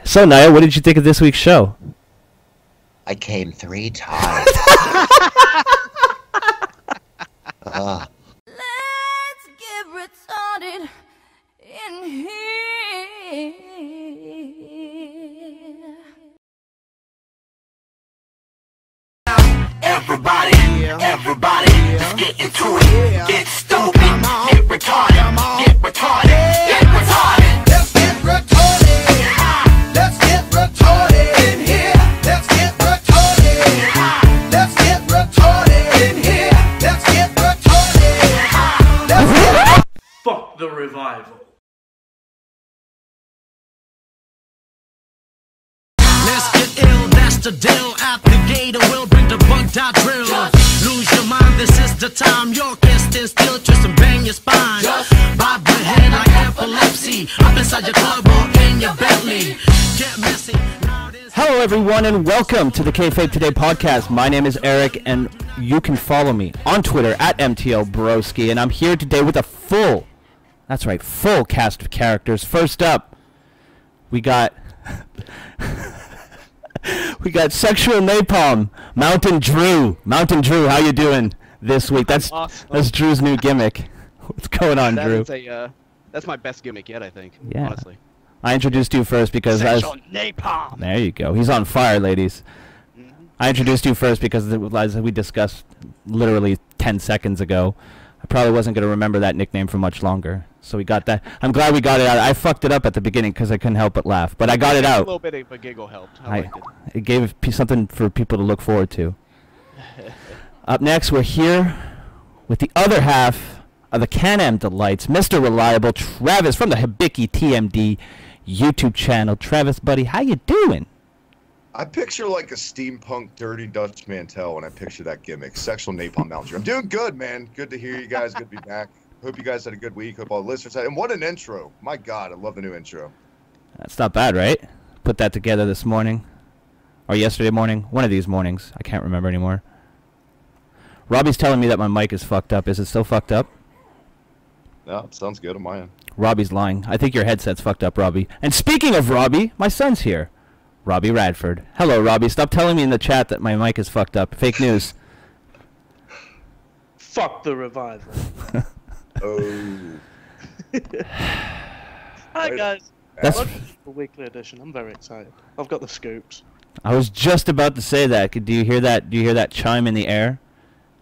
So, Naya, what did you think of this week's show? I came 3 times. Let's get retarded in here. Everybody, let's get into it. Get stupid, get retarded, get retarded, get retarded. Let's get retarded. Let's get retarded in here. Let's get retarded. Let's get retarded in here. Let's get retarded. Let's get. Fuck the revival. Let's get ill, that's the deal. At the gate, and we'll bring the bugged out drill. Lose your mind, this is the time. Your can't stand still, twist and bang your spine. Bob your head like epilepsy. Up inside your club or in your belly. Get messy. Hello, everyone, and welcome to the Kayfabe Today podcast. My name is Eric, and you can follow me on Twitter at MTLBroski, and I'm here today with a full cast of characters. First up, we got Sexual Napalm, Mountain Drew. Mountain Drew, how you doing this week? That's awesome. That's Drew's new gimmick. What's going on, Drew? That's my best gimmick yet, I think. Yeah. Honestly. I introduced you first because Napalm. There you go. He's on fire, ladies. I introduced you first because, as we discussed literally 10 seconds ago, I probably wasn't going to remember that nickname for much longer. So we got that. I'm glad we got it out. I fucked it up at the beginning because I couldn't help but laugh. But I got it out. A little bit of a giggle helped. I liked it. It gave something for people to look forward to. Up next, we're here with the other half of the Can-Am Delights, Mr. Reliable, Travis from the Hibiki TMD YouTube channel. Travis, buddy, how you doing? I picture like a steampunk Dirty Dutch Mantel when I picture that gimmick. Sexual Napalm Mountain Drew. I'm doing good, man. Good to hear you guys. Good to be back. Hope you guys had a good week. Hope all the listeners had. And what an intro. My God, I love the new intro. That's not bad, right? Put that together this morning. Or yesterday morning. One of these mornings. I can't remember anymore. Robbie's telling me that my mic is fucked up. Is it still fucked up? No, it sounds good on my end. Robbie's lying. I think your headset's fucked up, Robbie. And speaking of Robbie, my son's here. Robbie Radford. Hello, Robbie. Stop telling me in the chat that my mic is fucked up. Fake news. Fuck the revival. Oh. Hi guys. That's Welcome to the weekly edition. I'm very excited. I've got the scoops. I was just about to say that. Do you hear that? Do you hear that chime in the air?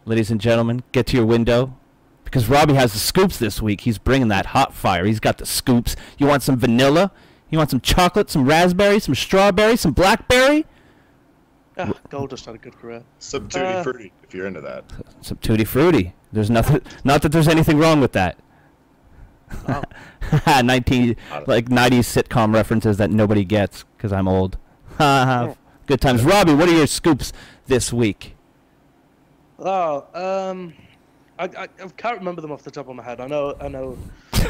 Ladies and gentlemen, get to your window. Because Robbie has the scoops this week. He's bringing that hot fire. He's got the scoops. You want some vanilla? You want some chocolate, some raspberry, some strawberry, some blackberry? Gold just had a good career. Some Tutti Frutti, if you're into that. Some Tutti Frutti. There's nothing. Not that there's anything wrong with that. Oh. 90s sitcom references that nobody gets because I'm old. Good times. Robbie, what are your scoops this week? Oh, I can't remember them off the top of my head. I know.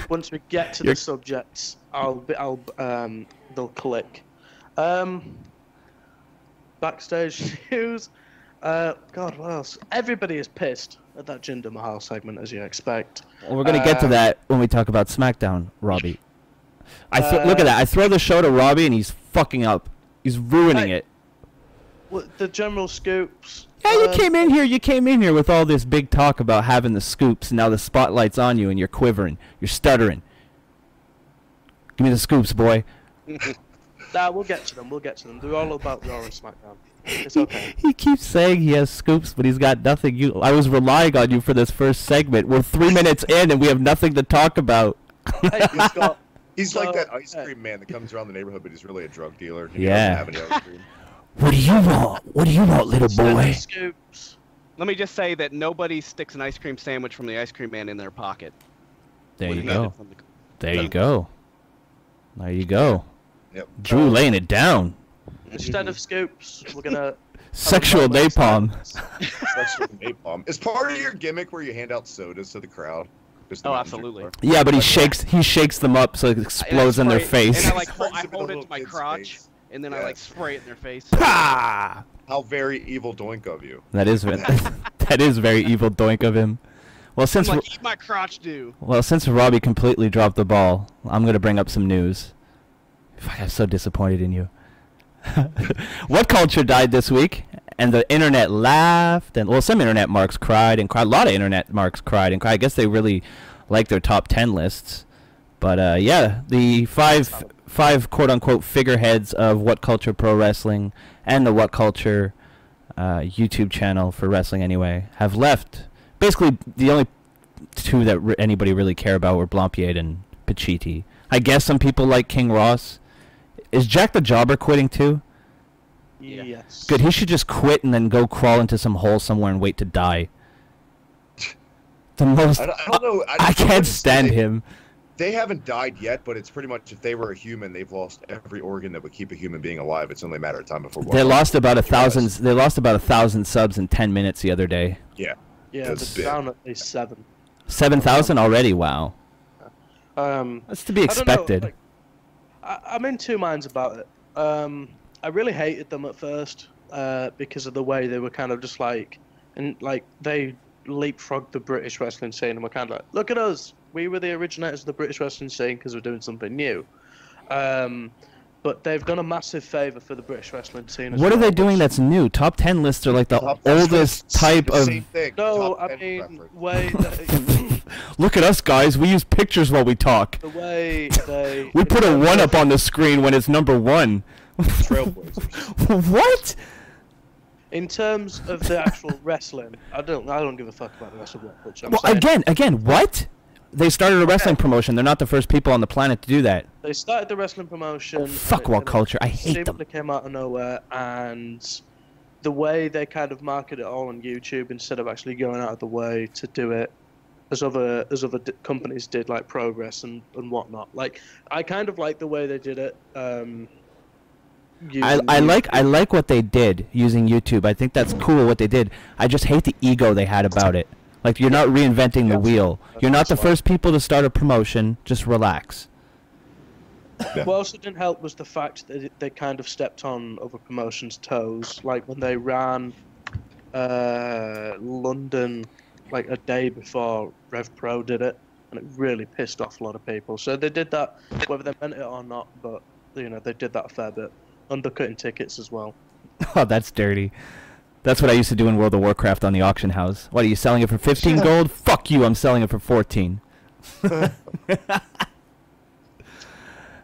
Once we get to the subjects, they'll click. Backstage news. God, what else? Everybody is pissed at that Jinder Mahal segment, as you expect. Well, we're gonna get to that when we talk about SmackDown, Robbie. Look at that. I throw the show to Robbie, and he's fucking up. He's ruining it. The general scoops. Yeah, you came in here. You came in here with all this big talk about having the scoops, and now the spotlight's on you, and you're quivering. You're stuttering. Give me the scoops, boy. Nah, we'll get to them. We'll get to them. They're all about Raw and SmackDown. It's okay. He keeps saying he has scoops, but he's got nothing. I was relying on you for this first segment. We're 3 minutes in, and we have nothing to talk about. Hey, Scott. He's like that ice cream man that comes around the neighborhood, but he's really a drug dealer. He Yeah. doesn't have any ice cream. What do you want? What do you want, little boy? Scoops. Let me just say that nobody sticks an ice cream sandwich from the ice cream man in their pocket. There you When go. get it from the- There you go. There you go. Yep. Drew laying it down. Instead of scoops, we're gonna. Sexual napalm. Sexual napalm. Is part of your gimmick where you hand out sodas to the crowd? Just the Oh, Mountain Dew absolutely. bar? Yeah, but he shakes them up so it explodes in their face. And I Sprays it with hold a it little to my kid's crotch, face. and then I Yeah. like spray it in their face. Pah! How very evil doink of you. That is that is very evil doink of him. Well, since I'm like, eat my crotch, do. Robbie completely dropped the ball, I'm gonna bring up some news. Fuck, I'm so disappointed in you. What Culture died this week, and the internet laughed, and well, some internet marks cried and cried. A lot of internet marks cried and cried. I guess they really like their top 10 lists. But yeah, the five quote unquote figureheads of What Culture Pro Wrestling and the What Culture YouTube channel for wrestling anyway have left. Basically, the only two that anybody really care about were Blampied and Pacitti. I guess some people like King Ross. Is Jack the Jobber quitting too? Yes. Good. He should just quit and then go crawl into some hole somewhere and wait to die. The most. I don't know. I can't stand him. They haven't died yet, but it's pretty much if they were a human, they've lost every organ that would keep a human being alive. It's only a matter of time before. They lost about 1,000. They lost about 1,000 subs in 10 minutes the other day. Yeah. Yeah, it's down at least 7. 7,000 already. Wow. That's to be expected. Like, I'm in two minds about it. I really hated them at first because of the way they were kind of just like, and like they leapfrogged the British wrestling scene and were kind of like, look at us, we were the originators of the British wrestling scene because we're doing something new. But they've done a massive favour for the British wrestling scene as What well, are they doing that's new? Top 10 lists are like the oldest type of... Same thing. No, Top I 10 mean, preference. way that, Look at us, guys. We use pictures while we talk. the way they... We put a 1 up on the screen when it's number 1. Trailblazers. What? In terms of the actual wrestling, I don't give a fuck about the rest of what culture. Well, again, what? They started a wrestling promotion. They're not the first people on the planet to do that. They started the wrestling promotion. Fuck What Culture. I hate them. They came out of nowhere, and the way they kind of market it all on YouTube instead of actually going out of the way to do it as other companies did, like Progress and whatnot. Like, I kind of like the way they did it. I like what they did using YouTube. I think that's cool what they did. I just hate the ego they had about it. Like, you're not reinventing the wheel. You're not the first people to start a promotion. Just relax. Yeah. What also didn't help was the fact that they kind of stepped on other promotions' toes. Like when they ran London like a day before Rev Pro did it, and it really pissed off a lot of people. So they did that, whether they meant it or not, but you know, they did that a fair bit. Undercutting tickets as well. Oh, that's dirty. That's what I used to do in World of Warcraft on the auction house. What, are you selling it for 15 gold? Fuck you, I'm selling it for 14. But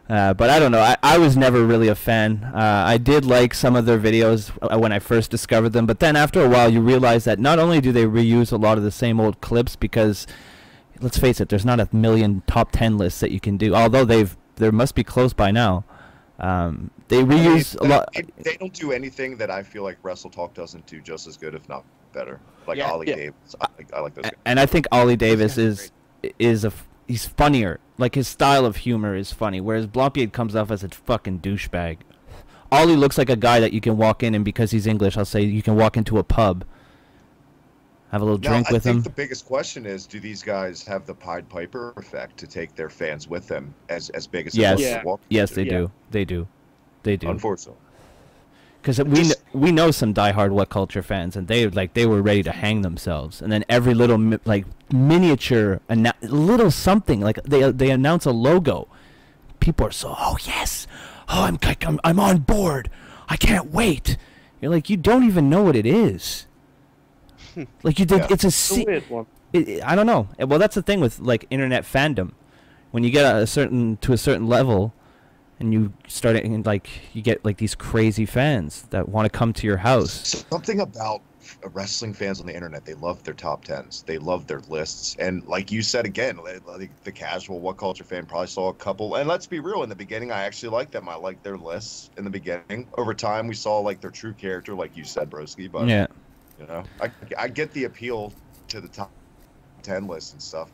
I don't know. I was never really a fan. I did like some of their videos when I first discovered them, but then after a while you realize that not only do they reuse a lot of the same old clips, because let's face it, there's not a million top 10 lists that you can do, although there must be close by now. They reuse a lot. They don't do anything that I feel like Wrestle Talk doesn't do just as good, if not better. Like Ollie Davis. I like those guys. And I think Ollie Davis he's funnier. Like, his style of humor is funny, whereas Blampied comes off as a fucking douchebag. Ollie looks like a guy that you can walk in, and because he's English, I'll say you can walk into a pub, have a little drink with him. I think the biggest question is, do these guys have the Pied Piper effect to take their fans with them as big as Yes, it was? yes, they do. They do. They do. Unfortunately. Because we know some diehard What Culture fans, and they were ready to hang themselves. And then every little miniature little something, like they announce a logo, people are so, oh yes, oh I'm on board, I can't wait. You're like, you don't even know what it is. Like, you did, it's a weird one. I don't know. Well, that's the thing with like internet fandom. When you get to a certain level, and you start you get like these crazy fans that want to come to your house. Something about wrestling fans on the internet, they love their top 10s. They love their lists. And like you said again, the casual What Culture fan probably saw a couple. And let's be real, in the beginning, I actually liked them. I liked their lists in the beginning. Over time, we saw like their true character, like you said, Broski. But yeah, you know, I get the appeal to the top 10 lists and stuff.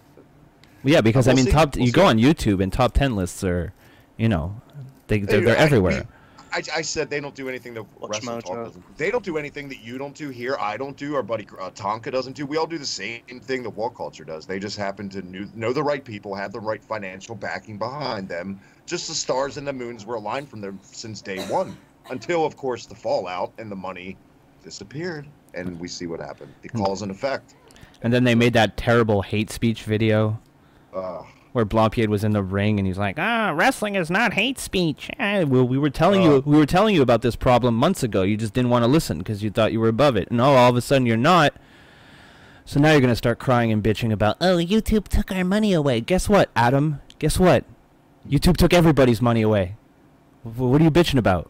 Yeah, because we'll I mean, see. you go on YouTube and top 10 lists are, you know, they're everywhere. I said they don't do anything that Wrestle Talk doesn't. They don't do anything that you don't do here. I don't do. Our buddy Tonka doesn't do. We all do the same thing that What Culture does. They just happen to know the right people, have the right financial backing behind them. Just the stars and the moons were aligned from them since day one. Until, of course, the fallout and the money disappeared, and we see what happened. The cause and effect. And then they made that terrible hate speech video. where Blompier was in the ring and he's like, wrestling is not hate speech. Well, we were telling you about this problem months ago. You just didn't want to listen because you thought you were above it. And all of a sudden you're not. So now you're going to start crying and bitching about, oh, YouTube took our money away. Guess what, Adam? Guess what? YouTube took everybody's money away. What are you bitching about?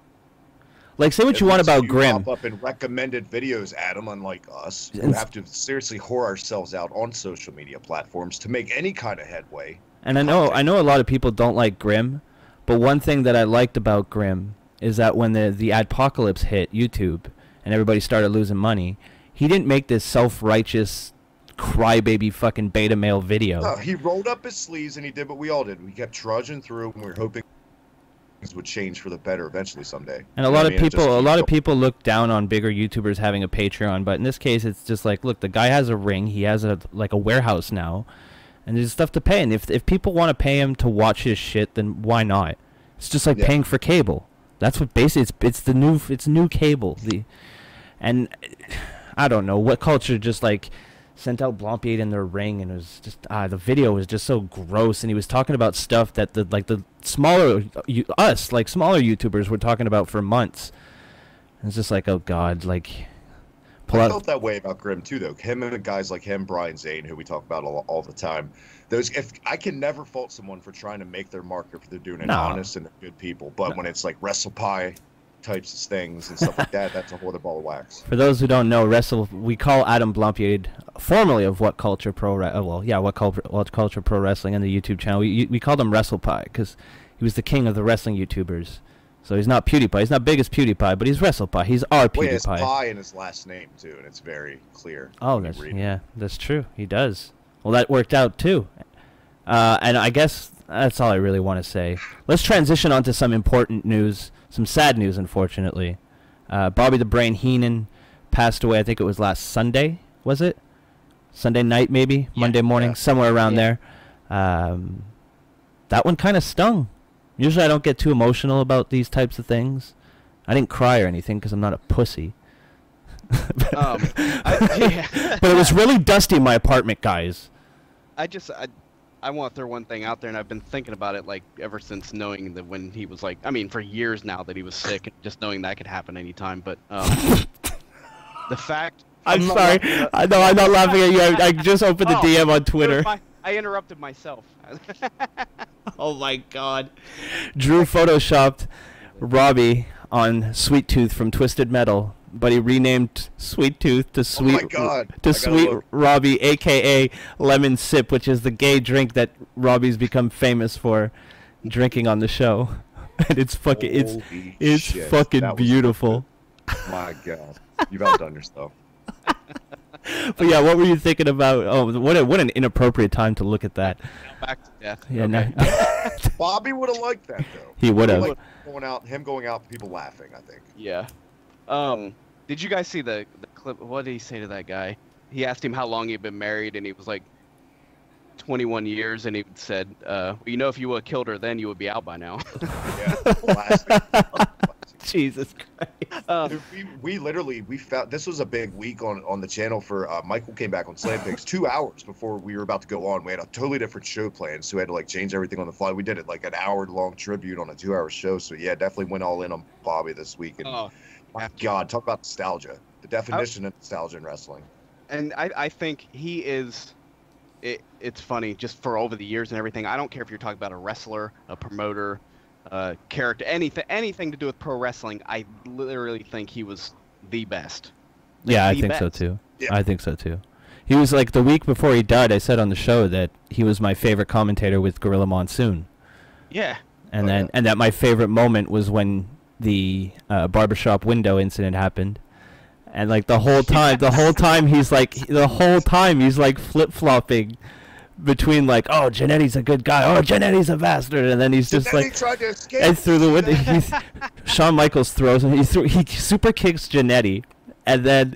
Like, say what you want about Grimm. Pop up in recommended videos, Adam, unlike us, who have to seriously whore ourselves out on social media platforms to make any kind of headway. And I know a lot of people don't like Grimm, but one thing that I liked about Grimm is that when the adpocalypse hit YouTube and everybody started losing money, he didn't make this self-righteous crybaby fucking beta male video. No, he rolled up his sleeves and he did what we all did. We kept trudging through and we were hoping things would change for the better eventually someday. And a lot of people look down on bigger YouTubers having a Patreon, but in this case it's just like, look, the guy has a ring, he has a warehouse now, and there's stuff to pay, and if people want to pay him to watch his shit, then why not? It's just like paying for cable. That's what basically it's new cable. And I don't know what culture just like sent out Blompier in their ring, and it was just the video was just so gross, and he was talking about stuff that the smaller smaller YouTubers were talking about for months. And it's just like, oh god, like I felt that way about Grimm too, though. Him and guys like him, Brian Zane, who we talk about all the time. If I can never fault someone for trying to make their mark if they're doing it honest and they're good people, but when it's like WrestlePie types of things and stuff like that, that's a whole other ball of wax. For those who don't know, we call Adam Blompier, formerly of What Culture Pro What Culture Pro Wrestling on the YouTube channel. We called him WrestlePie because he was the king of the wrestling YouTubers. So he's not PewDiePie. He's not big as PewDiePie, but he's WrestlePie. He's our PewDiePie. He has pie in his last name too, and it's very clear. Oh, that's true. He does. Well, that worked out too. And I guess that's all I really want to say. Let's transition on to some important news. Some sad news, unfortunately. Bobby the Brain Heenan passed away. I think it was last Sunday. Was it? Sunday night, maybe? Yeah, Monday morning? Somewhere around there. That one kind of stung. Usually I don't get too emotional about these types of things. I didn't cry or anything because I'm not a pussy. But it was really dusty in my apartment, guys. I want to throw one thing out there, and I've been thinking about it like ever since knowing that when he was like, I mean, for years now that he was sick, and just knowing that could happen anytime. But the fact. I'm sorry. I know I'm not laughing at you. I just opened the DM on Twitter. I interrupted myself. Oh my God. Drew photoshopped Robbie on Sweet Tooth from Twisted Metal, but he renamed Sweet Tooth to Sweet Robbie, aka Lemon Sip, which is the gay drink that Robbie's become famous for drinking on the show. And it's fucking fucking beautiful. My God. You've outdone yourself. But yeah, what were you thinking about? Oh, what an inappropriate time to look at that. Back to death. Yeah, okay. Bobby would have liked that though. He would have. Like him going out, people laughing. I think. Yeah. Did you guys see the clip? What did he say to that guy? He asked him how long he'd been married, and he was like 21 years, and he said, well, you know, if you would have killed her then, you would be out by now. Yeah. Classic. Jesus Christ. Dude, we found this was a big week on the channel for Michael came back on Slam Pigs 2 hours before we were about to go on. We had a totally different show planned, so we had to like change everything on the fly. We did it like an hour-long tribute on a 2-hour show. So yeah, definitely went all in on Bobby this week. And my God, talk about nostalgia. The definition of nostalgia in wrestling. And I think he is. It's funny just for over the years and everything. I don't care if you're talking about a wrestler, a promoter, character, anything to do with pro wrestling. I literally think he was the best. Yeah, I think so too. Yeah. I think so too. He was like, the week before he died, I said on the show that he was my favorite commentator with Gorilla Monsoon. Yeah. And and that my favorite moment was when the barbershop window incident happened. And like the whole time he's like flip-flopping between like, oh, Jannetty's a good guy, oh, Jannetty's a bastard, and then he's just like, tried to escape. And through the window, Shawn Michaels throws him, he super kicks Jannetty, and then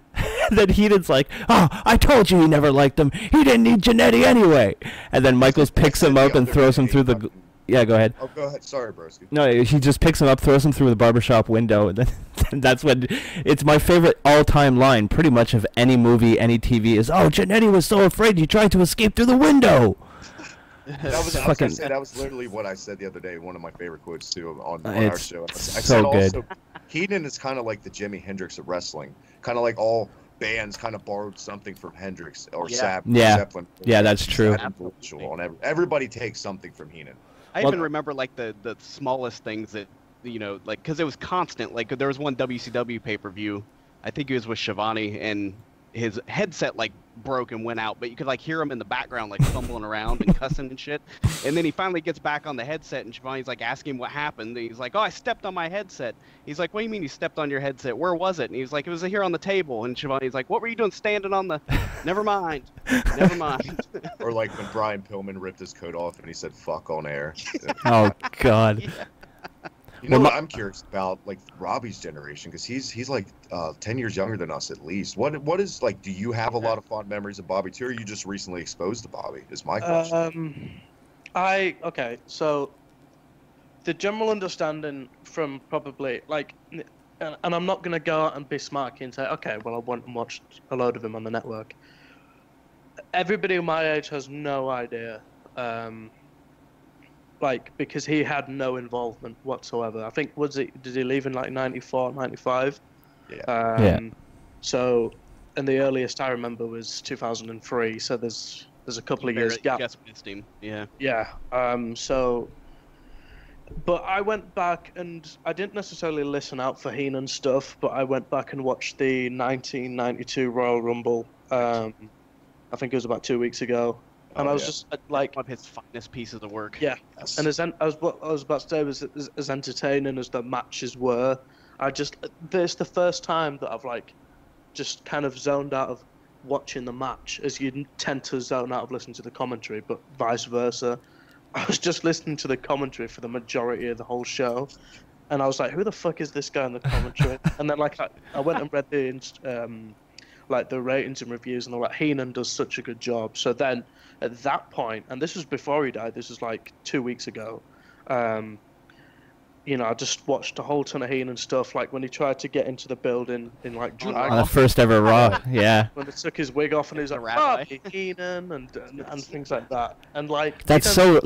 Heenan's like, oh, I told you he never liked him, he didn't need Jannetty anyway, and then Michaels picks him up and throws him through the. Yeah, go ahead. Oh, go ahead. Sorry, broski. No, he just picks him up, throws him through the barbershop window, and then that's when it's my favorite all-time line, pretty much of any movie, any TV, is, oh, Jannetty was so afraid he tried to escape through the window. I was Fucking- gonna say, that was literally what I said the other day. One of my favorite quotes too on our It's show. I so said good. also, Heenan is kind of like the Jimi Hendrix of wrestling. Kind of like all bands kind of borrowed something from Hendrix or Yeah. Zeppelin. Yeah, that's He's true. that influential on everybody takes something from Heenan. I Well- even remember like the smallest things that, you know, like, because it was constant. Like there was one WCW pay-per-view, I think it was with Shivani, and his headset like broke and went out, but you could like hear him in the background like fumbling around and cussing and shit. And then he finally gets back on the headset, and Shivani's like asking him what happened. And he's like, "Oh, I stepped on my headset." He's like, "What do you mean you stepped on your headset? Where was it?" And he's like, "It was here on the table." And Shivani's like, "What were you doing standing on the?" Never mind. Never mind. Or like when Brian Pillman ripped his coat off and he said "fuck" on air. Oh God. You know Well, what I'm curious about, like Robbie's generation, because he's like 10 years younger than us at least. What is like? Do you have a lot of fond memories of Bobby too, or are you just recently exposed to Bobby? Is my question. Okay, so the general understanding from probably like, and I'm not gonna go out and be smarky and say, okay, well I went and watched a load of him on the network. Everybody my age has no idea, like, because he had no involvement whatsoever. I think did he leave in like 94, 95? Yeah. So, and the earliest I remember was 2003. So there's a couple of years gap. Just missed him. Yeah. Yeah. So, but I went back and I didn't necessarily listen out for Heenan stuff, but I went back and watched the 1992 Royal Rumble. I think it was about 2 weeks ago, and I was just like, One of his finest pieces of work. yeah. Yes. And what I was about to say was as entertaining as the matches were, this the first time that I've like just kind of zoned out of watching the match, as you tend to zone out of listening to the commentary, but vice versa. I was just listening to the commentary for the majority of the whole show, and I was like, who the fuck is this guy in the commentary? And then like I went and read the ratings and reviews, and all that. Heenan does such a good job. So then at that point, and this was before he died, this was like 2 weeks ago, you know, I just watched a whole ton of Heenan stuff, like when he tried to get into the building in like drag, On the first ever Raw. Yeah. when they took his wig off and he was like, rabbi. Bobby Heenan, and things like that. And like That's so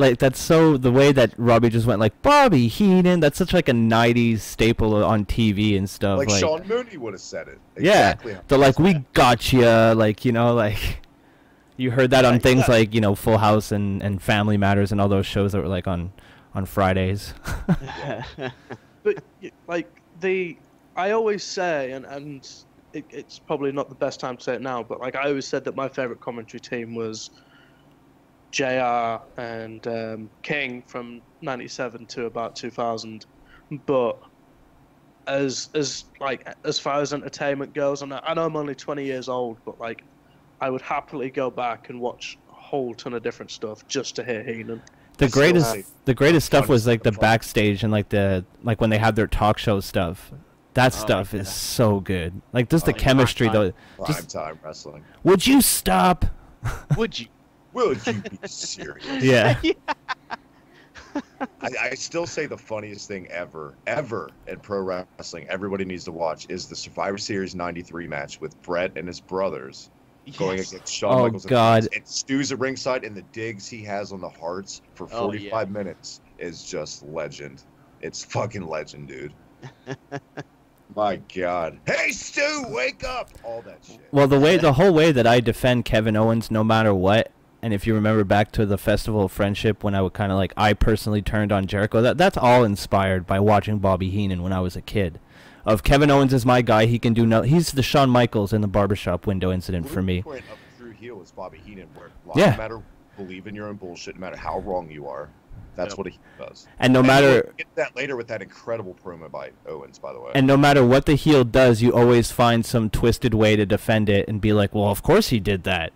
the way that Robbie just went like Bobby Heenan. That's such like a '90s staple on TV and stuff. Like Sean Mooney would have said it. Yeah, Exactly how they're he like, said we it. gotcha, like, you know, like, you heard that on Yeah, things yeah. like, you know, Full House and Family Matters and all those shows that were like on Fridays. But like I always say, and it's probably not the best time to say it now, but like I always said that my favorite commentary team was JR and King from '97 to about 2000. But as far as entertainment goes, I know I'm only 20 years old, but like I would happily go back and watch a whole ton of different stuff just to hear Heenan. The greatest stuff fun was like the stuff. backstage and like when they have their talk show stuff. That stuff is so good. Like just the chemistry though. Prime Just, time wrestling. would you stop? Would you? Will you be serious? Yeah. I still say the funniest thing ever in pro wrestling everybody needs to watch is the Survivor Series '93 match with Brett and his brothers going against Shawn Oh, Michaels. God. And Stu's at ringside, and the digs he has on the hearts for 45 yeah. minutes is just legend. It's fucking legend, dude. My God. Hey, Stu, wake up! All that shit. Well, the whole way that I defend Kevin Owens, no matter what, and if you remember back to the Festival of Friendship when I would kind of like, I personally turned on Jericho, that's all inspired by watching Bobby Heenan when I was a kid. Of Kevin Owens is my guy, he can do he's the Shawn Michaels in the barbershop window incident for me. Blueprint of a true heel is Bobby Heenan, where Yeah. no matter believe in your own bullshit, no matter how wrong you are. That's what he does. And no matter we'll get that later with that incredible promo by Owens, by the way. And no matter what the heel does, you always find some twisted way to defend it and be like, well, of course he did that.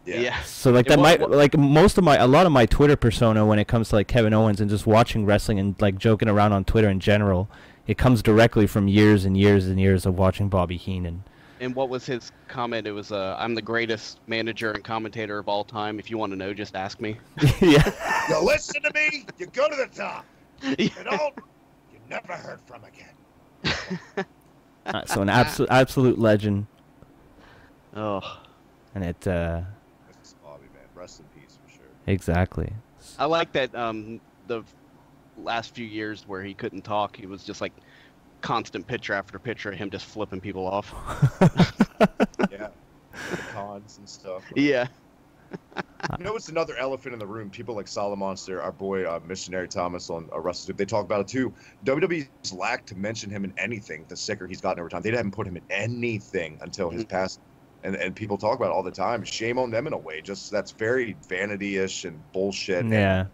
Yeah. So like that might like a lot of my Twitter persona when it comes to like Kevin Owens and just watching wrestling and like joking around on Twitter in general, it comes directly from years and years and years of watching Bobby Heenan. And what was his comment? It was, I'm the greatest manager and commentator of all time. If you want to know, just ask me. Yeah. You listen to me, you go to the top. You don't, you never heard from again. So an absolute legend, Oh. and it. This is Bobby, man. Rest in peace for sure. Exactly. I like that the last few years where he couldn't talk, he was just like constant picture after picture of him just flipping people off. Yeah. The cons and stuff. Yeah. You know, it's another elephant in the room. People like Solomonster, our boy Missionary Thomas on Wrestle, they talk about it too. WWE's lacked to mention him in anything. The sicker he's gotten over time, they haven't put him in anything until his passing, and people talk about it all the time. Shame on them in a way. Just that's very vanity-ish and bullshit. Yeah. And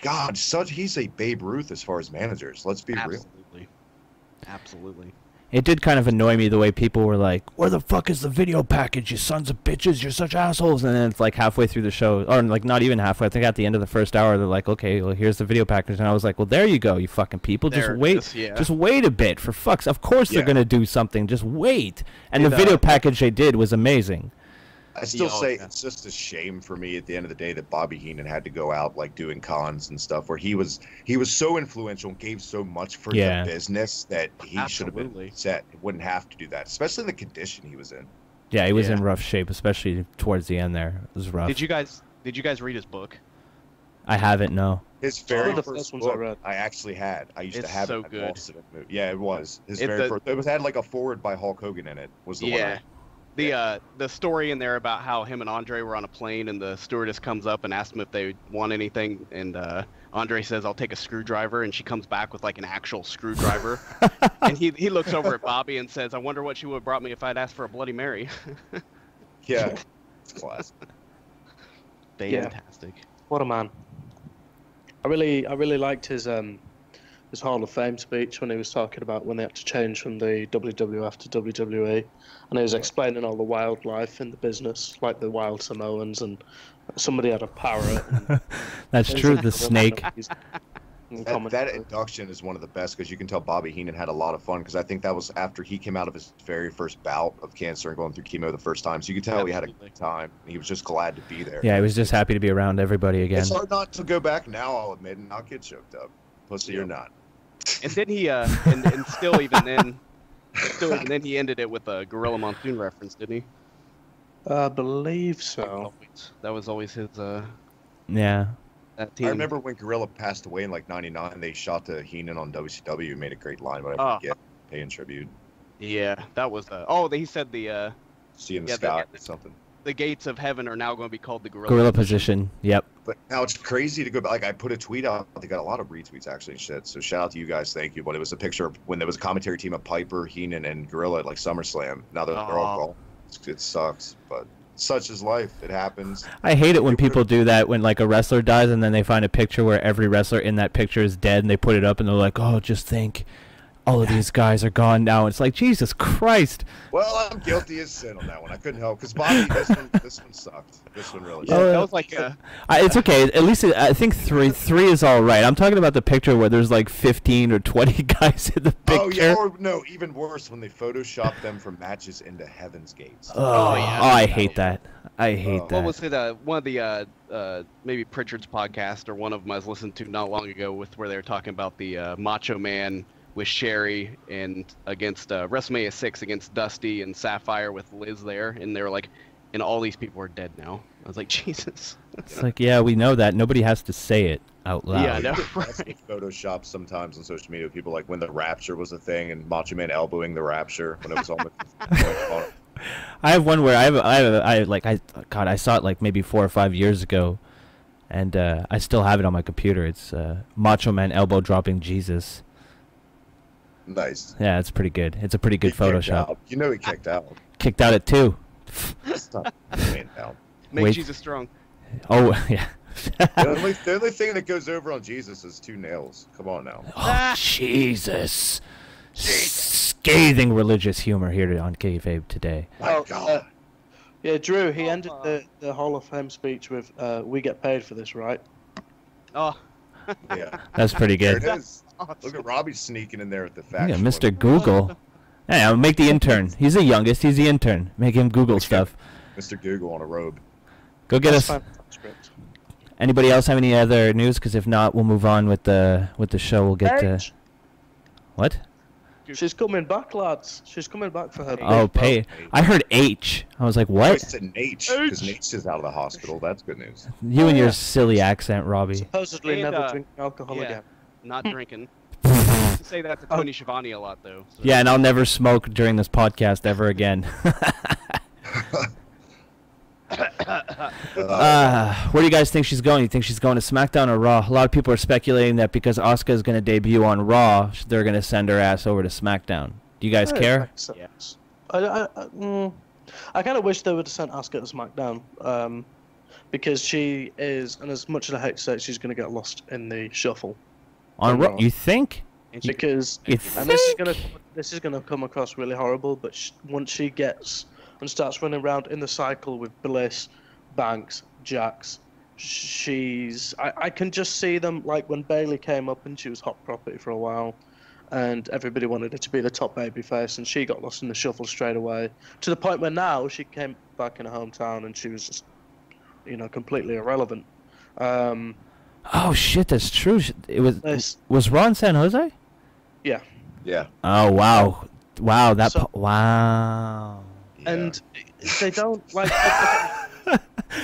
God, he's a Babe Ruth as far as managers. Let's be real. Absolutely. It did kind of annoy me the way people were like, "Where the fuck is the video package, you sons of bitches? You're such assholes." And then it's like halfway through the show, or like not even halfway. I think at the end of the first hour, they're like, "Okay, well here's the video package." And I was like, "Well, there you go, you fucking people. Just wait, just wait a bit for fucks. Of course they're gonna do something. Just wait." And the video package they did was amazing. I still say it's just a shame for me at the end of the day that Bobby Heenan had to go out like doing cons and stuff where he was so influential and gave so much for the business that he should have been set. He wouldn't have to do that, especially in the condition he was in. Yeah, he was in rough shape, especially towards the end there. It was rough. Did you guys read his book? I haven't, no. His very first book I actually had. I used to have it. Good. Lost it. Yeah, it was. His very first. It had like a forward by Hulk Hogan in it. Was the one. The story in there about how him and Andre were on a plane and the stewardess comes up and asks him if they want anything, and Andre says, "I'll take a screwdriver," and she comes back with like an actual screwdriver. And he looks over at Bobby and says, "I wonder what she would have brought me if I'd asked for a Bloody Mary." Yeah, it's classic. Fantastic. What a man. I really liked his Hall of Fame speech when he was talking about when they had to change from the WWF to WWE, and he was explaining all the wildlife in the business, like the wild Samoans, and somebody had a parrot. And that's true, the snake. That induction is one of the best because you can tell Bobby Heenan had a lot of fun because I think that was after he came out of his very first bout of cancer and going through chemo the first time. So you could tell he had a good time. He was just glad to be there. Yeah, he was just happy to be around everybody again. It's hard not to go back now, I'll admit, and not get choked up. Pussy or not. And then he and still even then he ended it with a Gorilla Monsoon reference, didn't he? I believe so. That was always his yeah. That team. I remember when Gorilla passed away in like '99, they shot to Heenan on WCW, made a great line, but I forget, paying tribute. Yeah, that was he said the See in the sky or something. The gates of heaven are now going to be called the Gorilla position. Yep. But now it's crazy to go back. Like I put a tweet out. They got a lot of retweets actually and shit. So shout out to you guys. Thank you. But it was a picture of when there was a commentary team of Piper, Heenan, and Gorilla at like SummerSlam. Now they're all gone. It sucks, but such is life. It happens. I hate it when people do that when like a wrestler dies and then they find a picture where every wrestler in that picture is dead and they put it up and they're like, "Oh, just think. All of these guys are gone now." It's like, Jesus Christ. Well, I'm guilty as sin on that one. I couldn't help because Bobby, this one sucked. This one really. Yeah, that was like. It's okay. At least I think three is all right. I'm talking about the picture where there's like 15 or 20 guys in the picture. Oh yeah, or no, even worse when they Photoshop them from matches into Heaven's Gates. Oh yeah. Oh, I hate that. I hate that. What was it? One of the maybe Pritchard's podcast or one of them I was listening to not long ago with where they were talking about the Macho Man with Sherry and against WrestleMania 6 against Dusty and Sapphire with Liz there, and they were like, and all these people are dead now. I was like, Jesus. It's like, yeah, we know that. Nobody has to say it out loud. Yeah, I know. That's Photoshop sometimes on social media. People like when the Rapture was a thing and Macho Man elbowing the Rapture when it was almost. I have one where I saw it like maybe 4 or 5 years ago, and I still have it on my computer. It's Macho Man elbow dropping Jesus. Nice. Yeah, it's pretty good. It's a pretty good Photoshop. You know he kicked out. Kicked out at 2. Stop. Make Jesus strong. Oh, yeah. the only thing that goes over on Jesus is 2 nails. Come on now. Oh, Jesus. Scathing religious humor here on Kayfabe Today. My God. Yeah, Drew, he ended the Hall of Fame speech with, "We get paid for this, right?" Oh. Yeah. That's pretty good. There it is. Awesome. Look at Robbie sneaking in there with the facts. Yeah, Mr. Google. Hey, I'll make the intern. He's the youngest. He's the intern. Make him Google stuff. Mr. Google on a robe. Go get us. Anybody else have any other news? Because if not, we'll move on with the show. We'll get to... What? She's coming back, lads. She's coming back for her. Oh, Paige. I heard H. I was like, I what? said Nate, because Nate's is out of the hospital. That's good news. You and your silly accent, Robbie. Supposedly And, never drink alcohol yeah, again. not drinking. I say that to Tony Schiavone a lot, though. So. Yeah, and I'll never smoke during this podcast ever again. Where do you guys think she's going? You think she's going to SmackDown or Raw? A lot of people are speculating that because Asuka is going to debut on Raw, they're going to send her ass over to SmackDown. Do you guys care? Yes. I kind of wish they would have sent Asuka to SmackDown, because she is, and as much as I hate to say it, she's going to get lost in the shuffle. On Raw? You think? Because You and this is gonna come across really horrible, but once she gets and starts running around in the cycle with Bliss, Banks, Jax, I can just see them, like when Bayley came up and she was hot property for a while, and everybody wanted her to be the top babyface, and she got lost in the shuffle straight away, to the point where now she came back in her hometown and she was just, completely irrelevant. Oh shit, that's true. It was Raw in San Jose? Yeah. Yeah. Oh wow, wow Yeah. And they don't like.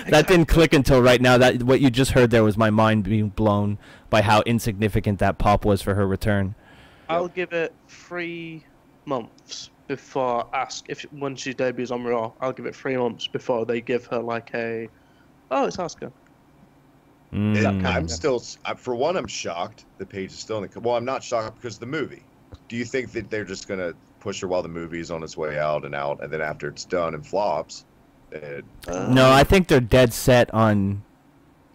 That didn't click until right now. That what you just heard there was my mind being blown by how insignificant that pop was for her return. I'll give it 3 months before when she debuts on Raw. I'll give it 3 months before they give her like it's Asuka. I'm still, for one, I'm shocked the Paige is still in the. Well, I'm not shocked because of the movie. Do you think that they're just gonna push her while the movie is on its way out, and then after it's done and flops? No, I think they're dead set on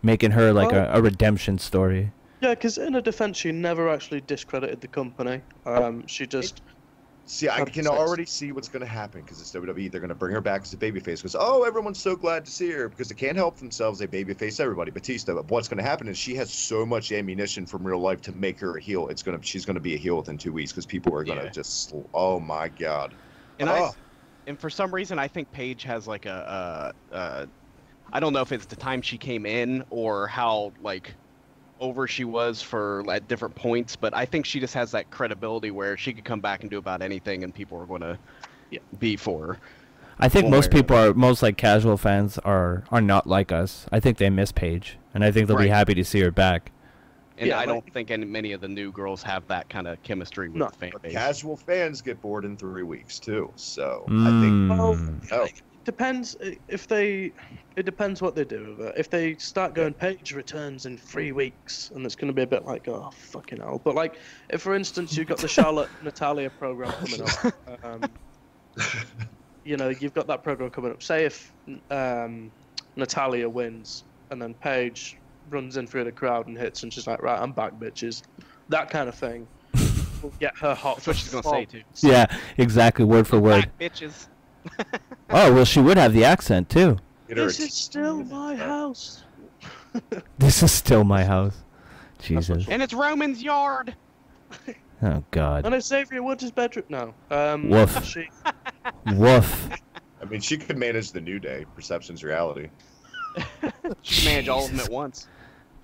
making her like a redemption story. Yeah, because in her defense, she never actually discredited the company. She just. See, I can already see what's going to happen because it's WWE. They're going to bring her back as a babyface because, everyone's so glad to see her because they can't help themselves. They babyface everybody. Batista. But what's going to happen is she has so much ammunition from real life to make her a heel. She's going to be a heel within 2 weeks because people are going to just, oh my God. And and for some reason, I think Paige has like I don't know if it's the time she came in or how over she was at different points, but I think she just has that credibility where she could come back and do about anything and people are going to be for her. I think most casual fans are not like us. I think they miss Paige, and I think they'll be happy to see her back. And I don't think many of the new girls have that kind of chemistry with the fan base. Casual fans get bored in 3 weeks too, so I think. Depends it depends what they do with it. If they start going Paige returns in 3 weeks, and it's going to be a bit like, oh fucking hell. But if for instance you've got the Charlotte Natalia program coming up, you've got that program coming up. Say if Natalia wins and then Paige runs in through the crowd and hits, and she's like, right, I'm back, bitches. That kind of thing will get her hot. That's what she's going to say too. Yeah, exactly, word for word. Back, bitches. Oh, well, she would have the accent, too. This is still my house. This is still my house. Jesus. And it's Roman's yard. Oh, God. And it's Xavier Woods' bedroom now. Woof. Woof. I mean, she could manage the New Day. Perception's reality. She can manage all of them at once.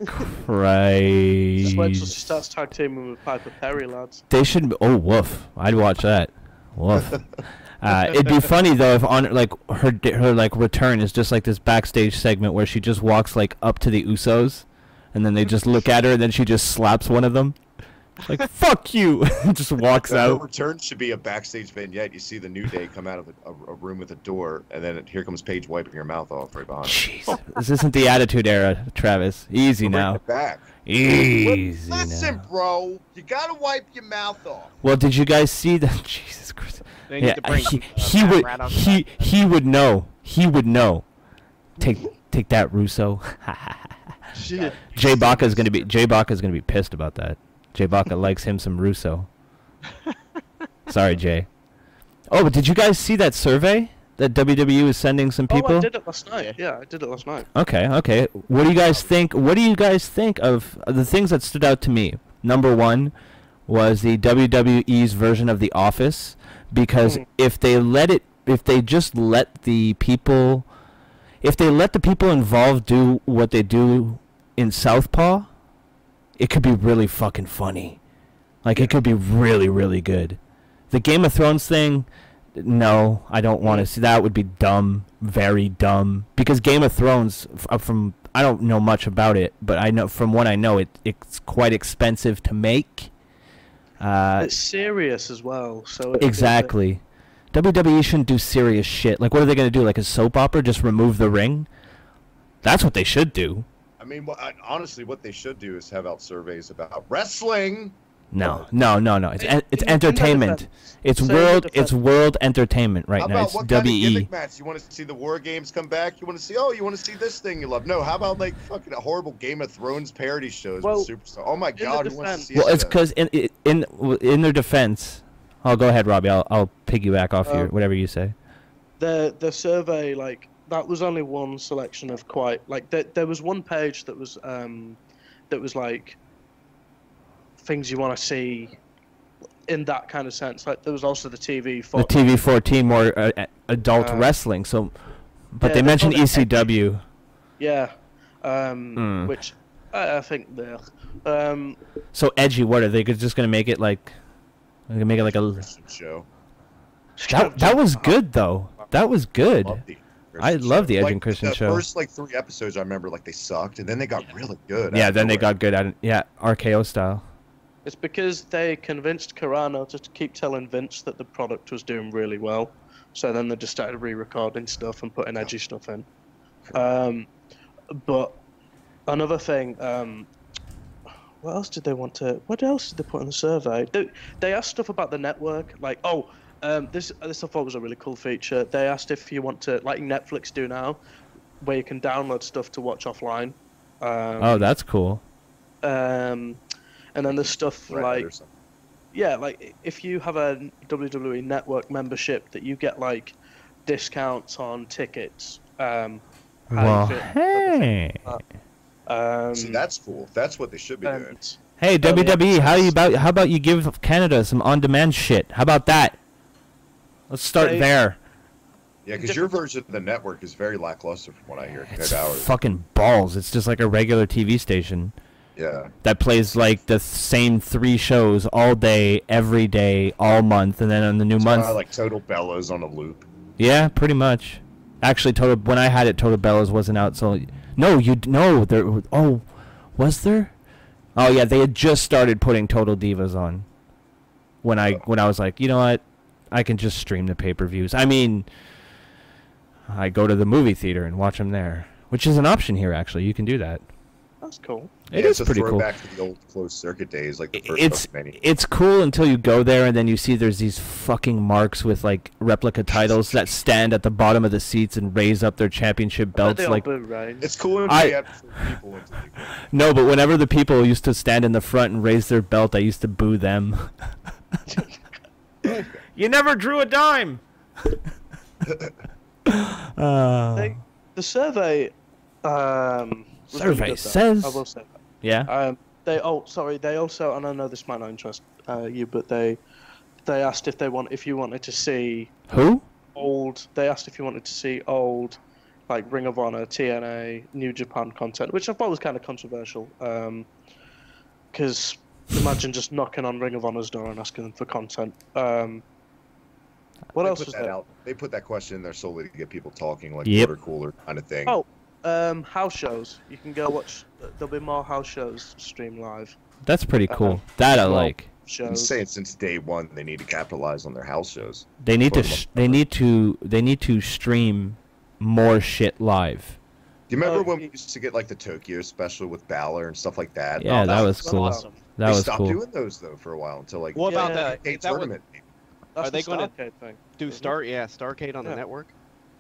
Christ. Just wait till she starts tag teaming with Piper Perry, lads. They should. Oh, woof. I'd watch that. Woof. It'd be funny though if on her return is just like this backstage segment where she just walks up to the Usos, and then they just look at her, and then she just slaps one of them, like "fuck you," and just walks out. The return should be a backstage vignette. You see the New Day come out of a room with a door, and then here comes Paige wiping her mouth off right behind. Jeez, this isn't the Attitude Era, Travis. Easy now. Back. Easy Listen, now. bro, you gotta wipe your mouth off. Well, did you guys see that? Jesus Christ. They need to bring he would know. He would know. Take that, Russo. Jay Baca's gonna be pissed about that. Jay Baca likes him some Russo. Sorry, Jay. Oh, but did you guys see that survey that WWE is sending some people? Oh, I did it last night. Yeah, I did it last night. Okay. What do you guys think? What do you guys think of the things that stood out to me? Number 1 was the WWE's version of The Office. Because if they just let the people involved do what they do in Southpaw, it could be really fucking funny. It could be really, really good. The Game of Thrones thing, no, I don't want to see. That would be dumb, very dumb. Because Game of Thrones, from I don't know much about it, but I know from what I know, it's quite expensive to make. It's serious as well, so Exactly. WWE shouldn't do serious shit. Like, what are they going to do? Like a soap opera? Just remove the ring? That's what they should do. I mean, honestly, what they should do is have out surveys about wrestling. No. It's entertainment. It's world entertainment right how now. about It's what kind of WE. gimmick match? You want to see the War Games come back? You want to see this thing you love? No, how about like fucking horrible Game of Thrones parody shows with Superstar? Oh my God, who wants to see Well, that? it's because in their defense. Oh, go ahead, Robbie. I'll piggyback off your whatever you say. The survey, like, that was only one selection of quite like there was one page that was like things you want to see in that kind of sense. Like there was also the TV 14. The TV 14 more adult wrestling. So, but yeah, they mentioned called it ECW. Yeah, which I think they're. So edgy. What are they just gonna make it like? They're gonna make it like a show. That was good though. That was good. I love the Edge like, and Christian the show. First like 3 episodes, I remember like they sucked, and then they got really good. Yeah, then they got good at it. Yeah, RKO style. It's because they convinced Carano to keep telling Vince that the product was doing really well. So then they just started re-recording stuff and putting edgy stuff in. But another thing, what else did they what else did they put in the survey? They asked stuff about the network, like, this I thought was a really cool feature. They asked if you want to, like Netflix do now, where you can download stuff to watch offline. Oh, that's cool. And then there's stuff like, yeah, like if you have a WWE Network membership, that you get like discounts on tickets. Well, hey. See, that's cool. That's what they should be doing. Hey, WWE, how about you give Canada some on-demand shit? How about that? Let's start there. Yeah, because your version of the network is very lackluster from what I hear. It's fucking balls. It's just like a regular TV station. Yeah. That plays like the same 3 shows all day, every day, all month, and then on the new month. Like Total Bellas on a loop. Yeah, pretty much. Actually, when I had it, Total Bellas wasn't out, so there. Oh, was there? Oh yeah, they had just started putting Total Divas on. When I was like, you know what, I can just stream the pay-per-views. I mean, I go to the movie theater and watch them there, which is an option here. Actually, you can do that. That's cool. It is pretty cool. Back to the old closed circuit days, like the first it's cool until you go there and then you see there's these fucking marks with like replica titles that stand at the bottom of the seats and raise up their championship belts. Like, it's cool until you have people into the game. No, but whenever the people used to stand in the front and raise their belt, I used to boo them. You never drew a dime. The survey. Survey says. I will say that. Yeah. They also, and I know this might not interest you, but they asked if you wanted to see who? They asked if you wanted to see old, like Ring of Honor, TNA, New Japan content, which I thought was kind of controversial. Because imagine just knocking on Ring of Honor's door and asking them for content. What else was there? They put that question in there solely to get people talking, like Yep. water cooler kind of thing. Oh, house shows. You can go watch. There'll be more house shows streamed live. That's pretty cool. That I like. I'm saying since day one they need to capitalize on their house shows. They need to stream more shit live. Do you remember when we used to get like the Tokyo special with Balor and stuff like that? Yeah, that was cool. Awesome. That was stopped cool. doing those though for a while until like. What about the tournament? Are they going to thing? do Starrcade on the network?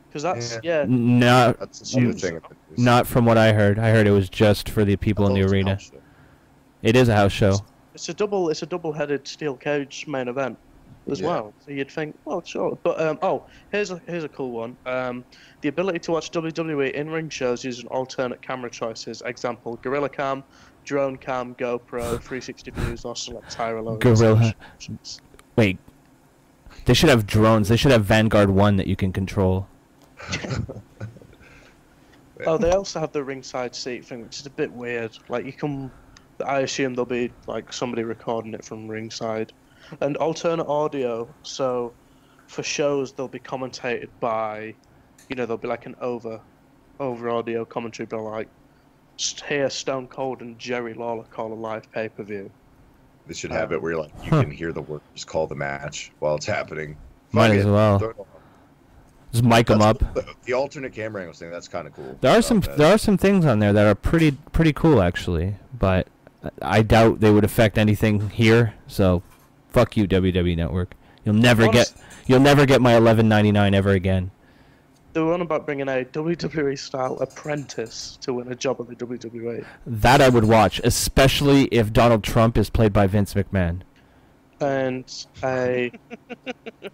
Because that's No, that's the thing. not from what I heard. I heard it was just for the people in the arena. It is a house show. It's a double-headed steel cage main event as well. So you'd think, well, sure. But here's a cool one. The ability to watch WWE in-ring shows using alternate camera choices. Example: Gorilla Cam, Drone Cam, GoPro, 360 views, or select tire alone. Gorilla. Wait. They should have drones. They should have Vanguard 1 that you can control. They also have the ringside seat thing, which is a bit weird. Like I assume there'll be like somebody recording it from ringside. And alternate audio. So for shows, they'll be commentated by, there'll be like an over audio commentary, but like hear Stone Cold and Jerry Lawler call a live pay-per-view. They should have it where you can hear the workers call the match while it's happening. Might as well. Just mic them up. The alternate camera angle thing, that's kind of cool. There are some things on there that are pretty cool actually, but I doubt they would affect anything here. So, fuck you, WWE Network. You'll never get my $11.99 ever again. They were on about bringing a WWE style apprentice to win a job at the WWE. That I would watch, especially if Donald Trump is played by Vince McMahon. And a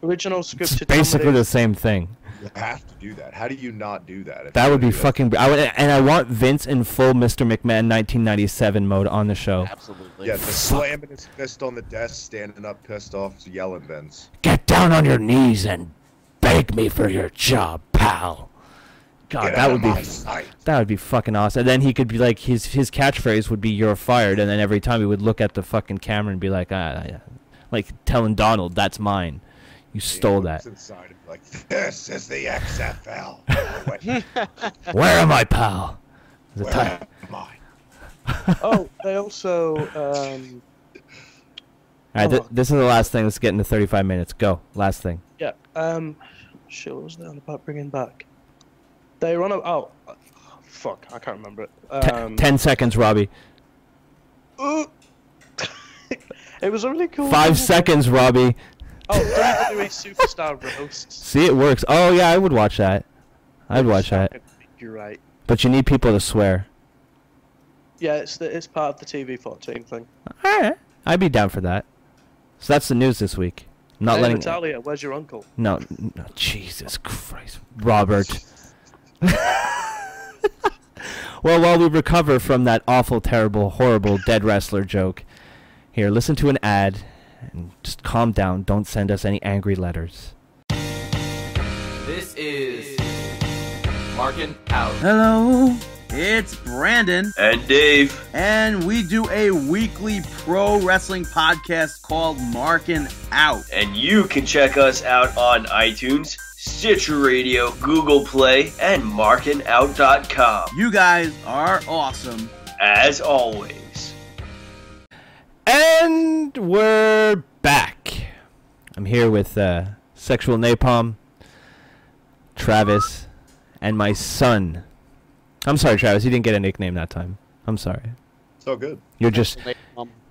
original scripted. It's basically the same thing. You have to do that. How do you not do that? That would be fucking. I want Vince in full Mr. McMahon 1997 mode on the show. Absolutely. Yeah, just slamming his fist on the desk, standing up, pissed off, yelling Vince. Get down on your knees and beg me for your job, pal. God, that would be fucking awesome. And then he could be like, his catchphrase would be "You're fired," and then every time he would look at the fucking camera and be like, like telling Donald, "That's mine. You stole that." Inside him, like, this is the XFL. Where am I, pal? Where am I? Oh, they also. All right, this is the last thing. Let's get into 35 minutes. Go. Last thing. Yeah. Shit, what was that about bringing back? They run up. Oh, fuck! I can't remember it. 10 seconds, Robbie. It was a really cool. 5 seconds, Robbie. Oh, WWE Superstar Roasts. See, it works. Oh yeah, I would watch that. I'd watch that. You're right. But you need people to swear. Yeah, it's part of the TV14 thing. All right, I'd be down for that. So that's the news this week. Not hey, letting. Natalia, where's your uncle? No, Jesus Christ, Robert. Well, while we recover from that awful, terrible, horrible dead wrestler joke, here, listen to an ad and just calm down. Don't send us any angry letters. This is Marking Out. Hello, it's Brandon. And Dave. And we do a weekly pro wrestling podcast called Marking Out. And you can check us out on iTunes, Stitcher Radio, Google Play, and markingout.com. You guys are awesome. As always. And we're back. I'm here with Sexual Napalm, Travis, and my son. I'm sorry, Travis. You didn't get a nickname that time. I'm sorry. So good. You're just...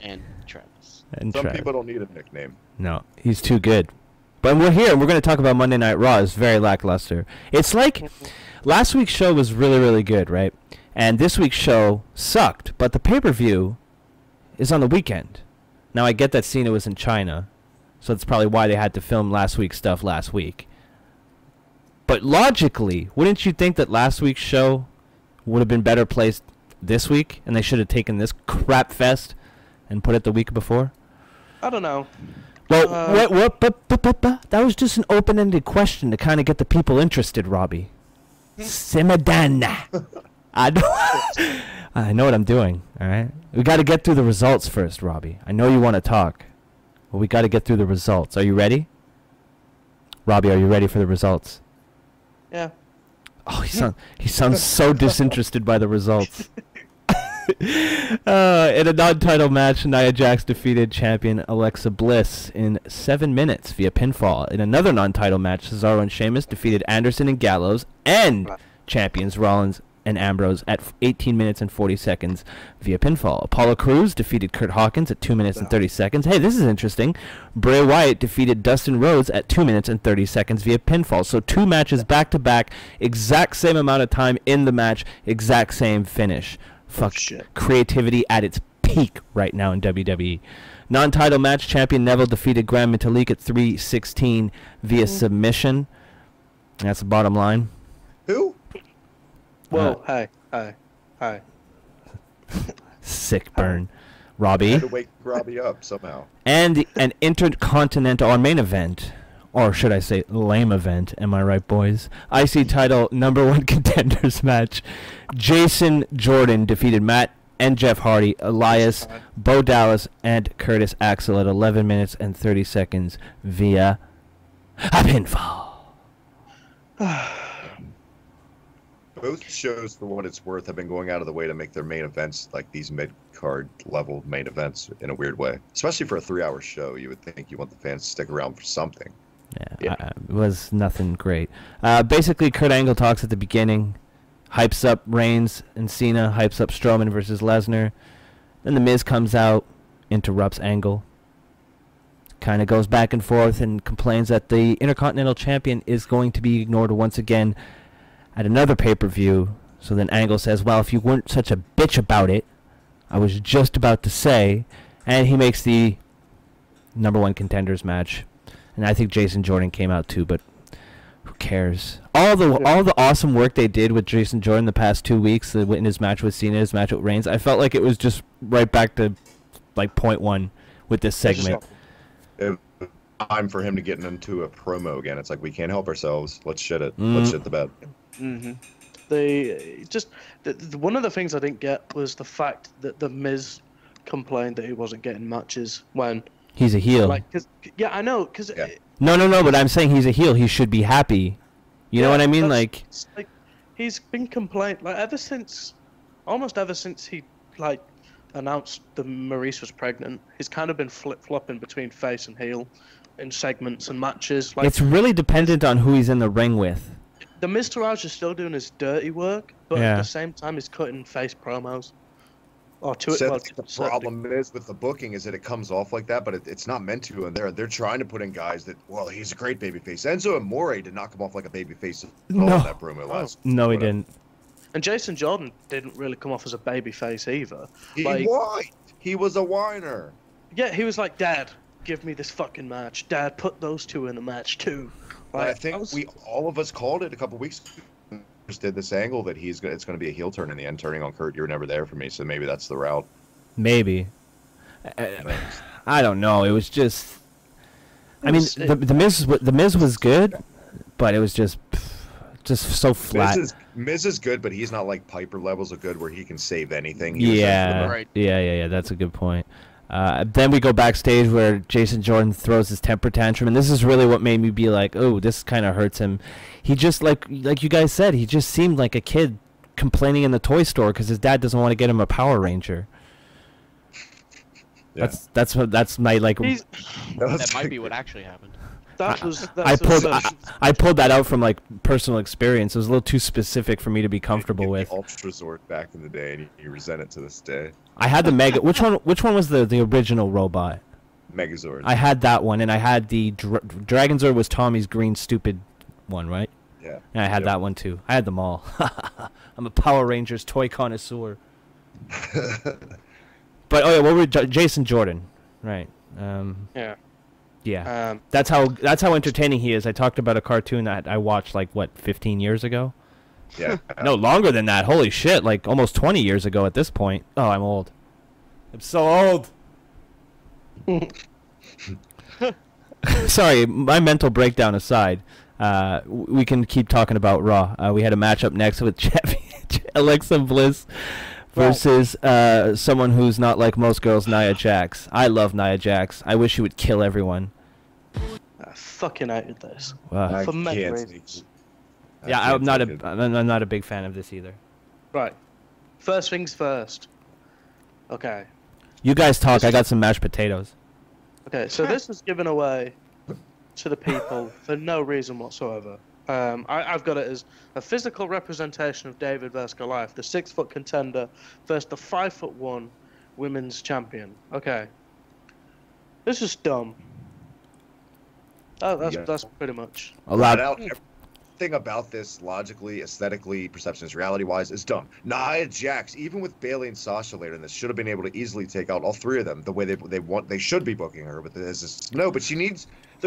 And Travis. And Some Travis. people don't need a nickname. No, he's too good. But we're here, and we're going to talk about Monday Night Raw. It's very lackluster. It's like last week's show was really, really good, right? And this week's show sucked, but the pay-per-view is on the weekend. Now, I get that Cena was in China, so that's probably why they had to film last week's stuff last week. But logically, wouldn't you think that last week's show would have been better placed this week, and they should have taken this crap fest and put it the week before? I don't know. Well, that was just an open-ended question to kind of get the people interested, Robbie. Simadana. I know what I'm doing, all right? We got to get through the results first, Robbie. I know you want to talk, but we got to get through the results. Are you ready? Robbie, are you ready for the results? Yeah. Oh, he sounds so disinterested by the results. In a non-title match, Nia Jax defeated champion Alexa Bliss in 7 minutes via pinfall. In another non-title match, Cesaro and Sheamus defeated Anderson and Gallows and champions Rollins and Ambrose at 18 minutes and 40 seconds via pinfall. Apollo Crews defeated Kurt Hawkins at 2 minutes and 30 seconds. Hey, this is interesting. Bray Wyatt defeated Dustin Rhodes at 2 minutes and 30 seconds via pinfall. So 2 matches back-to-back, exact same amount of time in the match, exact same finish. Fuck, creativity at its peak right now in WWE. Non-title match, champion Neville defeated Grand Metalik at 3:16 via submission. That's the bottom line. Who? Whoa, hi. Sick burn. Robbie. I had to wake Robbie up somehow. And an intercontinental main event, or should I say lame event, am I right, boys? IC title #1 contenders match. Jason Jordan defeated Matt and Jeff Hardy, Elias, Bo Dallas, and Curtis Axel at 11 minutes and 30 seconds via a pinfall. Both shows, for what it's worth, have been going out of the way to make their main events like these mid-card level main events in a weird way. Especially for a 3-hour show, you would think you want the fans to stick around for something. Yeah. It was nothing great. Basically, Kurt Angle talks at the beginning, hypes up Reigns and Cena, hypes up Strowman versus Lesnar. Then The Miz comes out, interrupts Angle, kind of goes back and forth and complains that the Intercontinental Champion is going to be ignored once again at another pay-per-view. So then Angle says, well, if you weren't such a bitch about it, I was just about to say. And he makes the #1 contenders match. And I think Jason Jordan came out too, but who cares? All the awesome work they did with Jason Jordan the past 2 weeks, in his match with Cena, his match with Reigns, I felt like it was just right back to like point one with this segment. It was time for him to get into a promo again. It's like, we can't help ourselves. Let's shit it. Let's shit the bed. Mm-hmm. One of the things I didn't get was the fact that The Miz complained that he wasn't getting matches when he's a heel. Yeah, I know. No, but I'm saying he's a heel. He should be happy. You know what I mean? Like he's been complaining almost ever since he announced that Maurice was pregnant. He's kind of been flip-flopping between face and heel in segments and matches. It's really dependent on who he's in the ring with. The Miz Taraj is still doing his dirty work, but at the same time he's cutting face promos. The problem is with the booking is that it comes off like that, but it's not meant to. And they're trying to put in guys that, well, he's a great babyface. Enzo Amore did not come off like a babyface in that promo last. No, he didn't. And Jason Jordan didn't really come off as a babyface either. He whined. He was a whiner. Yeah, he was like, Dad, give me this fucking match. Dad, put those two in a match too. I think all of us called it a couple weeks ago. Just did this angle that it's going to be a heel turn in the end, turning on Kurt. You were never there for me, so maybe that's the route. Maybe. I don't know. It was just. I mean, the Miz was good, but it was just so flat. Miz is good, but he's not like Piper levels of good where he can save anything. Yeah. That's a good point. Then we go backstage where Jason Jordan throws his temper tantrum, and this is really what made me be like, oh, this kind of hurts him. He just, like you guys said, he just seemed like a kid complaining in the toy store because his dad doesn't want to get him a Power Ranger. Yeah. That's my like. That might be what actually happened. I pulled that out from like personal experience. It was a little too specific for me to be comfortable with. Ultra Zord back in the day, and you resent it to this day. I had the Mega. Which one was the original robot? Megazord. I had that one, and I had the Dragonzord was Tommy's green stupid one, right? Yeah. And I had that one too. I had them all. I'm a Power Rangers toy connoisseur. But Jason Jordan, right? Yeah. Yeah. That's how entertaining he is. I talked about a cartoon that I watched 15 years ago. Yeah. No, longer than that. Holy shit, like almost 20 years ago at this point. Oh, I'm old. I'm so old. Sorry, my mental breakdown aside, we can keep talking about Raw. We had a matchup next with Alexa Bliss versus someone who's not like most girls, Nia Jax. I love Nia Jax. I wish she would kill everyone. I fucking hated this. For many reasons. Yeah, I'm not a big fan of this either. Right. First things first. Okay. You guys talk. I got some mashed potatoes. Okay, so this was given away to the people for no reason whatsoever. I've got it as a physical representation of David versus Goliath, the 6-foot contender versus the 5'1" women's champion. Okay. This is dumb. That's pretty much. Everything about this, logically, aesthetically, perceptions, reality-wise, is dumb. Nia Jax, even with Bayley and Sasha later in this, should have been able to easily take out all three of them the way they should be booking her. But they're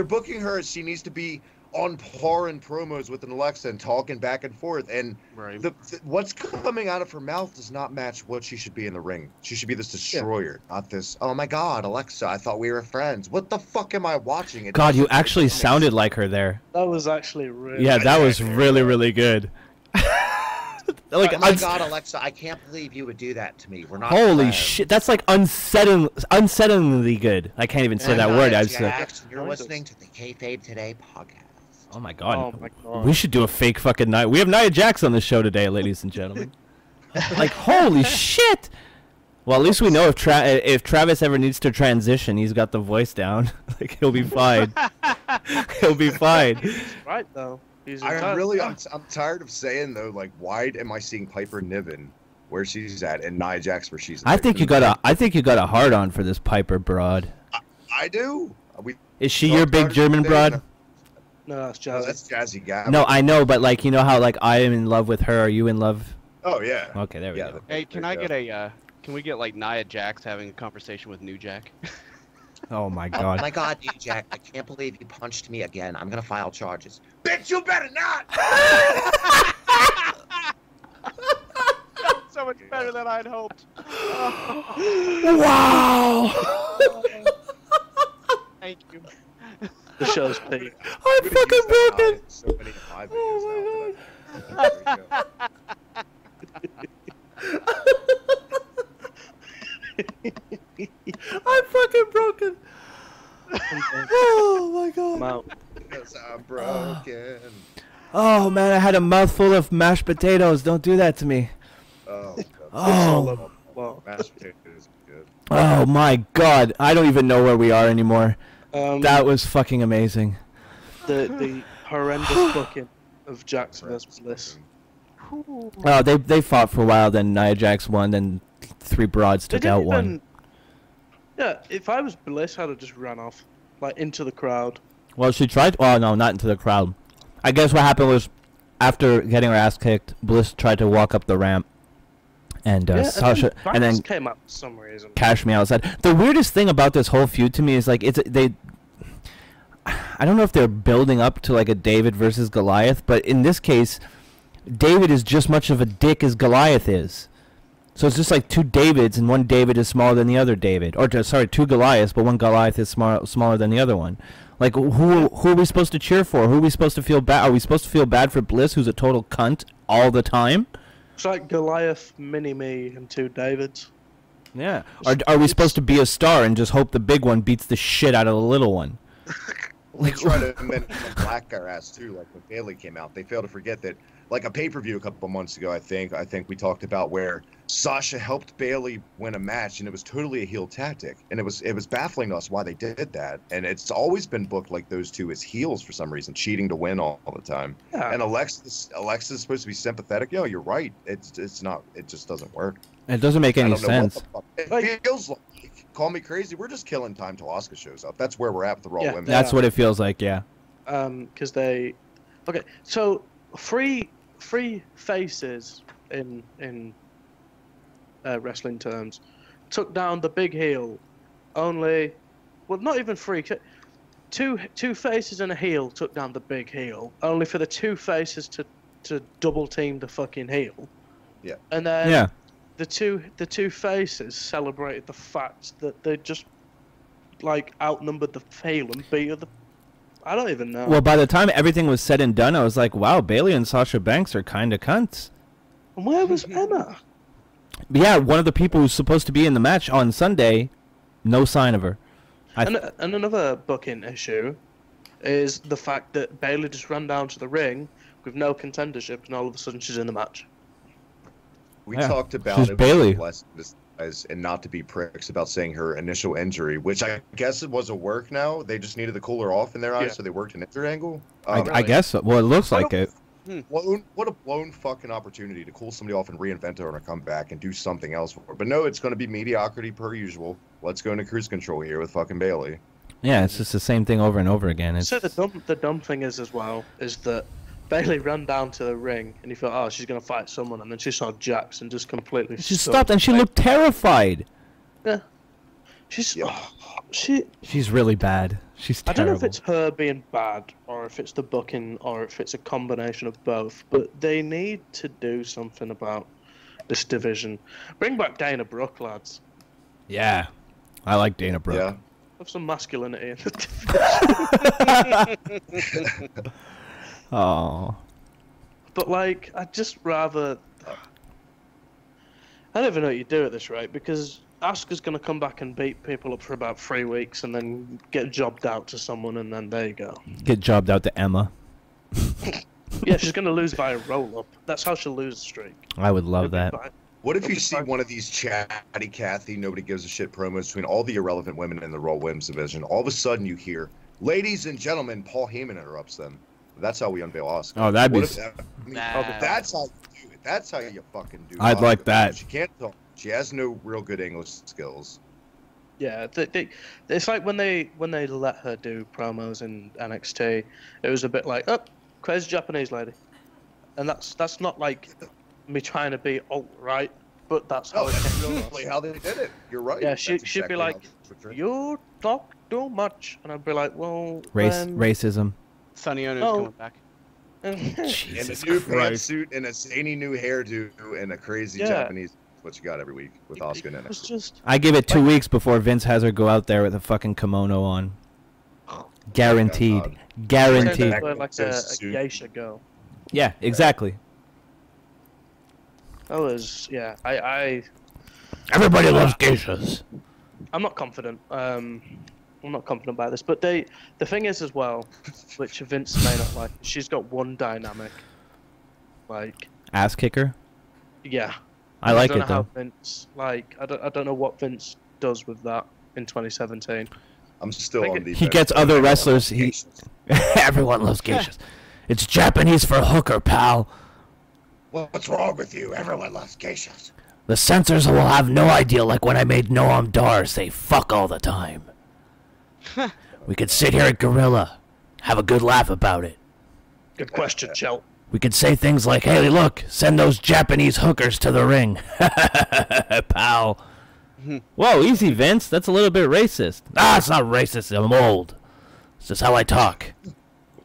booking her as she needs to be on par in promos with an Alexa and talking back and forth. And what's coming out of her mouth does not match what she should be in the ring. She should be this destroyer, not this, oh my God, Alexa, I thought we were friends. What the fuck am I watching? God, you actually sounded like her there. That was actually really that was really, really good. Like, Oh my God, Alexa, I can't believe you would do that to me. We're not holy friends. shit, that's like unsettlingly good. I can't even say that word. I just, Jackson, you're listening to the Kayfabe Today podcast. oh my god. Oh my God. We should do a fake fucking night. We have Nia Jax on the show today, ladies and gentlemen. Like, holy shit. Well, at least we know if Travis ever needs to transition, he's got the voice down. Like, he'll be fine. He'll be fine. Right though. I'm tired of saying though, like, why am I seeing Piper Niven where she's at and Nia Jax where she's at? I think you got a hard on for this Piper broad. I do. Is she your big German broad? No, that's Jazzy. No, that's Jazzy Gabby. No, I know, but like, you know how like I am in love with her. Are you in love? Oh yeah. Okay, there we go. Hey, can I get can we get like Nia Jax having a conversation with New Jack? Oh my Oh god. my God, New Jack, I can't believe you punched me again. I'm gonna file charges. Bitch, you better not! So much better than I'd hoped. Wow. Thank you. The show's peak. I'm fucking broken. So many live Oh videos now. I'm fucking broken. Oh my god. I'm out. Because I'm broken. Oh man, I had a mouthful of mashed potatoes. Don't do that to me. Oh. Oh. Well, Mashed potatoes are good. Oh my god. I don't even know where we are anymore. That the was fucking amazing. horrendous booking of Jax versus Bliss. Oh, they fought for a while, then Nia Jax won, then three broads They took didn't out one. even- Yeah, if I was Bliss, I'd have just ran off, like into the crowd. Well, she tried. Oh no, not into the crowd. I guess what happened was, after getting her ass kicked, Bliss tried to walk up the ramp, and Sasha, and then came up for some reason. cashed me outside. The weirdest thing about this whole feud to me is like I don't know if they're building up to like a David versus Goliath, but in this case, David is just much of a dick as Goliath is. So it's just like two Davids, and one David is smaller than the other David. Or, sorry, two Goliaths, but one Goliath is smaller than the other one. Like, who are we supposed to cheer for? Who are we supposed to feel bad? Are we supposed to feel bad for Bliss, who's a total cunt all the time? It's like Goliath, Mini-Me, and two Davids. Yeah. Are we supposed to be a star and just hope the big one beats the shit out of the little one? They try to amend the black guy ass too, like when Bailey came out. They failed to forget that, like a pay-per-view a couple months ago, I think we talked about where Sasha helped Bailey win a match, and it was totally a heel tactic, and it was baffling to us why they did that. And it's always been booked like those two as heels for some reason, cheating to win all the time. Yeah. And Alexa's supposed to be sympathetic. Yo, you're right. It's not. It just doesn't work. It doesn't make I any don't know what sense. the fuck. It feels like, call me crazy, we're just killing time till Asuka shows up. That's where we're at with the Raw women. That's what it feels like, yeah. Because they, okay, so three faces in wrestling terms took down the big heel. Only, well, not even three. Two faces and a heel took down the big heel. Only for the two faces to double team the fucking heel. Yeah. And then Yeah. the two faces celebrated the fact that they just like outnumbered the heel and beat the. I don't even know. Well, by the time everything was said and done, I was like, wow, Bailey and Sasha Banks are kind of cunts. And where was Emma? Yeah, one of the people who's supposed to be in the match on Sunday, no sign of her. And another booking issue is the fact that Bailey just ran down to the ring with no contendership, and all of a sudden she's in the match. We Yeah. talked about She's it Bailey. and not to be pricks about saying her initial injury, which I guess it was a work now. They just needed to cool her off in their eyes, Yeah. so they worked an injury angle. I guess so. Well, it looks like it. What a blown fucking opportunity to cool somebody off and reinvent her and come back and do something else for her. But no, it's going to be mediocrity per usual. Let's go into cruise control here with fucking Bailey. Yeah, it's just the same thing over and over again. It's, So the dumb thing is as well is that Bailey ran down to the ring and he thought, oh, she's gonna fight someone, and then she saw Jax and just completely. she stopped and she looked terrified. Yeah. She's Yeah. She's really bad. She's I terrible. don't know if it's her being bad or if it's the booking or if it's a combination of both, but they need to do something about this division. Bring back Dana Brooke, lads. Yeah, I like Dana Brooke. Yeah. Have some masculinity in the division. Oh. But like, I'd just rather I don't even know what you do at this rate, because Asuka's going to come back and beat people up for about 3 weeks and then get jobbed out to someone, and then there you go. Get jobbed out to Emma. Yeah, she's going to lose by a roll-up. That's how she'll lose the streak. I would love that. What if you see one of these chatty Cathy, nobody gives a shit promos between all the irrelevant women in the Raw Women's division? All of a sudden you hear, ladies and gentlemen, Paul Heyman interrupts them. That's how we unveil Asuka. Oh, that'd be... That's how you do it. That's how you fucking do it. I'd like that. She can't talk. She has no real good English skills. Yeah, it's like when they let her do promos in NXT, it was a bit like, oh, crazy Japanese lady. And that's not like me trying to be alt-right, but that's how absolutely how they did it. You're right. Yeah, she'd be like, you talk too much. And I'd be like, well, racism. Sonny Ono's coming back. In a new pantsuit and a zany new hairdo and a crazy Japanese. What you got every week with Asuka and NXT. I give it 2 weeks before Vince has her go out there with a fucking kimono on. Guaranteed. Guaranteed. Like a geisha girl. Yeah, exactly. That was, yeah, I Everybody loves geishas. I'm not confident. I'm not confident about this, but the thing is as well, which Vince may not like, she's got one dynamic, like ass kicker. Yeah, I like don't it know how though. Vince, like, I don't know what Vince does with that in 2017. I'm still on the. He gets other wrestlers. Everyone loves geishas. It's Japanese for hooker, pal. What's wrong with you? Everyone loves geishas. The censors will have no idea, like when I made Noam Dar say fuck all the time. We could sit here at Gorilla, have a good laugh about it. Good question, Chel. We could say things like, hey, look, send those Japanese hookers to the ring. Pal. Whoa, easy, Vince. That's a little bit racist. Ah, it's not racist. I'm old. It's just how I talk.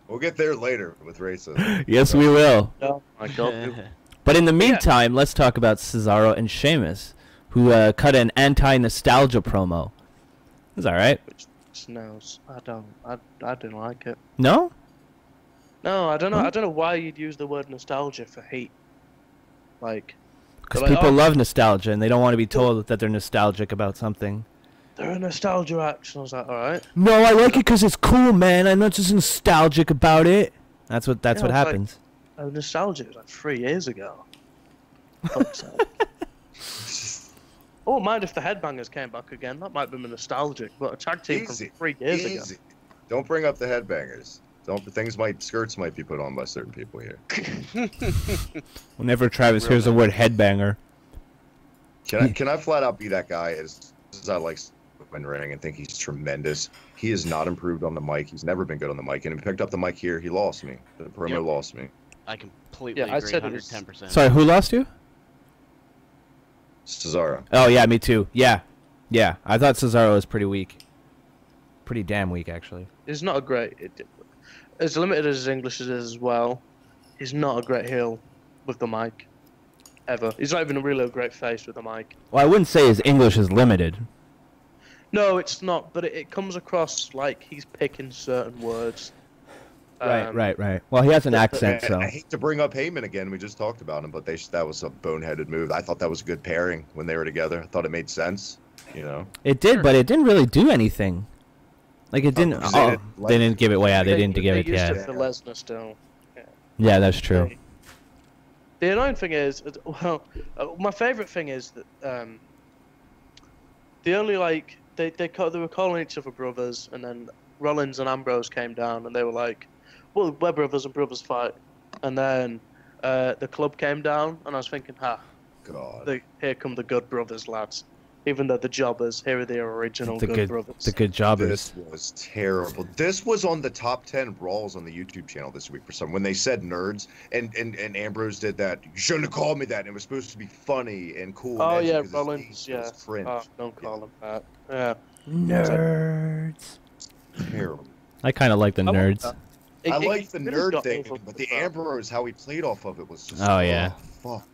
We'll get there later with racism. Yes, we will. Oh, my God. But in the meantime, let's talk about Cesaro and Sheamus, who cut an anti-nostalgia promo. It's all right. Snows. I didn't like it. No? No, I don't know. I don't know why you'd use the word nostalgia for heat. Like, because people love nostalgia and they don't want to be told that they're nostalgic about something. They're a nostalgia act. And I was like, all right. No, I like it because it's cool, man. I'm not just nostalgic about it. That's what happens. Like, nostalgia was like 3 years ago. I wouldn't mind if the Headbangers came back again. That might be nostalgic, but a tag team from 3 years ago. Don't bring up the Headbangers. Skirts might be put on by certain people here. Whenever Travis hears the word headbanger. Can I flat out be that guy as I like in ring and think he's tremendous? He has not improved on the mic. He's never been good on the mic. And he picked up the mic here. He lost me. The promo lost me. I completely agree. 110%. Sorry, who lost you? Cesaro. Oh, yeah, me too. Yeah. I thought Cesaro was pretty weak. Pretty damn weak, actually. He's not a great... As limited as his English is as well, he's not a great heel with the mic. Ever. He's not even really a great face with the mic. Well, I wouldn't say his English is limited. No, it's not, but it comes across like he's picking certain words. Right. Well, he has an accent, so... I hate to bring up Heyman again. We just talked about him, but that was a boneheaded move. I thought that was a good pairing when they were together. I thought it made sense, you know? It did, but it didn't really do anything. Like, it didn't... they didn't give it away. They didn't give it, They used it for Lesnar still. Yeah, that's true. The annoying thing is... Well, my favourite thing is that... the only, like... They were calling each other brothers, and then Rollins and Ambrose came down, and they were like, well, we're brothers and brothers fight. And then the club came down, and I was thinking, God. Here come the good brothers, lads. Even though the jobbers, here are the original good brothers. The good jobbers. This was terrible. This was on the top 10 brawls on the YouTube channel this week for some. When they said nerds, and Ambrose did that, you shouldn't have called me that. And it was supposed to be funny and cool. Oh, and yeah, Rollins, yeah. Oh, don't call him that. Yeah. Nerds. Terrible. I kind of like the nerds. I like the nerd thing, but the Ambrose, how he played off of it was just... Oh, yeah. Fuck.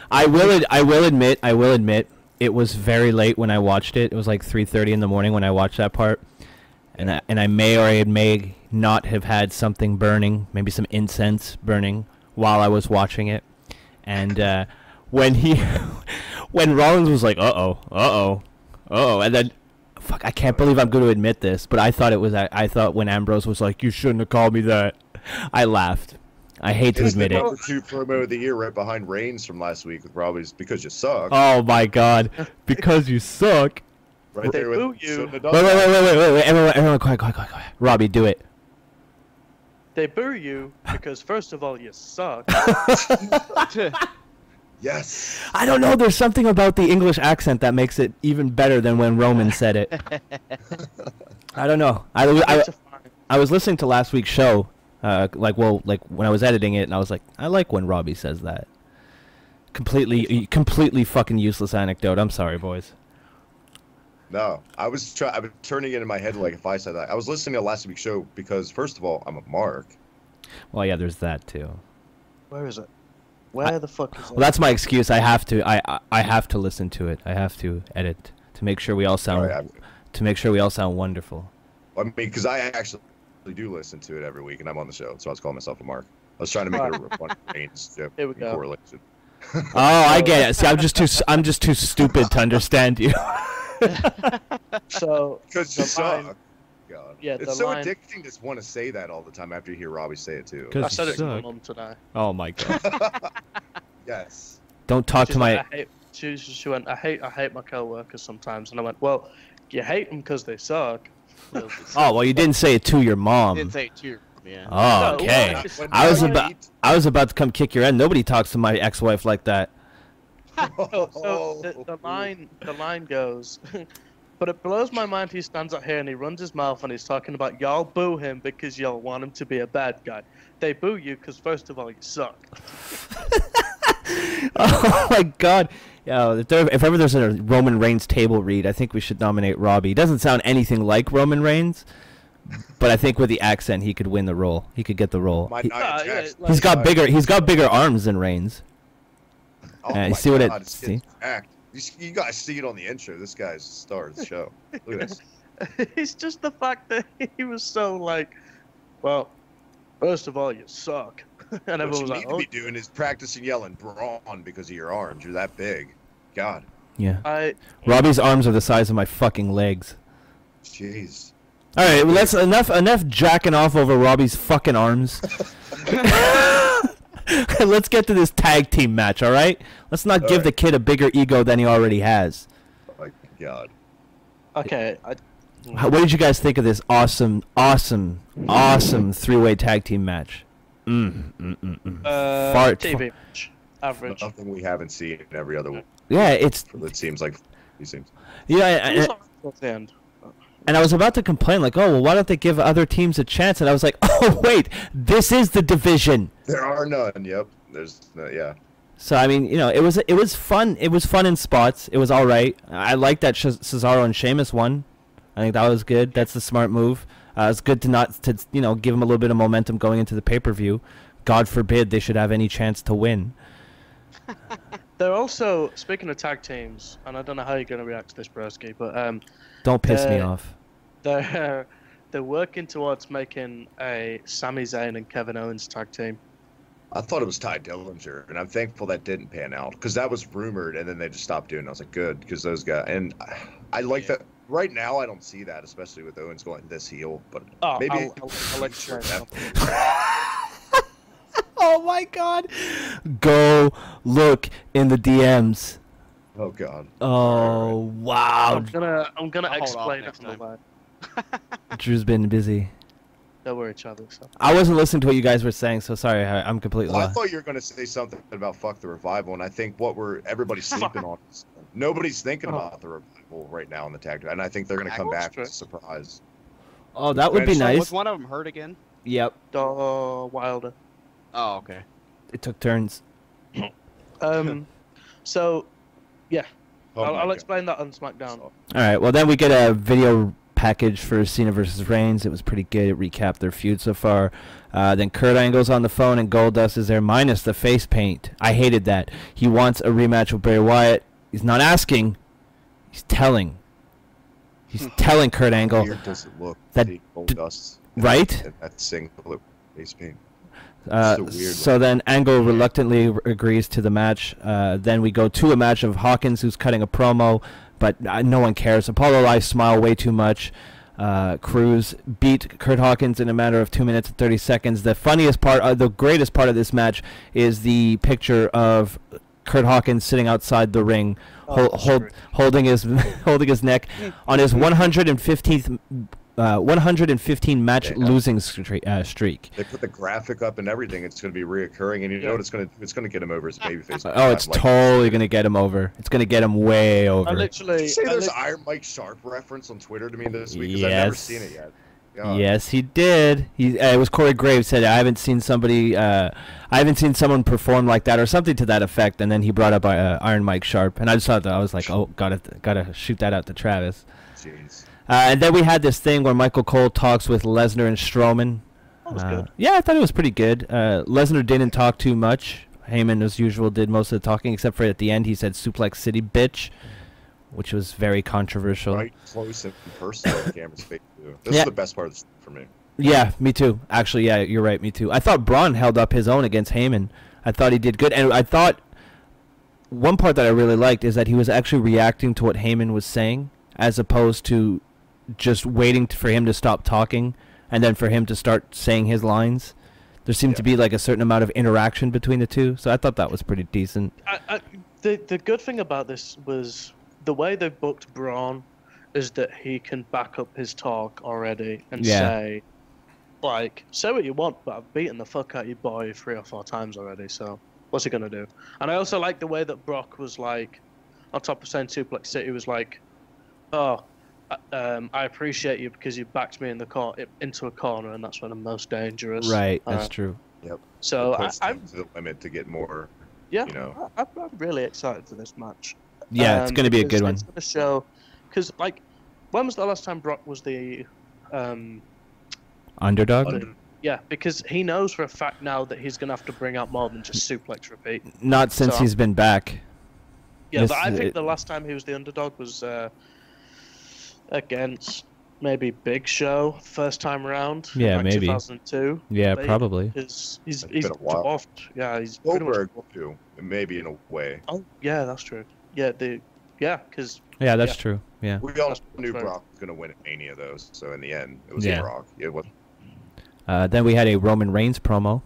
I will admit, it was very late when I watched it. It was like 3:30 in the morning when I watched that part. And I may not have had something burning, maybe some incense burning while I was watching it. And when when Rollins was like, and then, fuck, I can't believe I'm going to admit this, but I thought I thought when Ambrose was like, you shouldn't have called me that, I laughed. I hate to admit it. Number 2 promo of the year, right behind Reigns from last week with Robbie's "Because You Suck." Oh my God, because you suck. Right there with you. Wait, everyone, quiet. Robbie, do it. They boo you because, first of all, you suck. Yes. I don't know. There's something about the English accent that makes it even better than when Roman said it. I don't know. I was listening to last week's show, like when I was editing it, and I was like, I like when Robbie says that. Completely fucking useless anecdote. I'm sorry, boys. No, I was turning it in my head like if I said that. I was listening to last week's show because, first of all, I'm a Mark. Well, yeah, there's that too. Where is it? Where the fuck is it? Well, that's my excuse. I have to. I have to listen to it. I have to edit to make sure we all sound wonderful. I mean, because I actually do listen to it every week, and I'm on the show, so I was calling myself a Mark. I was trying to make it a one joke. Here we go. Correlation. Oh, I get it. See, I'm just too stupid to understand you. So because you suck. God. Yeah, it's so addicting to want to say that all the time after you hear Robbie say it too. I said it to my mom today. Oh my God. Yes. Don't talk to my. She went, I hate my co-workers sometimes, and I went, well, you hate them because they suck. Oh well, you didn't say it to your mom. You didn't say it to your yeah. Oh, okay. I was about to come kick your end. Nobody talks to my ex-wife like that. So the line goes, but it blows my mind he stands up here and he runs his mouth and he's talking about y'all boo him because y'all want him to be a bad guy. They boo you because, first of all, you suck. Oh my God. Yeah, if ever there's a Roman Reigns table read, I think we should nominate Robbie. He doesn't sound anything like Roman Reigns, but I think with the accent he could win the role. He could get the role. He's got bigger arms than Reigns. Oh you my see what God, it see? You guys see it on the intro. This guy's the star of the show. Look at this. It's just the fact that he was so like, well, first of all, you suck. And everyone was What like, you need to be doing is practicing yelling Braun because of your arms. You're that big. God. Yeah. Robbie's arms are the size of my fucking legs. Jeez. All right, well, let's enough jacking off over Robbie's fucking arms. Let's get to this tag team match, all right? Let's not give the kid a bigger ego than he already has. Oh my God. Okay. What did you guys think of this awesome three-way tag team match? TV match. Average. Nothing we haven't seen in every other one. Yeah, it seems like these things. Yeah, and I was about to complain, like, oh, well, why don't they give other teams a chance? And I was like, oh, wait, this is the division. There are none. Yep. There's yeah. So I mean, you know, it was fun. It was fun in spots. It was all right. I like that Cesaro and Sheamus won. I think that was good. That's the smart move. It's good to give them a little bit of momentum going into the pay-per-view. God forbid they should have any chance to win. They're also, speaking of tag teams, and I don't know how you're going to react to this, Broski, but don't piss me off. They're working towards making a Sami Zayn and Kevin Owens tag team. I thought it was Ty Dillinger, and I'm thankful that didn't pan out because that was rumored, and then they just stopped doing it. I was like, good, because those guys, and I like that. Right now, I don't see that, especially with Owens going this heel, but maybe I'll let you know. Oh my God! Go look in the DMs. Oh God! Oh wow! I'm gonna explain it on the line. Drew's been busy. Don't worry, Charlie. So. I wasn't listening to what you guys were saying, so sorry. I'm completely Well, I lost. thought you were going to say something about fuck the revival, and I think everybody's sleeping on is nobody's thinking about the revival right now in the tag, and I think they're going to come back as a surprise. Oh, that would be nice. Was one of them hurt again? Yep. Wilder. Oh, okay. It took turns. So, yeah. Oh I'll explain that on SmackDown. All right. Well, then we get a video package for Cena versus Reigns. It was pretty good. It recapped their feud so far. Then Kurt Angle's on the phone and Goldust is there minus the face paint. I hated that. He wants a rematch with Bray Wyatt. He's not asking. He's telling. He's telling Kurt Angle Weird does it look? that Goldust, right? That single face paint. So then Angle reluctantly agrees to the match. Then we go to a match of Hawkins, who's cutting a promo, but no one cares. Apollo Live smile way too much. Cruz beat Kurt Hawkins in a matter of 2 minutes and 30 seconds. The funniest part, the greatest part of this match is the picture of Kurt Hawkins sitting outside the ring, holding his holding his neck on his 115th 115 match losing streak. They put the graphic up and everything. It's going to be reoccurring, and you know what it's going to get him over as babyface. Oh, it's totally going to get him over. It's going to get him way over. Did you say there's Iron Mike Sharp reference on Twitter to me this week? Because I've never seen it yet. God. Yes, he did. It was Corey Graves said, I haven't seen someone perform like that or something to that effect. And then he brought up Iron Mike Sharp, and I just thought that I was like, oh, gotta shoot that out to Travis. Jeez. And then we had this thing where Michael Cole talks with Lesnar and Strowman. That was good. Yeah, I thought it was pretty good. Lesnar didn't talk too much. Heyman, as usual, did most of the talking, except for at the end he said "Suplex City, bitch," which was very controversial. Right, close and personal. The camera's fake too. This is the best part of this for me. Yeah, me too. Actually, yeah, you're right. Me too. I thought Braun held up his own against Heyman. I thought he did good, and I thought one part that I really liked is that he was actually reacting to what Heyman was saying, as opposed to just waiting for him to stop talking and then for him to start saying his lines. There seemed to be like a certain amount of interaction between the two, so I thought that was pretty decent. The good thing about this was the way they booked Braun is that he can back up his talk already and say, like, say what you want, but I've beaten the fuck out of your boy 3 or 4 times already, so what's he gonna do? And I also like the way that Brock was like, on top of saying Suplex City, was like, oh, I appreciate you because you backed me in into a corner, and that's when I'm most dangerous. Right, that's true. Yep. So I'm to the limit to get more. Yeah, you know. I'm really excited for this match. Yeah, it's going to be a good one. It's going to show, because like, when was the last time Brock was the underdog? Yeah, because he knows for a fact now that he's going to have to bring out more than just suplex repeat. Not since he's been back. Yeah, but I think the last time he was the underdog was against maybe Big Show first time around. Yeah, like maybe 2002. Yeah, probably. He's dwarfed. Yeah, he's Goldberg too, maybe in a way. Oh yeah, that's true. Yeah, because that's true. Yeah. We all knew Brock was going to win at Mania though, so in the end it was Brock. It was. Then we had a Roman Reigns promo.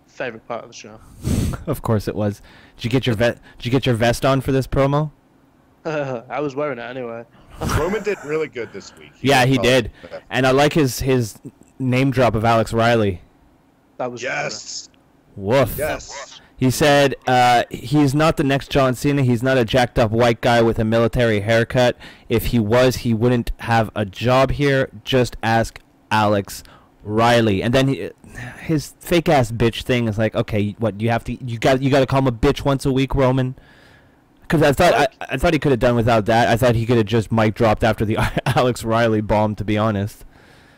Favorite part of the show. Of course it was. Did you get your vest on for this promo? I was wearing it anyway. Roman did really good this week. He did. And I like his name drop of Alex Riley. That was Woof. Yes. He said he's not the next John Cena. He's not a jacked up white guy with a military haircut. If he was, he wouldn't have a job here. Just ask Alex Riley. And then his fake ass bitch thing is like, okay, what you got to call him a bitch once a week, Roman? Because I thought he could have done without that. I thought he could have just mic dropped after the Alex Riley bomb, to be honest.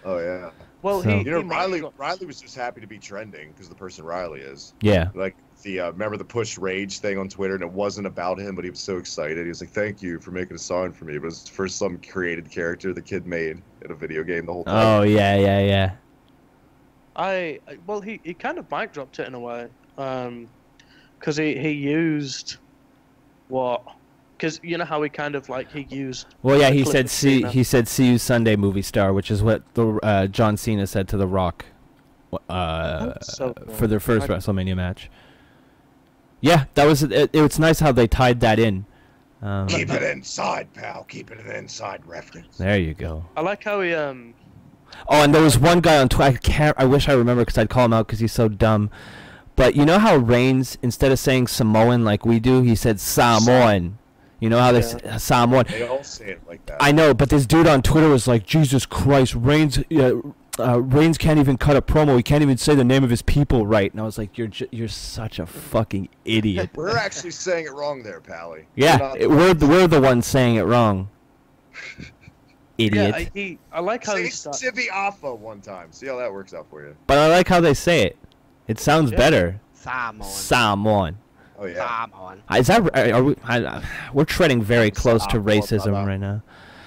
Oh yeah. Well, Riley was just happy to be trending because the person Riley is. Yeah. Like remember the push rage thing on Twitter, and it wasn't about him, but he was so excited. He was like, "Thank you for making a song for me." It was for some created character the kid made in a video game the whole time. Oh yeah. He kind of mic dropped it in a way, because he used what. Because you know how he kind of like he used. Well, yeah, he said "See you Sunday, movie star," which is what the John Cena said to The Rock, for their first WrestleMania match. Yeah, that was it. It's nice how they tied that in. Keep it inside, pal. Keep it an inside reference. There you go. I like how he Oh, and there was one guy on Twitter. I wish I remember because I'd call him out because he's so dumb. But you know how Reigns, instead of saying Samoan like we do, he said Samoan. You know how they say Samoan. They all say it like that. I know, but this dude on Twitter was like, Jesus Christ, Reigns can't even cut a promo. He can't even say the name of his people right. And I was like, you're such a fucking idiot. We're actually saying it wrong there, Pally. Yeah, we're the ones saying it wrong. Idiot. Yeah, I like how say he started. Civi Alpha one time. See how that works out for you. But I like how they say it. It sounds better. Samoan. Oh yeah. Samoan. Is that we're treading very close to racism right now.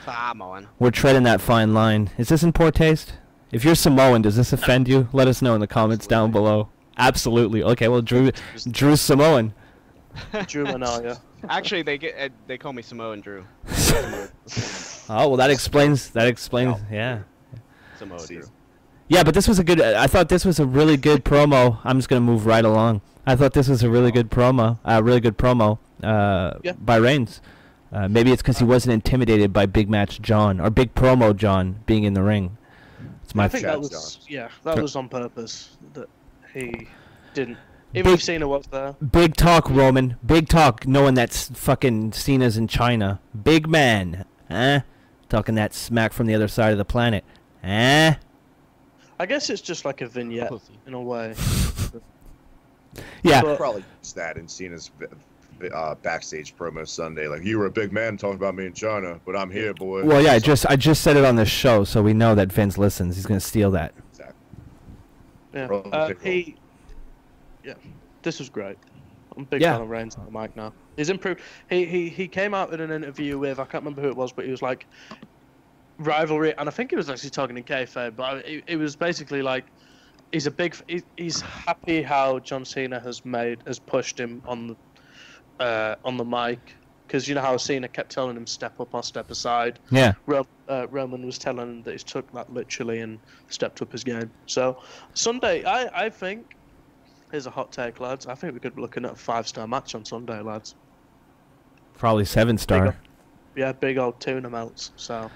Samoan. We're treading that fine line. Is this in poor taste? If you're Samoan, does this offend you? Let us know in the comments down below. Absolutely. Okay, well, Drew's Samoan. Drew Manaia. Actually, they call me Samoan Drew. Oh, well, that explains. Yeah. Samoa Drew. Yeah, but this was a good. I thought this was a really good promo. I'm just gonna move right along. I thought this was a really good promo. By Reigns. Maybe it's because he wasn't intimidated by Big Match John or Big Promo John being in the ring. It's my. I think that was on purpose that he didn't. Even if Cena was there. Big talk, Roman. Big talk, knowing that fucking Cena's in China. Big man. Talking that smack from the other side of the planet. I guess it's just like a vignette, in a way. Yeah. But probably use that in Cena's backstage promo Sunday. Like, you were a big man talking about me in China, but I'm here, boy. Well, yeah, I just said it on the show, so we know that Vince listens. He's going to steal that. Exactly. Yeah. This was great. I'm a big fan of Reigns on the mic now. He's improved. He came out in an interview with, I can't remember who it was, but he was like, rivalry, and I think he was actually talking in Kayfabe, but it was basically like, he's happy how John Cena has pushed him on the mic, because you know how Cena kept telling him step up or step aside. Yeah. Roman was telling him that he's took that literally and stepped up his game. So Sunday, I think, here's a hot take, lads. I think we could be looking at a 5-star match on Sunday, lads. Probably 7-star. Big old tuna melts. So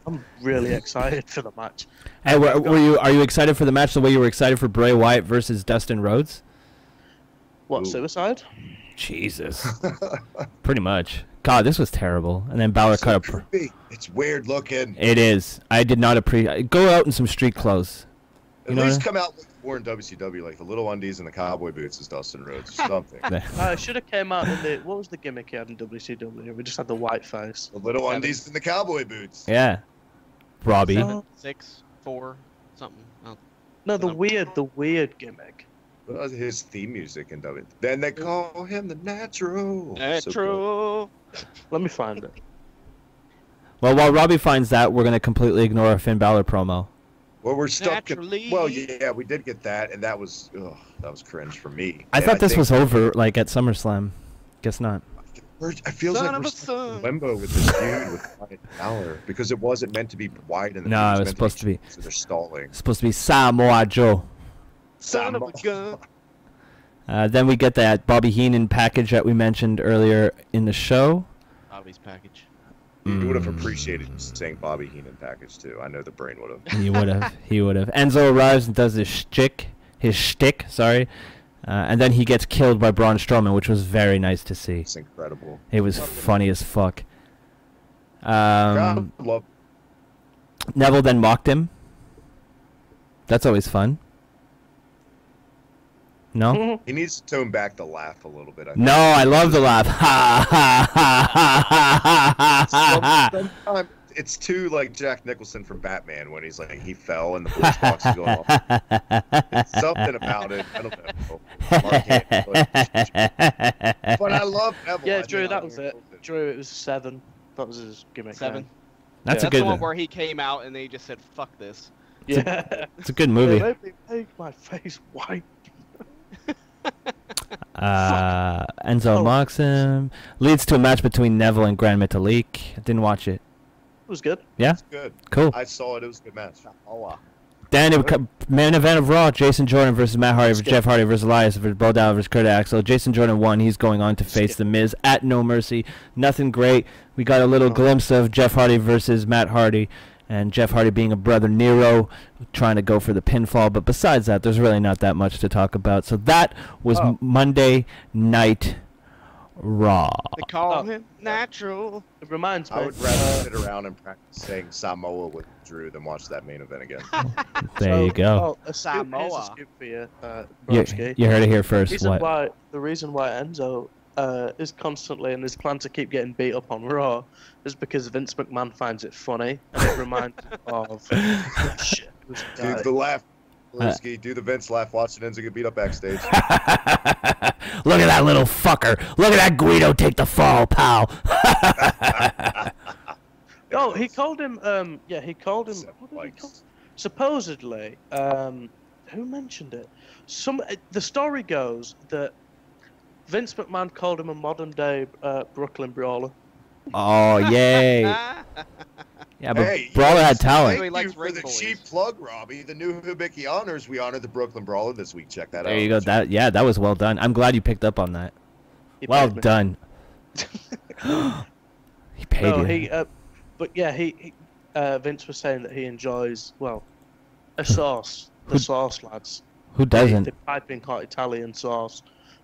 I'm really excited for the match. Hey, are you excited for the match the way you were excited for Bray Wyatt versus Dustin Rhodes? What, Suicide? Jesus. Pretty much. God, this was terrible. And then Balor cut up. It's weird looking. It is. I did not appreciate. Go out in some street clothes. At least come out like more in WCW, like the little undies and the cowboy boots as Dustin Rhodes or something. I should have came out in the. What was the gimmick he had in WCW? We just had the white face. The little undies and the cowboy boots. Yeah. Robbie. 7, 6, 4, something. Oh. No, the weird gimmick. Well, his theme music in WWE. Then they call him the Natural. Natural. Let me find it. Well, while Robbie finds that, we're going to completely ignore a Finn Balor promo. Well, we're stuck. Well, yeah, we did get that, and that was cringe for me. I thought this was over, like at SummerSlam. Guess not. I feel like we're stuck in limbo with this feud with Finn Balor because it wasn't meant to be wide in the. No, it was supposed to be. So they're stalling. It's supposed to be Samoa Joe. Son of a gun. Then we get that Bobby Heenan package that we mentioned earlier in the show. Bobby's package. You would have appreciated saying Bobby Heenan package too. I know the brain would have. He would have. He would have. Enzo arrives and does his shtick. And then he gets killed by Braun Strowman, which was very nice to see. It's incredible. It was funny as fuck. Love. Neville then mocked him. That's always fun. No? He needs to tone back the laugh a little bit. No, I love the laugh. Ha ha ha ha ha ha. It's too like Jack Nicholson from Batman when he's like he fell and the police box is going off. It's something about it. I don't know. But I love Neville. Yeah, Drew, that was it. Drew, it was 7. That was his gimmick. 7. That's the one where he came out and they just said, "Fuck this." Yeah. It's a good movie. Make my face white. Enzo mocks him. Leads to a match between Neville and Grand Metalik. I didn't watch it. It was good. Yeah? It's good. Cool. I saw it. It was a good match. Then main event of Raw: Jason Jordan versus Matt Hardy versus Jeff Hardy versus Elias versus Bo Dallas versus Kurt Axel. Jason Jordan won. He's going on to face The Miz at No Mercy. Nothing great. We got a little glimpse of Jeff Hardy versus Matt Hardy. And Jeff Hardy being a brother Nero, trying to go for the pinfall. But besides that, there's really not that much to talk about. So that was Monday Night Raw. They call him Natural. It reminds me. I would rather sit around and practice saying Samoa with Drew than watch that main event again. There you go. Samoa. Here's a scoop for you, You heard it here first. The reason why Enzo is constantly in his plan to keep getting beat up on Raw is because Vince McMahon finds it funny and it reminds him of shit. Do the laugh, do the Vince laugh watching Enzo get beat up backstage. Look at that little fucker. Look at that Guido take the fall, pal. No, he called him. He called him. What did he call? Supposedly, who mentioned it? The story goes that Vince McMahon called him a modern day Brooklyn Brawler. Oh, yay. Yeah, but Brawler had talent. Thank you for the cheap plug, Robbie. The new Hibiki honors. We honored the Brooklyn Brawler this week. Check that out. There you go. That was well done. I'm glad you picked up on that. Well done. He paid you. But yeah, Vince was saying that he enjoys a sauce. The sauce, lads. Who doesn't? The piping hot Italian sauce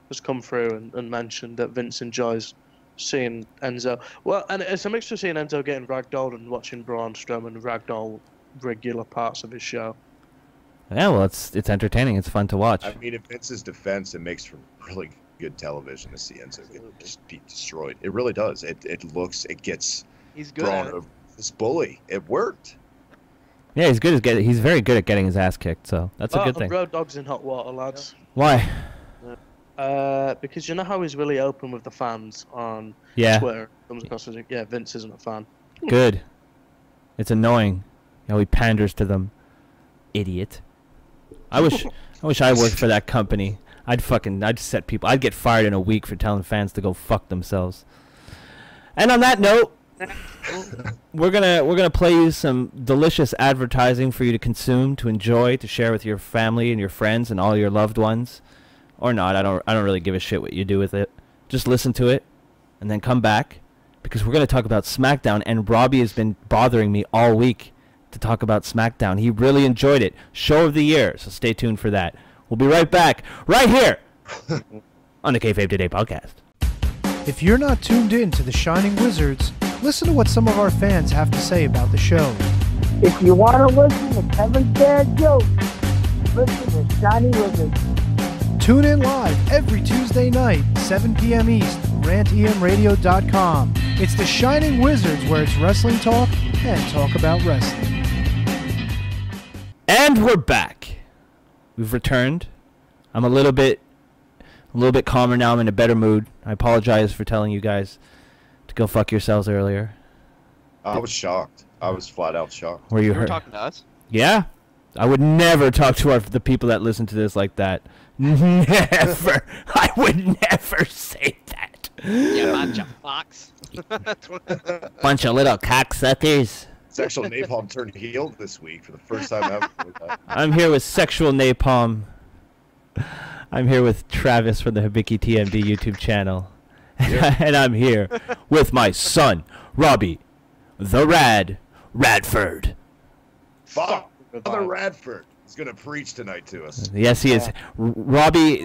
has come through and mentioned that Vince enjoys seeing Enzo. Well, and it's a mixture of seeing Enzo getting ragdolled and watching Braun Strowman ragdoll regular parts of his show. Yeah, well, it's entertaining. It's fun to watch. I mean, in Vince's defense, it makes for really good television to see Enzo get destroyed. It really does. It gets He's good Braun at it. over this bully. It worked. Yeah, he's very good at getting his ass kicked, so that's a good thing. Road Dog's in hot water, lads. Why? Because you know how he's really open with the fans on Twitter. Comes across as Vince isn't a fan. Good. It's annoying how he panders to them. Idiot. I wish I worked for that company. I'd set people. I'd get fired in a week for telling fans to go fuck themselves. And on that note, we're gonna play you some delicious advertising for you to consume, to enjoy, to share with your family and your friends and all your loved ones, or not. I don't really give a shit what you do with it. Just listen to it, and then come back, because we're gonna talk about SmackDown. And Robbie has been bothering me all week to talk about SmackDown. He really enjoyed it. Show of the year. So stay tuned for that. We'll be right back, right here on the Kayfabe Today podcast. If you're not tuned in to the Shining Wizards, listen to what some of our fans have to say about the show. If you want to listen to Kevin's bad jokes, listen to Shining Wizards. Tune in live every Tuesday night, 7 p.m. East, rantemradio.com. It's the Shining Wizards, where it's wrestling talk and talk about wrestling. And we're back. We've returned. I'm a little bit calmer now. I'm in a better mood. I apologize for telling you guys to go fuck yourselves earlier. I was shocked. I was flat out shocked. Were you were hurt? talking to us? Yeah. I would never talk to the people that listen to this like that. Never. I would never say that. You bunch of fucks. Bunch of little cocksuckers. Sexual Napalm turned heel this week for the first time ever. I'm here with Sexual Napalm. I'm here with Travis from the Hibiki TMD YouTube channel. And I'm here with my son, Robbie, the Radford. Father Radford is going to preach tonight to us. Yes, he is. Robbie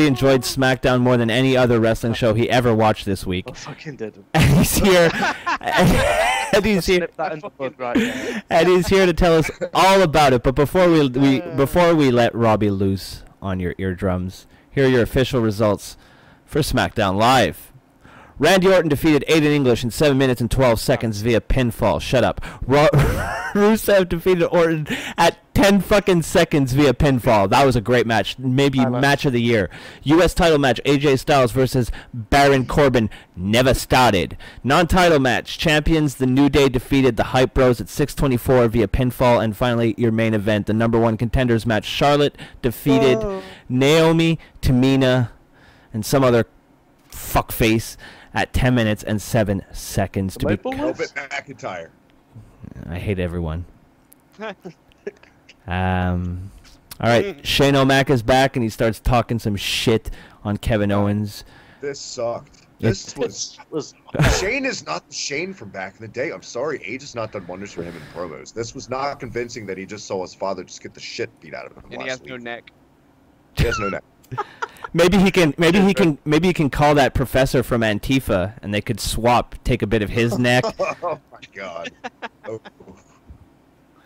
enjoyed SmackDown more than any other wrestling show he ever watched this week. I fucking did. And he's here. And he's here. And he's here to tell us all about it. But before we let Robbie loose on your eardrums, here are your official results for SmackDown Live. Randy Orton defeated Aidan English in 7 minutes and 12 seconds via pinfall. Shut up. Rusev defeated Orton at 10 fucking seconds via pinfall. That was a great match. Maybe match of the year. U.S. title match, AJ Styles versus Baron Corbin. Never started. Non-title match, champions The New Day defeated the Hype Bros at 6:24 via pinfall. And finally, your main event, the number one contenders match. Charlotte defeated Naomi, Tamina, and some other fuckface at 10 minutes and 7 seconds to be. McIntyre. I hate everyone. All right, Shane O'Mac is back, and he starts talking some shit on Kevin Owens. This sucked. This was Shane is not the Shane from back in the day. I'm sorry, age has not done wonders for him in promos. This was not convincing that he just saw his father just get the shit beat out of him. And he has no neck. He has no neck. Maybe he can call that professor from Antifa, and they could swap, take a bit of his neck. Oh my god.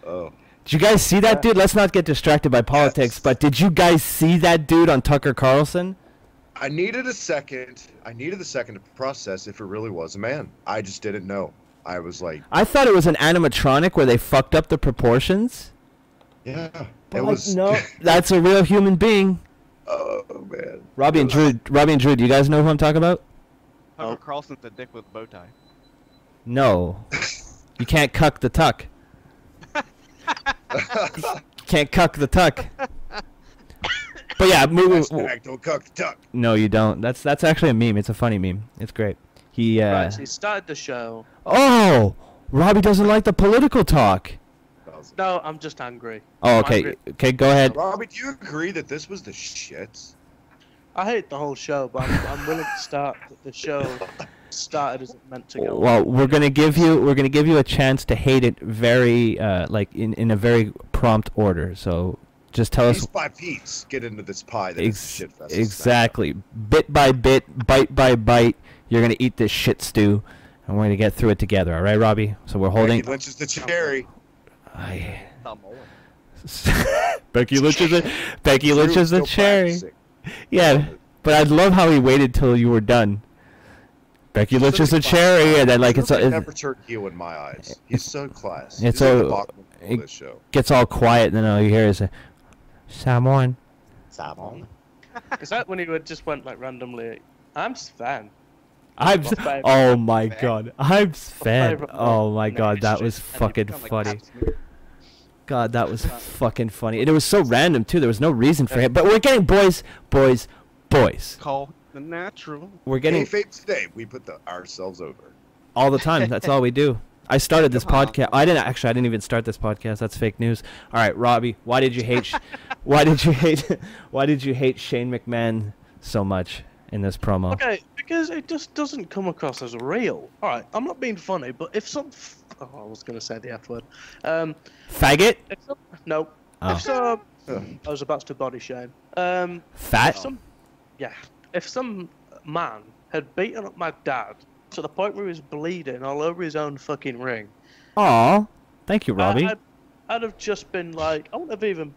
Oh. Did you guys see that dude? Let's not get distracted by politics, but did you guys see that dude on Tucker Carlson? I needed a second to process if it really was a man. I just didn't know. I was like, I thought it was an animatronic where they fucked up the proportions. Yeah. It was no. That's a real human being. Oh man. Robbie and Drew, do you guys know who I'm talking about? Tucker Carlson's a dick with a bow tie. No. You can't cuck the tuck. Can't cuck the tuck. But yeah, Don't cuck the tuck. No, you don't. That's actually a meme. It's a funny meme. It's great. Right, so he started the show. Oh, Robbie doesn't like the political talk. No, I'm just angry. Oh, I'm okay. angry. Okay, go ahead. Robbie, do you agree that this was the shits? I hate the whole show, but I'm willing to start the show started as it meant to go. Well, we're gonna give you a chance to hate it very like in a very prompt order. So just tell us. Piece by piece, get into this pie that is shit fest. Exactly, bit by bit, bite by bite. You're gonna eat this shit stew, and we're gonna get through it together. All right, Robbie. So we're holding. Becky Lynch is the cherry. Becky Lynch is the cherry. Yeah, but I love how he waited till you were done. Becky Lynch is a cherry, and then like it's never turned heel in my eyes. He's so classy. It's all it gets all quiet, and then all you hear is Samon. Is that when he just went like randomly? I'm Sven. Oh my god, I'm Sven. Oh my god, that was fucking funny. God, that was fucking funny. And it was so random too. There was no reason for him. But we're getting boys. Call the natural. We're getting Kayfabe Today. We put ourselves over all the time. That's all we do. I started this podcast. I didn't even start this podcast. That's fake news. All right, Robbie, why did you hate Shane McMahon so much in this promo? Okay, because it just doesn't come across as real. All right, I'm not being funny, but if some I was going to say the F word. Faggot? No. Oh. I was about to body shame. Fat? If some man had beaten up my dad to the point where he was bleeding all over his own fucking ring. Aw, thank you, Robbie. I'd have just been like, I wouldn't have even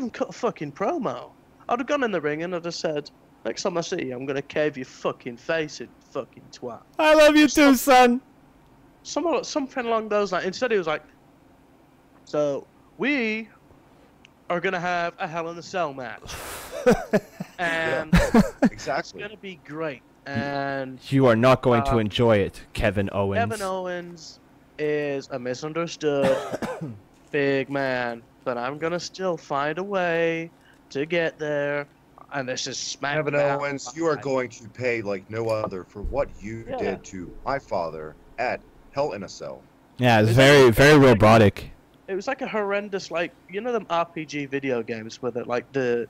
cut a fucking promo. I'd have gone in the ring and I'd have said, next time I see you, I'm going to cave your fucking face in, fucking twat. I love you too, son. Something along those lines. Instead, he was like, so we are going to have a Hell in a Cell match. And exactly. It's going to be great. And you are not going to enjoy it, Kevin Owens. Kevin Owens is a misunderstood big man, but I'm going to still find a way to get there. And this is SmackDown. Kevin Owens, you are going to pay like no other for what you did to my father at Hell in a Cell. Yeah, it's very, very robotic. It was like a horrendous, like, you know them RPG video games where like the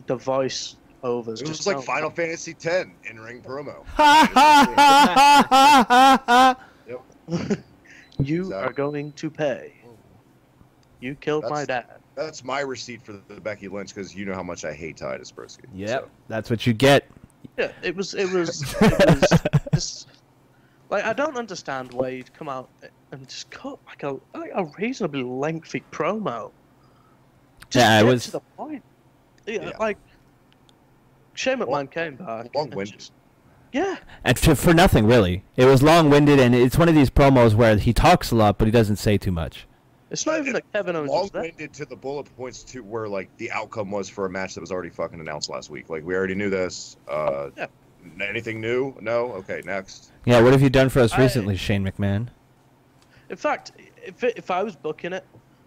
voice overs. It was like Final Fantasy X in-ring promo. Yep. You are going to pay. You killed my dad. That's my receipt for the Becky Lynch because you know how much I hate Titus Brisket. Yep, so. That's what you get. Yeah, it was just, like, I don't understand why you'd come out and just cut like a reasonably lengthy promo. Just it was to the point. Yeah. Like Shane McMahon came back. Long-winded. Yeah. And for nothing really. It was long-winded, and it's one of these promos where he talks a lot, but he doesn't say too much. It's not even that Kevin Owens was there. Long-winded to the bullet points to where like the outcome was for a match that was already fucking announced last week. Like we already knew this. Yeah. Anything new? No. Okay, next. Yeah. What have you done for us recently, Shane McMahon? In fact, if I was booking it,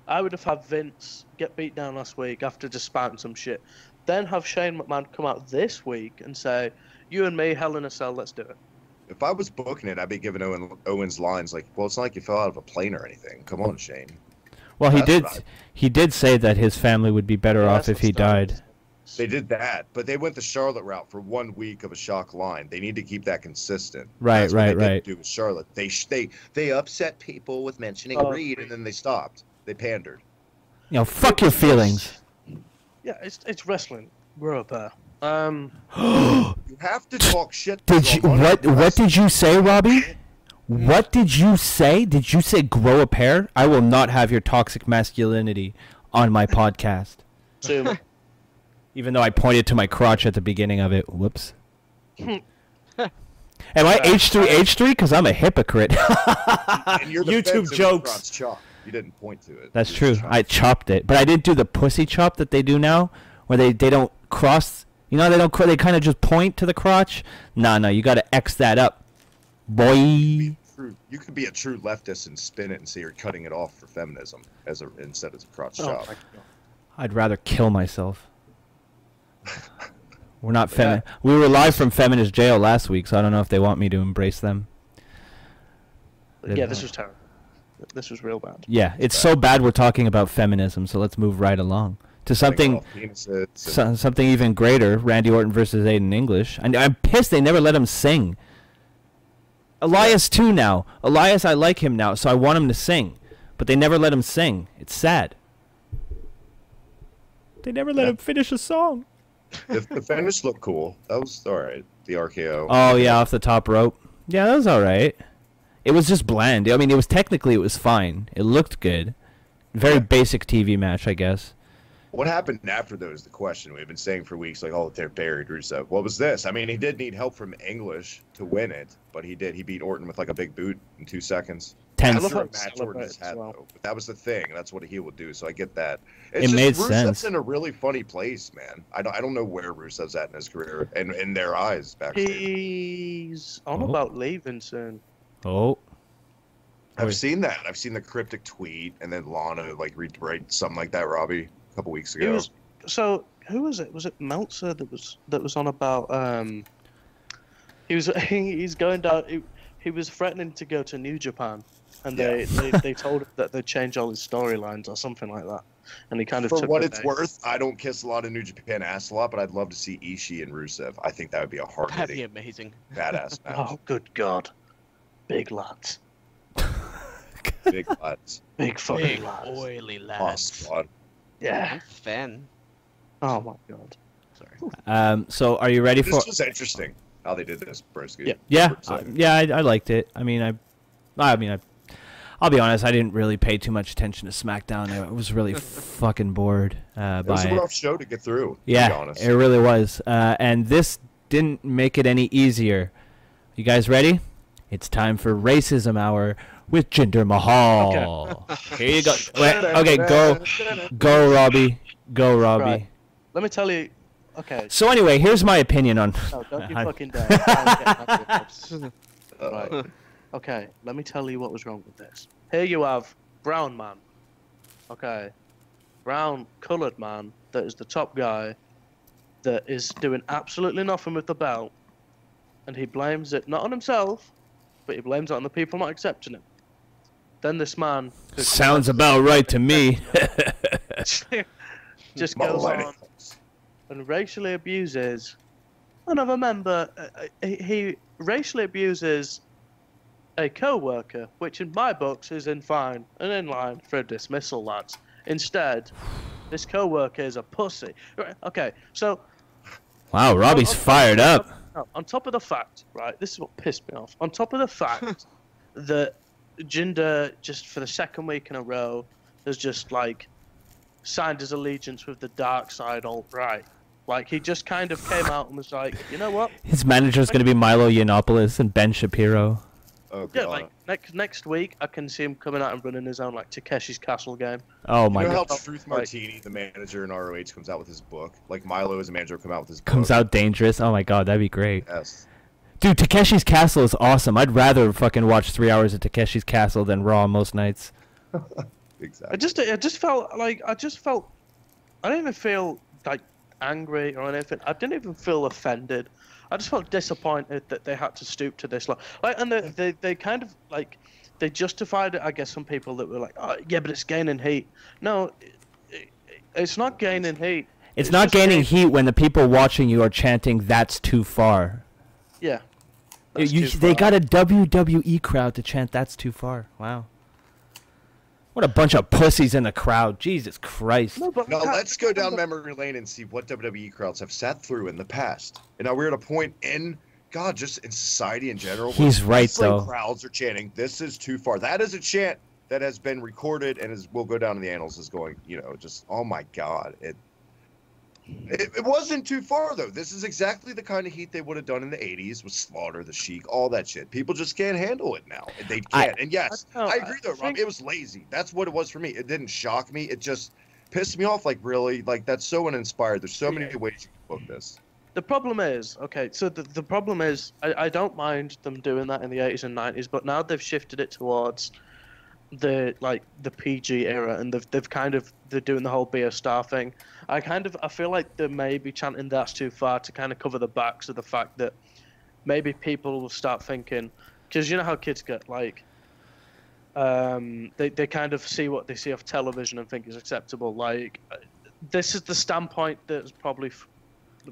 I would have had Vince get beat down last week after just spouting some shit. Then have Shane McMahon come out this week and say, "You and me, Hell in a Cell, let's do it." If I was booking it, I'd be giving Owens lines like, "Well, it's not like you fell out of a plane or anything. Come on, Shane." Well, he did say that his family would be better off if he died. They did that, but they went the Charlotte route for 1 week of a shock line. They need to keep that consistent. Right. Didn't do with Charlotte. They upset people with mentioning Reed, and then they stopped. They pandered. You know, fuck your feelings. Yeah, it's wrestling. We're up there. You have to talk shit. What did you say, Robbie? What did you say? Did you say grow a pair? I will not have your toxic masculinity on my podcast. Even though I pointed to my crotch at the beginning of it. Whoops. Am I H3H3? Because I'm a hypocrite. YouTube jokes. You didn't point to it. That's true. I chopped it. But I didn't do the pussy chop that they do now, where they don't cross. You know, they kind of just point to the crotch. No, you got to X that up. Boy. You could be a true leftist and spin it and say you're cutting it off for feminism instead as a crotch Oh, job. my God. I'd rather kill myself. We're not feminist. We were live from feminist jail last week, so I don't know if they want me to embrace them. Yeah, this was terrible. This was real bad. Yeah, it's so bad we're talking about feminism, so let's move right along to something something even greater, Randy Orton versus Aidan English. I'm pissed they never let him sing. Elias too now. Elias, I like him now, so I want him to sing. But they never let him sing. It's sad. They never let him finish a song. The finish looked cool. That was all right. The RKO. Oh, yeah, off the top rope. Yeah, that was all right. It was just bland. I mean, it was fine. It looked good. Very basic TV match, I guess. What happened after, though, is the question. We've been saying for weeks, like, oh, they're buried Rusev. What was this? I mean, he did need help from English to win it, but he did. He beat Orton with, like, a big boot in 2 seconds. Tense. I love how match Orton has had, though. But that was the thing. That's what he would do, so I get that. It made sense. Rusev's in a really funny place, man. I don't know where Rusev's at in his career, and in their eyes, backstage. He's on about leaving soon. Oh. I've seen that. I've seen the cryptic tweet, and then Lana, like, retweet something like that, Robbie, a couple weeks ago. So, who was it? Was it Meltzer that was on about, he's going down, he was threatening to go to New Japan. And they told him that they'd change all his storylines or something like that. And he kind of For what it's worth, I don't kiss a lot of New Japan ass a lot, but I'd love to see Ishii and Rusev. I think that would be a hard That'd be amazing. Badass match. Oh, good God. Big lads. Big lads. Big fucking Big, lads. oily Awesome lads. squad. Yeah. I'm a fan. Oh, my God. Sorry. So are you ready for... This was interesting, how they did this, Broski. Yeah. I liked it. I mean, I'll be honest, I didn't really pay too much attention to SmackDown. I was really fucking bored by it. It was a rough show to get through, to be Yeah, honest. it really was. And this didn't make it any easier. You guys ready? It's time for Racism Hour with Jinder Mahal. Okay. Here you go. Wait, okay, go, Robbie. Go, Robbie. Right. Let me tell you. Okay. So anyway, here's my opinion on... No, don't you fucking dare. Right. Okay, let me tell you what was wrong with this. Here you have brown man. Okay. Brown coloured man that is the top guy that is doing absolutely nothing with the belt. And he blames it not on himself, but he blames it on the people not accepting him. Then this man... Sounds about right to me. just goes on and racially abuses another member. He racially abuses a co-worker, which in my books is in fine and in line for a dismissal, lads. Instead, this co-worker is a pussy. Okay, so... Wow, Robbie's fired up. On top of the fact, right, this is what pissed me off. On top of the fact that Jinder, just for the second week in a row, has just, like, signed his allegiance with the dark side alt-right. Like, he just kind of came out and was like, you know what? His manager's going to be Milo Yiannopoulos and Ben Shapiro. Oh, yeah, God. like next week, I can see him coming out and running his own like Takeshi's Castle game. Oh my You know God! how Truth Martini, the manager in ROH, comes out with his book? Like Milo as a manager come out with his book. Comes out dangerous. Oh my God, that'd be great. Yes. Dude, Takeshi's Castle is awesome. I'd rather fucking watch 3 hours of Takeshi's Castle than Raw most nights. Exactly. I just felt I didn't even feel like angry or anything. I didn't even feel offended. I just felt disappointed that they had to stoop to this. And they kind of like they justified it. I guess some people that were like, oh yeah, but it's gaining heat. No, it's not gaining heat. It's not gaining heat when the people watching you are chanting, "That's too far." Yeah. They got a WWE crowd to chant, "That's too far." Wow. What a bunch of pussies in the crowd. Jesus Christ. Now let's go down memory lane and see what WWE crowds have sat through in the past. And now we're at a point in, God, just in society in general. He's right, though. Crowds are chanting, "This is too far." That is a chant that has been recorded and will go down in the annals as going, just, oh my God. It wasn't too far, though. This is exactly the kind of heat they would have done in the 80s with Slaughter, the Sheik, all that shit. People just can't handle it now. They can't. And yes, I agree, though, Rob. It was lazy. That's what it was for me. It didn't shock me. It just pissed me off, like, really. Like, that's so uninspired. There's so many ways you can book this. The problem is, okay, so the problem is, I don't mind them doing that in the 80s and 90s, but now they've shifted it towards the PG era, and they're doing the whole be a star thing. I feel like they may be chanting that's too far to kind of cover the backs of the fact that maybe people will start thinking, because you know how kids get, like, they kind of see what they see off television and think is acceptable. Like, this is the standpoint that's probably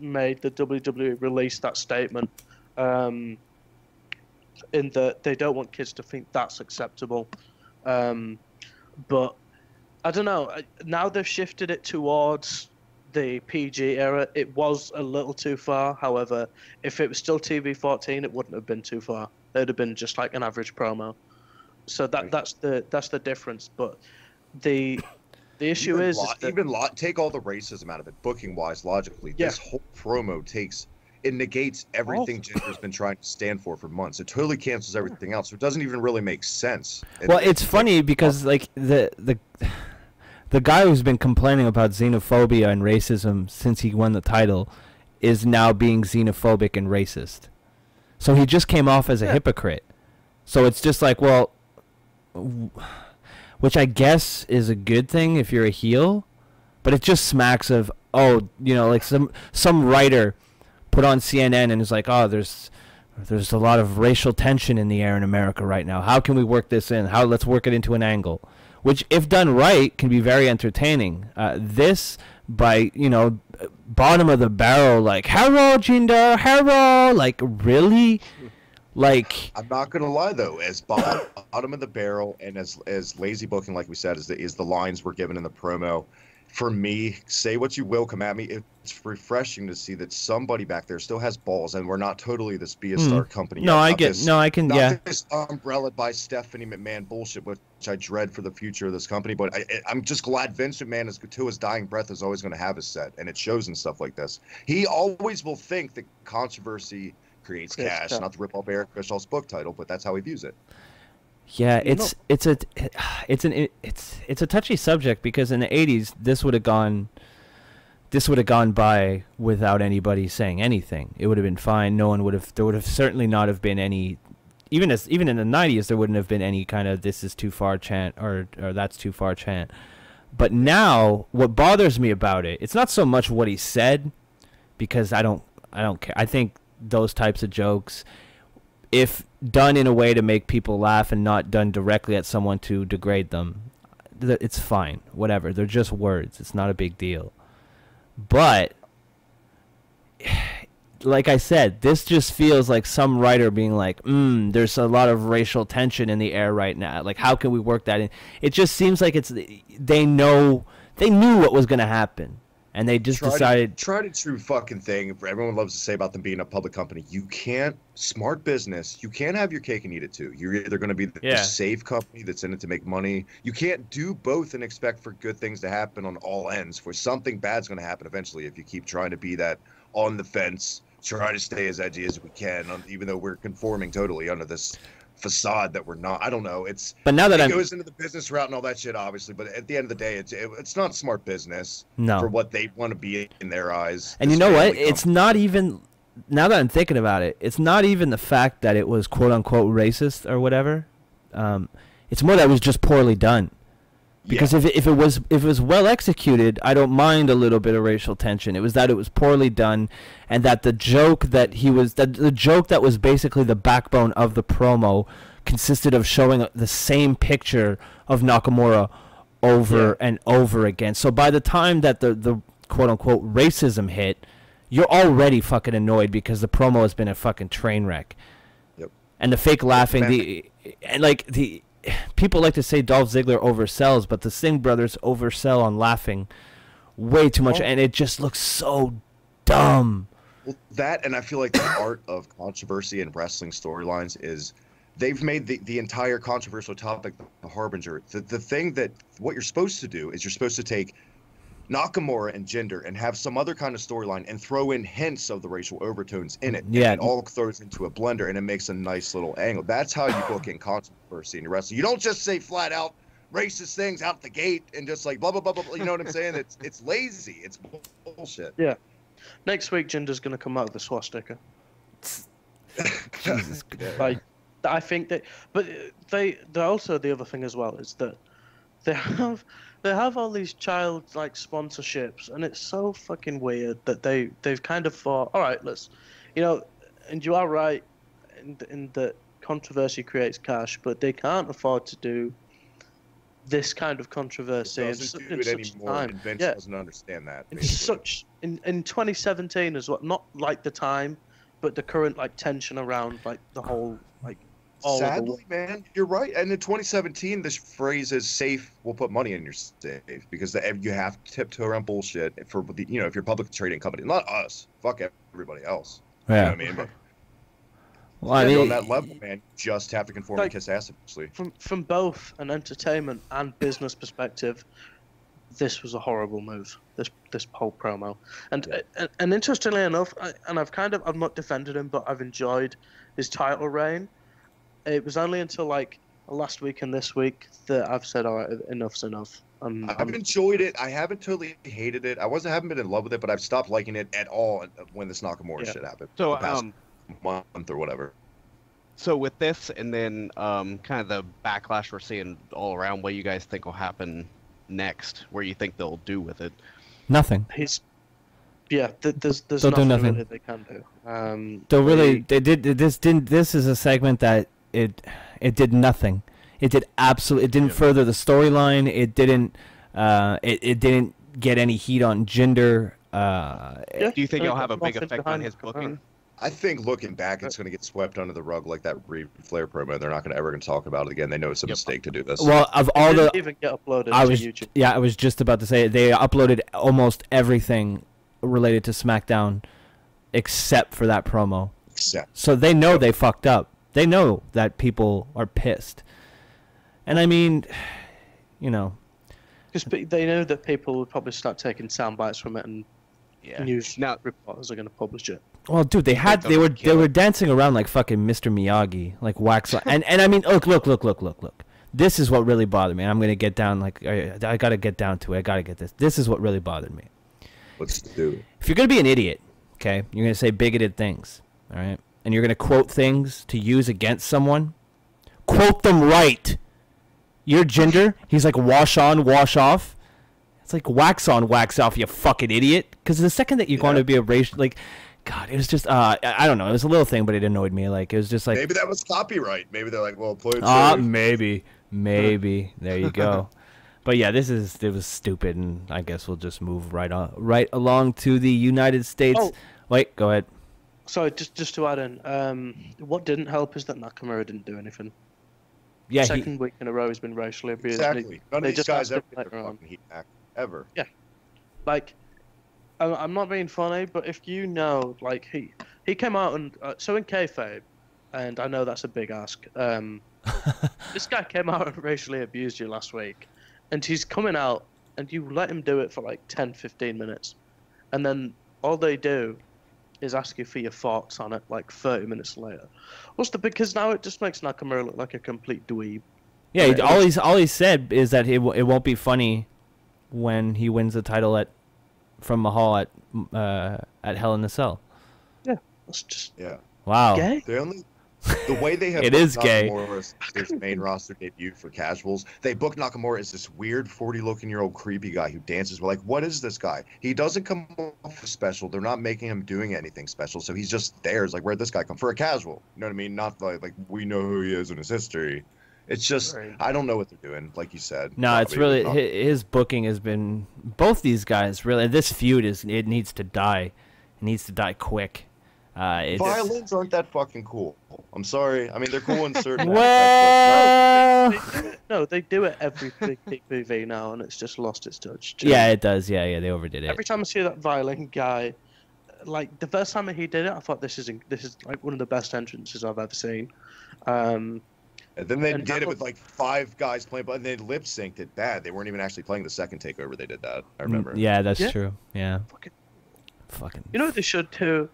made the WWE release that statement, in that they don't want kids to think that's acceptable. But I don't know. Now they've shifted it towards the PG era. It was a little too far. However, if it was still TV-14, it wouldn't have been too far. It'd have been just like an average promo. So that's the difference. But the issue is that, take all the racism out of it, booking wise, logically. This whole promo negates everything Jinder's been trying to stand for months. It totally cancels everything else. So it doesn't even really make sense. Well, it's funny because like the guy who's been complaining about xenophobia and racism since he won the title is now being xenophobic and racist. So he just came off as a hypocrite. So it's just like, well, which I guess is a good thing if you're a heel, but it just smacks of, oh, you know, like some writer put on CNN and is like, oh, there's a lot of racial tension in the air in America right now. How can we work this in? Let's work it into an angle, which if done right can be very entertaining. This by, you know, bottom of the barrel, like, hello Jinder, hello, like, really? Like, I'm not gonna lie though, as bottom of the barrel and as lazy booking, like we said, is the lines we're given in the promo. For me, say what you will, come at me. It's refreshing to see that somebody back there still has balls, and we're not totally this be a star company. No, I get. No, I can. Not this umbrellaed by Stephanie McMahon bullshit, which I dread for the future of this company. But I'm just glad Vince McMahon, to his dying breath, is always going to have his set, and it shows in stuff like this. He always will think that controversy creates cash, not to rip off Eric Bischoff's book title, but that's how he views it. Yeah, it's a touchy subject because in the 80s this would have gone by without anybody saying anything. It would have been fine. There would have certainly not have been any, even in the 90s there wouldn't have been any kind of this is too far chant or that's too far chant. But now what bothers me about it's not so much what he said, because I don't care. I think those types of jokes, if done in a way to make people laugh and not done directly at someone to degrade them, it's fine. Whatever. They're just words. It's not a big deal. But, like I said, this just feels like some writer being like, there's a lot of racial tension in the air right now. Like, how can we work that in? It just seems like they knew what was going to happen. And they just decided... Tried and true fucking thing. Everyone loves to say about them being a public company. You can't... Smart business. You can't have your cake and eat it too. You're either going to be the safe company that's in it to make money. You can't do both and expect for good things to happen on all ends. For something bad's going to happen eventually if you keep trying to be that on the fence, try to stay as edgy as we can, even though we're conforming totally under this facade that we're not. I don't know. But now that it goes into the business route and all that shit, obviously. But at the end of the day, it's not smart business for what they want to be in their eyes. And you know what? It's not even. Now that I'm thinking about it, it's not even the fact that it was quote unquote racist or whatever. It's more that it was just poorly done. Because if it was well executed, I don't mind a little bit of racial tension. It was that it was poorly done, and that the joke that was basically the backbone of the promo consisted of showing the same picture of Nakamura over and over again. So by the time that the quote unquote racism hit, you're already fucking annoyed because the promo has been a fucking train wreck. Yep. And the fake laughing, people like to say Dolph Ziggler oversells, but the Singh brothers oversell on laughing way too much, and it just looks so dumb. Well, that, and I feel like the art of controversy in wrestling storylines is they've made the entire controversial topic the harbinger. The thing that what you're supposed to do is you're supposed to take Nakamura and Jinder and have some other kind of storyline and throw in hints of the racial overtones in it. Yeah. And it all throws into a blender and it makes a nice little angle. That's how you book in controversy in your wrestling. You don't just say flat out racist things out the gate and just like blah, blah, blah, blah. You know what I'm saying? It's lazy. It's bullshit. Yeah. Next week, Jinder's going to come out with a swastika. Jesus. Like, I think that, but they also, the other thing as well is that they have all these child like sponsorships, and it's so fucking weird that they've kind of thought, all right, let's, and you are right in that controversy creates cash, but they can't afford to do this kind of controversy in such time. Vince Yeah. doesn't understand that. In 2017 as well, not like the time, but the current like tension around like the whole like. Sadly, man, you're right. And in 2017, this phrase is "safe will put money in your safe" because you have to tiptoe around bullshit for the, if you're a public trading company, not us. Fuck everybody else. Yeah. You know what I mean? But, well, I mean, on that level, man, you just have to conform and kiss ass, obviously. From both an entertainment and business perspective, this was a horrible move. This whole promo, and interestingly enough, I've not defended him, but I've enjoyed his title reign. It was only until like last week and this week that I've said, all right, enough's enough. I've enjoyed it. I haven't totally hated it. haven't been in love with it, but I've stopped liking it at all when this Nakamura shit happened. So, the past month or whatever. So with this, and then kind of the backlash we're seeing all around, what you guys think will happen next? Where you think they'll do with it? Nothing. There's They'll do nothing. really they can do. This is a segment that it did nothing. It didn't further the storyline. It didn't get any heat on Jinder. Do you think it'll have a big effect on his booking? I think looking back, it's going to get swept under the rug like that Reed Flair promo. They're not ever going to talk about it again. They know it's a mistake to do this. Well, of all didn't even get uploaded to YouTube. Yeah, I was just about to say they uploaded almost everything related to SmackDown except for that promo. So they know they fucked up. They know that people are pissed. And I mean, because they know that people would probably start taking sound bites from it, and news reporters are going to publish it. Well, dude, they were dancing around like fucking Mr. Miyagi, like wax. and I mean, look. This is what really bothered me. I'm going to get down, I got to get down to it. I got to get this. This is what really bothered me. Let's do it. If you're going to be an idiot, okay, you're going to say bigoted things, all right? And you're going to quote things to use against someone, quote them right. You're Jinder. He's like, wash on, wash off. It's like wax on, wax off, you fucking idiot. Because the second that you're going to be a racial, God, it was just, I don't know. It was a little thing, but it annoyed me. It was just like. Maybe that was copyright. Maybe they're like, well, play it. Maybe. There you go. But yeah, it was stupid, and I guess we'll just move right along to the United States. Oh. Wait, go ahead. Sorry, just to add in, what didn't help is that Nakamura didn't do anything. Yeah, Second week in a row he's been racially abused. Exactly. None of these guys ever get their fucking heat back. Ever. Yeah. I'm not being funny, but if you know, he came out and so in Kayfabe, and I know that's a big ask. This guy came out and racially abused you last week, and he's coming out, and you let him do it for 10-15 minutes, and then all they do is ask you for your thoughts on it 30 minutes later. Because now it just makes Nakamura look like a complete dweeb. Yeah, all he said is that it won't be funny when he wins the title from Mahal at Hell in a Cell. Yeah, that's just wow. Gay? The way they have it is gay. Nakamura as their main roster debut for casuals, they book Nakamura as this weird 40-looking-year-old creepy guy who dances. We're like, what is this guy? He doesn't come off special. They're not making him doing anything special, so he's just there. It's like, where'd this guy come for a casual? You know what I mean? Not like we know who he is in his history. It's just I don't know what they're doing, like you said. No, it's really his booking has been both these guys. Really, this feud it needs to die. It needs to die quick. Violins aren't that fucking cool. I'm sorry. I mean, they're cool in certain aspects. No, they do it every big movie now, and it's just lost its touch. Yeah, it does. Yeah, they overdid it. Every time I see that violin guy, the first time he did it, I thought this is one of the best entrances I've ever seen. And then they did it with 5 guys playing, but they lip synced it bad. They weren't even actually playing the second takeover. They did that. I remember. Yeah, that's true. Yeah. Fucking. You know what they should too?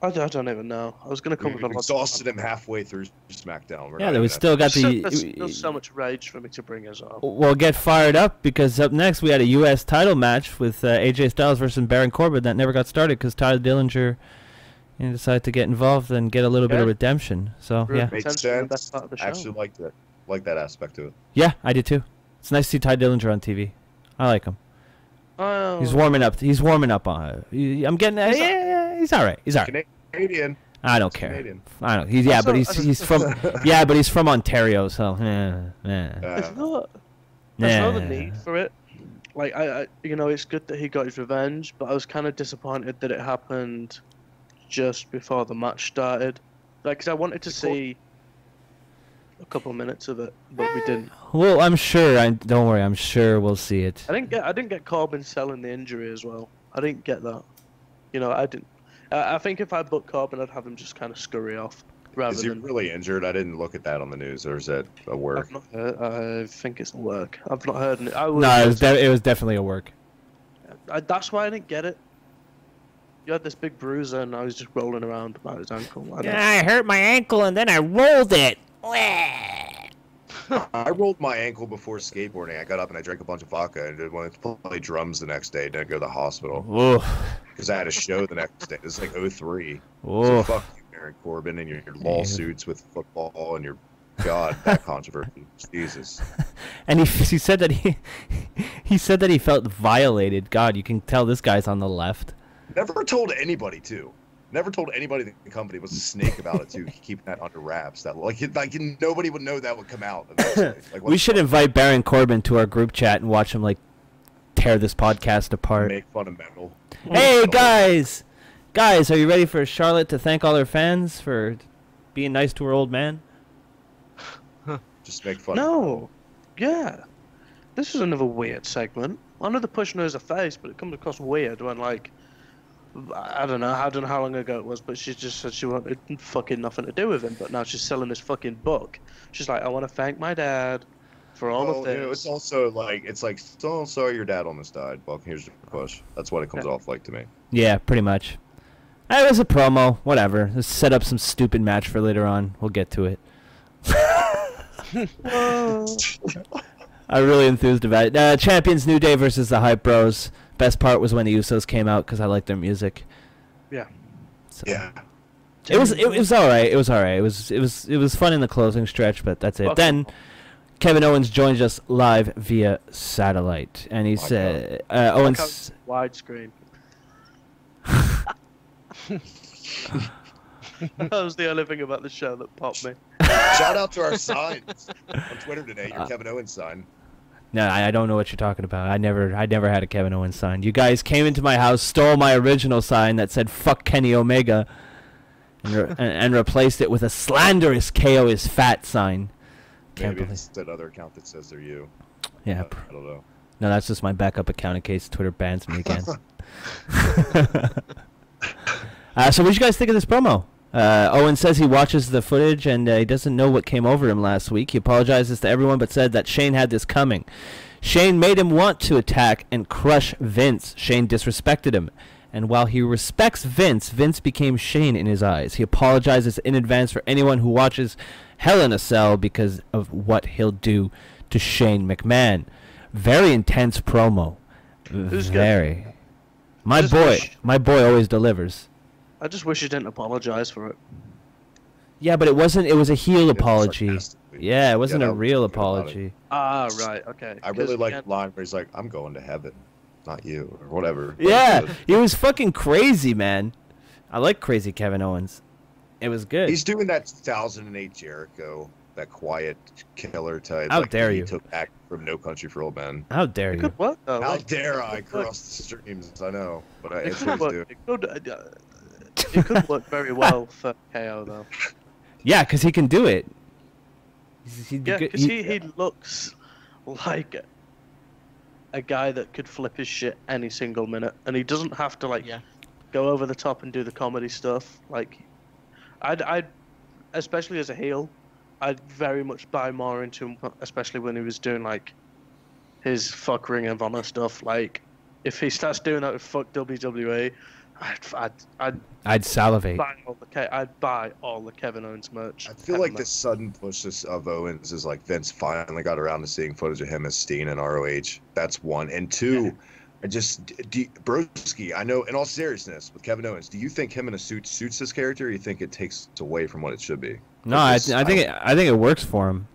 I don't even know. I was going to come We with a lot. exhausted him halfway through SmackDown. We're Yeah, not there even was at- still got There's the. still so much rage for me to bring us up. Well, get fired up because up next we had a U.S. title match with AJ Styles versus Baron Corbin that never got started because Tyler Dillinger decided to get involved and get a little bit of redemption. So yeah, Makes Potentially the best sense. part of the show. Actually liked it. Like that aspect to it. yeah, I did too. It's nice to see Ty Dillinger on TV. I like him. Oh, He's warming up. He's warming up on. I'm getting. Yeah, he's all right. He's all right. Canadian. I don't care. Canadian. I don't. He's but he's from. Yeah, but he's from Ontario, so. There's not the need for it. Like I, it's good that he got his revenge, but I was kind of disappointed that it happened just before the match started. Like, 'cause I wanted to see a couple minutes of it, but we didn't. Well, I'm sure. Don't worry. I'm sure we'll see it. I didn't get Corbin selling the injury as well. I didn't get that. I didn't. I think if I booked Corbin, I'd have him just kind of scurry off rather Is he than. really injured? I didn't look at that on the news, or is that a work? I've not heard, I think it's a work. I've not heard it. No, it was definitely a work. That's why I didn't get it. You had this big bruiser, and I was just rolling around about his ankle. I hurt my ankle and then I rolled it. I rolled my ankle before skateboarding. I got up and I drank a bunch of vodka and wanted to play drums the next day. Didn't go to the hospital because I had a show the next day. It was like 03. So fuck you, Baron Corbin, and your lawsuits with football and your that controversy. Jesus. And he said that he said that he felt violated. God, you can tell this guy's on the left. Never told anybody to. Never told anybody the company was a snake about it too. Keeping that under wraps. That like nobody would know that would come out. Like, we should invite Baron Corbin to our group chat and watch him like tear this podcast apart. Make fun of metal. Hey guys, are you ready for Charlotte to thank all her fans for being nice to her old man? Just make fun. No, yeah. This is another weird segment. I know they're pushing her as a face, but it comes across weird when like. I don't know how long ago it was, but she just said she wanted fucking nothing to do with him. But now she's selling this fucking book. She's like, I want to thank my dad for all of this. It's also like so sorry your dad almost died. Well, here's your push. That's what it comes off like to me. Yeah, pretty much. It was a promo. Whatever. Let's set up some stupid match for later on. We'll get to it. I'm really enthused about it. Champions New Day versus the Hype Bros. Best part was when the Usos came out because I like their music. Yeah. So. Yeah. It was all right. It was all right. It was fun in the closing stretch, but that's it. Then Kevin Owens joins us live via satellite, and he said, "Owens widescreen." That was the only thing about the show that popped me. Shout out to our signs on Twitter today. Your Kevin Owens sign. No, I don't know what you're talking about. I never had a Kevin Owens sign. You guys came into my house, stole my original sign that said "Fuck Kenny Omega," and replaced it with a slanderous "KO is fat" sign. Maybe it's that other account that says they're you. Yeah. I don't know. No, that's just my backup account in case Twitter bans me again. So what did you guys think of this promo? Owen says he watches the footage and he doesn't know what came over him last week. He apologizes to everyone but said that Shane had this coming. Shane made him want to attack and crush Vince. Shane disrespected him. And while he respects Vince, Vince became Shane in his eyes. He apologizes in advance for anyone who watches Hell in a Cell because of what he'll do to Shane McMahon. Very intense promo. Very. My boy always delivers. I just wish he didn't apologize for it. Yeah, but it wasn't. It was a heel apology. Yeah, it wasn't a real apology. Ah, right. Okay. I really like the line where he's like, "I'm going to heaven, not you," or whatever. Yeah, he was fucking crazy, man. I like crazy Kevin Owens. It was good. He's doing that 2008 Jericho, that quiet killer type. How dare you? He took back from No Country for Old Men. How dare you? What? How dare I cross the streams? I know, but I do. It could work very well for KO though. Yeah, because he can do it. Yeah, because he looks like a guy that could flip his shit any single minute, and he doesn't have to go over the top and do the comedy stuff. Like, I'd especially as a heel, I'd very much buy more into him, especially when he was doing like his fuck Ring of Honor stuff. Like, if he starts doing that with fuck WWE, I'd salivate. I'd buy all the Kevin Owens merch. I feel like the sudden push of Owens is like Vince finally got around to seeing footage of him as Steen in ROH. That's one. And two, Broski, I know, in all seriousness, with Kevin Owens, do you think him in a suit suits this character, or you think it takes away from what it should be? No, I think it works for him.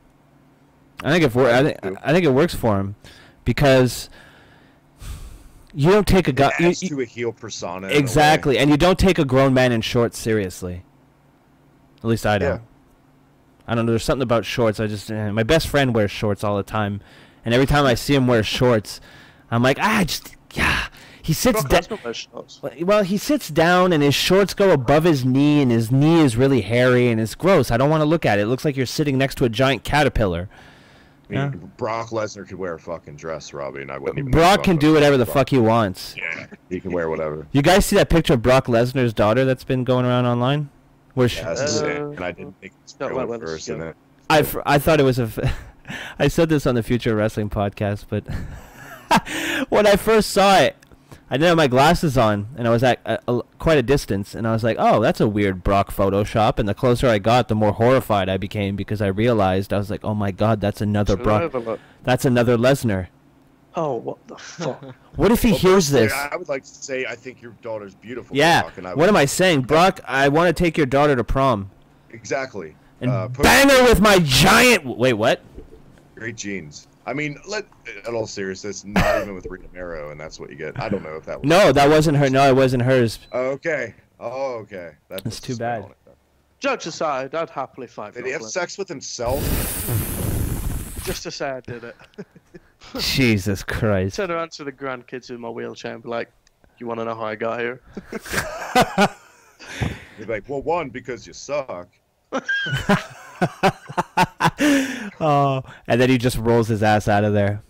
I think it works for him because you don't take a guy to a heel persona. Exactly, and you don't take a grown man in shorts seriously. At least I don't. Yeah. I don't know. There's something about shorts. My best friend wears shorts all the time, and every time I see him wear shorts, I'm like, he sits down. Well, he sits down, and his shorts go above his knee, and his knee is really hairy, and it's gross. I don't want to look at it. It looks like you're sitting next to a giant caterpillar. I mean, Brock Lesnar could wear a fucking dress, Robbie, and I wouldn't even. Brock can do whatever the fuck he wants. Yeah, he can wear whatever. You guys see that picture of Brock Lesnar's daughter that's been going around online? Where she? And I didn't think it was first in it. I thought it was I said this on the Future Wrestling podcast, but when I first saw it, I didn't have my glasses on, and I was at quite a distance, and I was like, oh, that's a weird Brock Photoshop, and the closer I got, the more horrified I became, because I realized, I was like, oh my god, that's another Brock. That's another Lesnar. Oh, what the fuck? What if he hears this? I would like to say, I think your daughter's beautiful. Yeah, Brock, and what am I saying? Brock, I want to take your daughter to prom. Exactly. And bang her with my giant... Wait, what? Great genes. I mean, in all seriousness, not even with Rita Mero, and that's what you get. I don't know if that was... No, that wasn't her. No, it wasn't hers. Okay. Oh, okay. That's too bad. Jokes aside, I'd happily fight. Did he have sex with himself? Just to say I did it. Jesus Christ. Turn around to the grandkids in my wheelchair and be like, you want to know how I got here? You'd be like, well, one, because you suck. Oh, and then he just rolls his ass out of there.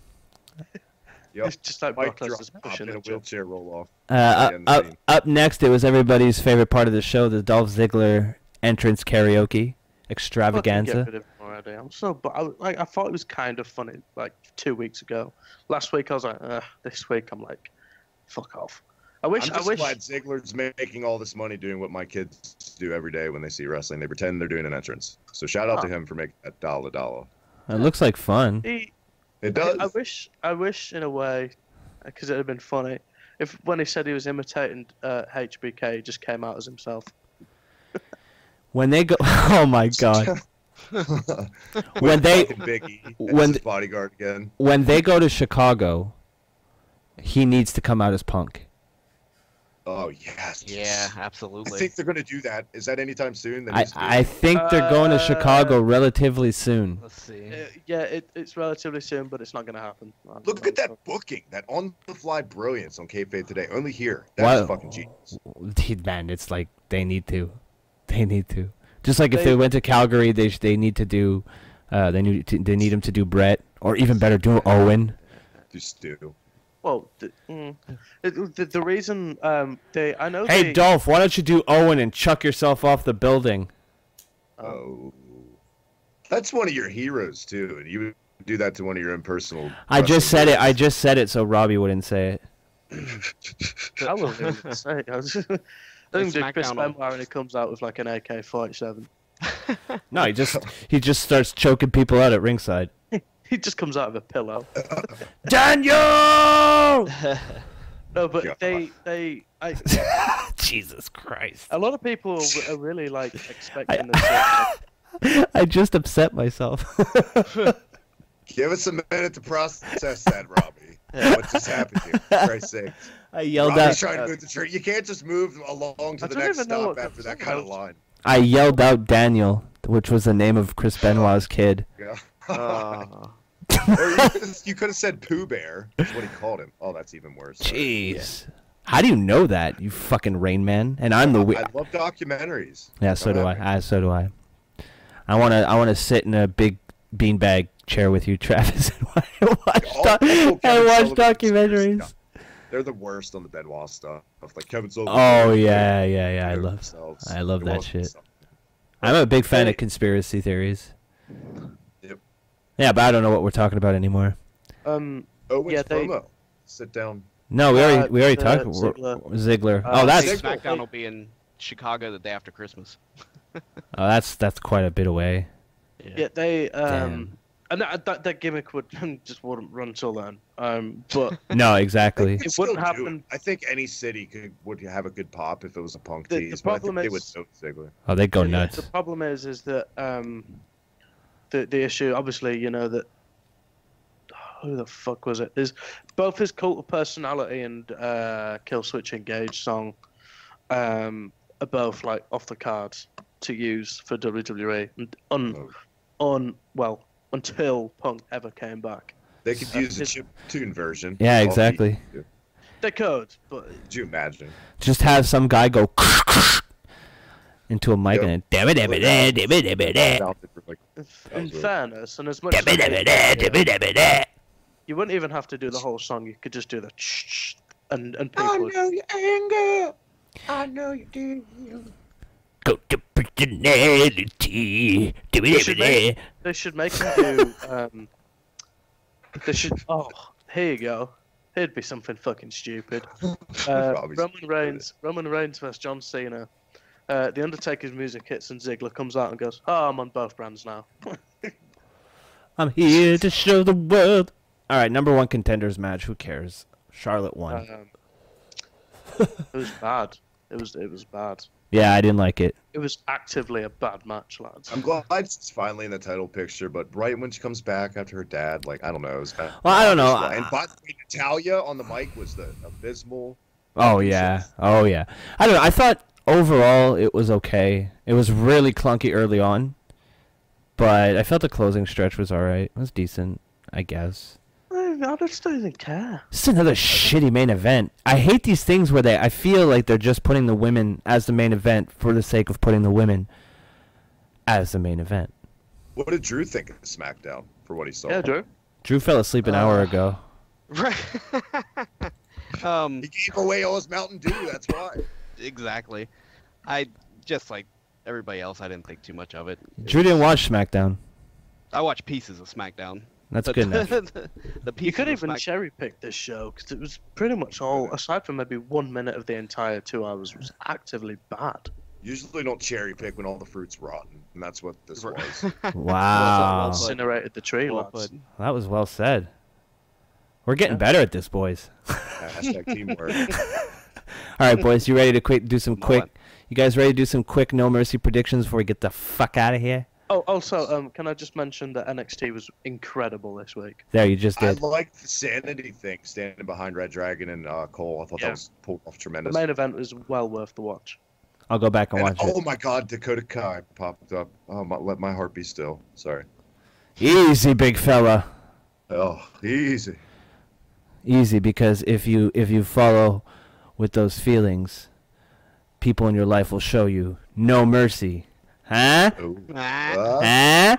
Yep. It's just like Mike Brock Lesnar's pushing in a wheelchair roll off. Up next, it was everybody's favorite part of the show, the Dolph Ziggler entrance karaoke extravaganza. Get rid of him already. I'm so, I thought it was kind of funny like 2 weeks ago. Last week I was like, this week I'm like, fuck off. I'm just glad Ziggler's making all this money doing what my kids do every day when they see wrestling. They pretend they're doing an entrance. So shout out to him for making that dollar. It looks like fun. It does. I wish in a way, because it'd have been funny, if when he said he was imitating HBK, he just came out as himself. When they go, oh my god. when his bodyguard again. When they go to Chicago, he needs to come out as Punk. Oh, yes. Yeah, absolutely. I think they're going to do that. Is that anytime soon? I think they're going to Chicago relatively soon. Let's see. Yeah, it's relatively soon, but it's not going to happen. Look at that booking, that on-the-fly brilliance on Kayfabe Today. Only here. That's fucking genius. Man, it's like they need to. They need to. Just like if they went to Calgary, they need to do. They need him to do Brett, or even better, do Owen. Do Stu. Well, the reason I know. Hey, Dolph, why don't you do Owen and chuck yourself off the building? Oh, that's one of your heroes too, and you would do that to one of your own personal. I just said it so Robbie wouldn't say it. I wouldn't even say it. I think Chris Benoit when he comes out with like an AK-47. No, he just starts choking people out at ringside. He just comes out of a pillow. Daniel! No, but they Jesus Christ. A lot of people are really like expecting this. I just upset myself. Give us a minute to process that, Robbie. What just happened here? For Christ's sake. I yelled Robbie's out. trying to move the train. You can't just move along to the next stop after that kind of line. I yelled out Daniel, which was the name of Chris Benoit's kid. Yeah. Or you could have said Pooh Bear. That's what he called him. Oh, that's even worse. Jeez. Yeah. How do you know that, you fucking Rain Man? And I'm the. I love documentaries. Yeah, so do I. So do I. I wanna sit in a big beanbag chair with you, Travis, and watch documentaries. They're the worst on the Benoit stuff. Like Kevin Sullivan. Oh yeah. I love that shit. I'm a big fan of conspiracy theories. Yeah, but I don't know what we're talking about anymore. Owens promo. Sit down. No, we already talked about Ziggler. Ziggler. I That's think SmackDown will be in Chicago the day after Christmas. that's quite a bit away. Yeah, they Damn. and that gimmick just wouldn't run till then. But No, exactly. it wouldn't happen. I think any city would have a good pop if it was a Punk The tease. But I think problem they is- would know Ziggler. Oh, they go The nuts. problem is that the issue, obviously, you know that. Who the fuck was it? There's both his Cult of Personality and Kill Switch Engage song are both like off the cards to use for WWE until Punk ever came back. They could use a chiptune version. Yeah, All exactly. the- They could, but Could you imagine? Just have some guy go into a mic and then in fairness, and as much as you wouldn't even have to do the whole song. You could just do the and people would. your anger. I know you do. go to personality. They should make him do. They should. Oh, here you go. It'd be something fucking stupid. Roman Reigns versus John Cena. The Undertaker's music hits and Ziggler comes out and goes, "Oh, I'm on both brands now." I'm here to show the world. All right, number one contenders match. Who cares? Charlotte won. It was bad. It was bad. Yeah, I didn't like it. It was actively a bad match, lads. I'm glad she's finally in the title picture, but right when she comes back after her dad, like, I don't know. It was kind of, Well, I don't know. And by the way, Natalia on the mic was the abysmal. Oh yeah. Oh yeah. I don't know. I thought overall it was okay. It was really clunky early on, but I felt the closing stretch was all right. It was decent, I guess. I just don't even care. It's another shitty main event. I hate these things where I feel like they're just putting the women as the main event for the sake of putting the women as the main event. What did Drew think of SmackDown for what he saw? Yeah, Drew. Drew fell asleep an hour ago. Right. He gave away all his Mountain Dew, that's why. Exactly. I just like everybody else. I didn't think too much of it. Drew didn't watch SmackDown. I watched pieces of SmackDown. That's but good enough. the You pieces could of even cherry pick this show because it was pretty much all, aside from maybe 1 minute of the entire 2 hours, was actively bad. Usually don't cherry pick when all the fruit's rotten, and that's what this was. Wow. Incinerated the tree, lads. That was well said. We're getting better at this, boys. Hashtag teamwork. All right, boys, you ready to do some quick? You guys ready to do some quick No Mercy predictions before we get the fuck out of here? Oh, also, can I just mention that NXT was incredible this week? There, you just I did. like the sanity thing, standing behind Red Dragon and Cole. I thought that was pulled off The tremendous. main event was well worth the watch. I'll go back and And, watch it. oh my God, Dakota Kai popped up. Oh, let my heart be still. Sorry. Easy, big fella. Oh, easy. Easy, because if you follow with those feelings, people in your life will show you no mercy. Huh? Huh?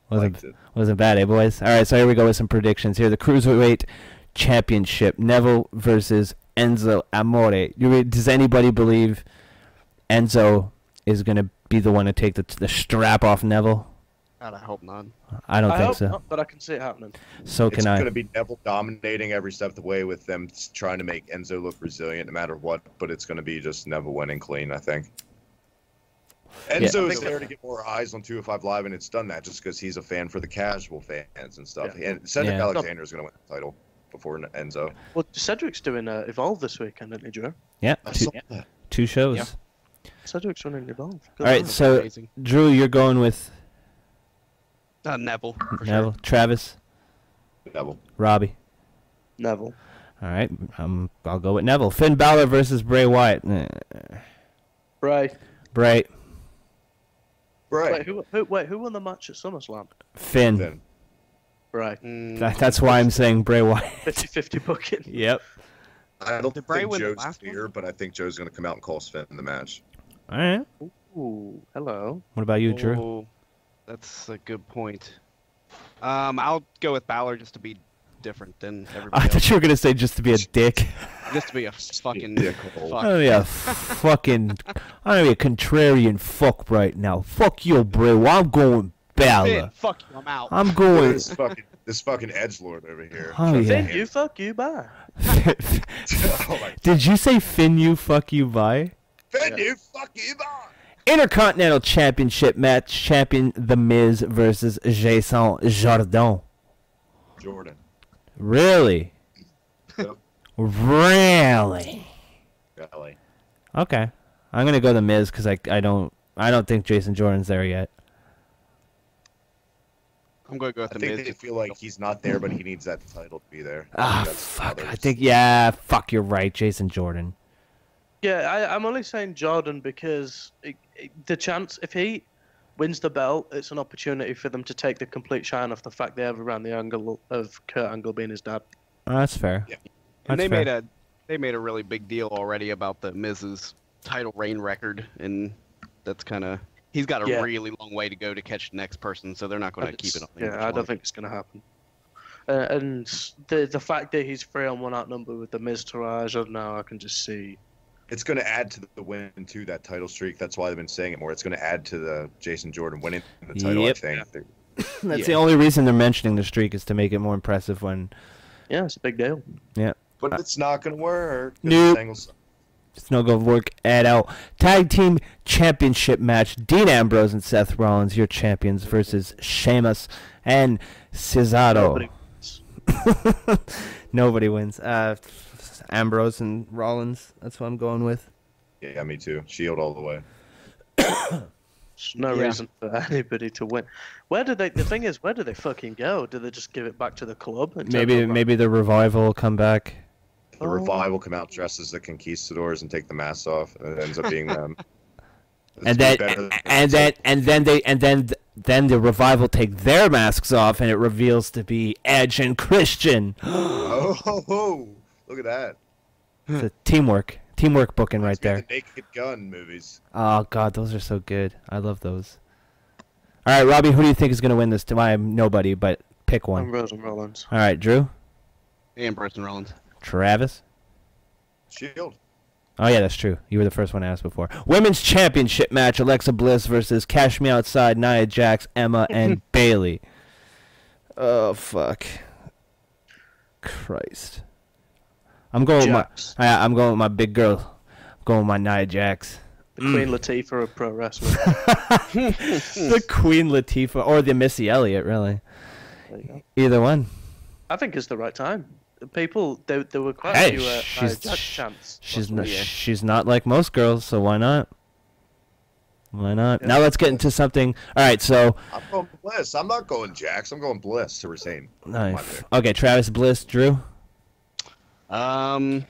Wasn't bad, eh, boys? All right, so here we go with some predictions. Here, the Cruiserweight Championship. Neville versus Enzo Amore. Does anybody believe Enzo is going to be the one to take the strap off Neville? God, I hope not. I don't think hope so. not, but I can see it happening. So can It's I. going to be Neville dominating every step of the way with them trying to make Enzo look resilient no matter what, but it's going to be just Neville winning clean, I think. Enzo is there to get more eyes on 205 Live, and it's done that just because he's a fan for the casual fans and stuff. Yeah. And Cedric Yeah. Alexander is going to win the title before Enzo. Well, Cedric's doing Evolve this weekend, isn't he, Drew? Yeah, I saw that. two shows. Yeah. Cedric's winning Evolve. All right, so Amazing. Drew, you're going with Neville. For Neville, Sure. Travis, Neville. Robbie. Neville. All right, I'll go with Neville. Finn Balor versus Bray Wyatt. Bray. Bray. Right. Wait, who won the match at SummerSlam? Finn. Then. Bray. That's why I'm saying Bray Wyatt. 50-50 booking. Yep. I don't Did Bray think win the Joe's last here, but I think Joe's going to come out and call Finn in the match. All right. Ooh, hello. What about you, Drew? Oh, that's a good point. I'll go with Balor just to be different than everybody I else. thought you were gonna say just to be a dick. Just to be a fucking Dickhole. fuck. I'm gonna be a fucking. I'm gonna be a contrarian fuck right now. Fuck you, Bray Wyatt. I'm going Balor. Finn, fuck you, I'm out. I'm going. This This fucking edgelord over here. Oh, yeah. Finn, you fuck you, bye. Did you say Finn, you fuck you, bye? Finn, you fuck you, bye. Intercontinental Championship match. Champion The Miz versus Jason Jordan. Jordan. Really? Yep. Really? Really. Okay. I'm gonna go The Miz because I don't think Jason Jordan's there yet. I'm going to go with I the think Miz. they feel like he's not there, but he needs that title to be there. Ah, fuck. I think, yeah, fuck, you're right. Jason Jordan. Yeah, I'm only saying Jordan because the chance, if he wins the belt, it's an opportunity for them to take the complete shine off the fact they have around the angle of Kurt Angle being his dad. Oh, that's fair. Yeah. And That's fair. they made a really big deal already about the Miz's title reign record, and that's kind of he's got a really long way to go to catch the next person, so they're not going to keep it on. Yeah, I don't think it's going to happen. And the fact that he's 3-on-1 outnumbered with the Miz Taraj, I don't know, I can just see. It's going to add to the win to that title streak. That's why they've been saying it more. It's going to add to the Jason Jordan winning the title. Yep. I think. That's the only reason they're mentioning the streak is to make it more impressive when. Yeah, it's a big deal. Yeah. But it's not going to work. Nope. It's no good work at all. Tag team championship match. Dean Ambrose and Seth Rollins, your champions, versus Sheamus and Cesaro. Nobody wins. Ambrose and Rollins. That's what I'm going with. Yeah, me too. Shield all the way. There's no reason for anybody to win. Where do they? The thing is, where do they fucking go? Do they just give it back to the club? And Maybe the Revival will come back. The Revival come out dressed as the Conquistadors and take the masks off, and it ends up being them. Then the Revival take their masks off, and it reveals to be Edge and Christian. Look at that. It's a teamwork booking right there. The Naked Gun movies. Oh God, those are so good. I love those. All right, Robbie, who do you think is going to win this? I'm nobody, but pick one. Ambrose and Rollins. All right, Drew. Ambrose and Rollins. Travis. Shield. Oh yeah, that's true. You were the first one to ask before. Women's Championship match: Alexa Bliss versus Cash Me Outside, Nia Jax, Emma, and Bayley. Oh fuck. Christ. I'm going with my big girl. I'm going with my Nia Jax. The Queen Latifah of pro wrestling. The Queen Latifah or the Missy Elliott, really. There you go. Either one. I think it's the right time. People, there were quite a few Nia Jax chants. She's not like most girls, so why not? Why not? Yeah. Now let's get into something. All right, so I'm going Bliss. I'm not going Jax. I'm going Bliss to retain. Nice. Okay, Travis, Bliss, Drew. You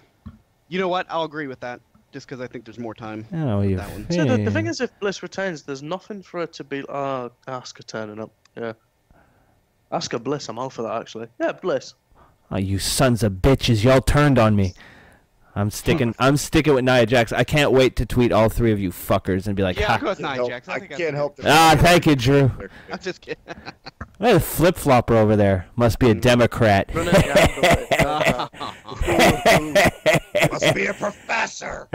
know what? I'll agree with that, just because I think there's more time. Oh, you. That one. So the thing is, if Bliss retains, there's nothing for it to be. Asuka turning up. Yeah. Asuka Bliss. I'm all for that, actually. Yeah, Bliss. Oh, you sons of bitches! Y'all turned on me. I'm sticking with Nia Jax. I can't wait to tweet all three of you fuckers and be like, "Yeah, go with Nia Jax." I can't help. Thank you, Drew. I'm just kidding. What a flip flopper over there. Must be a Democrat. Must be a professor.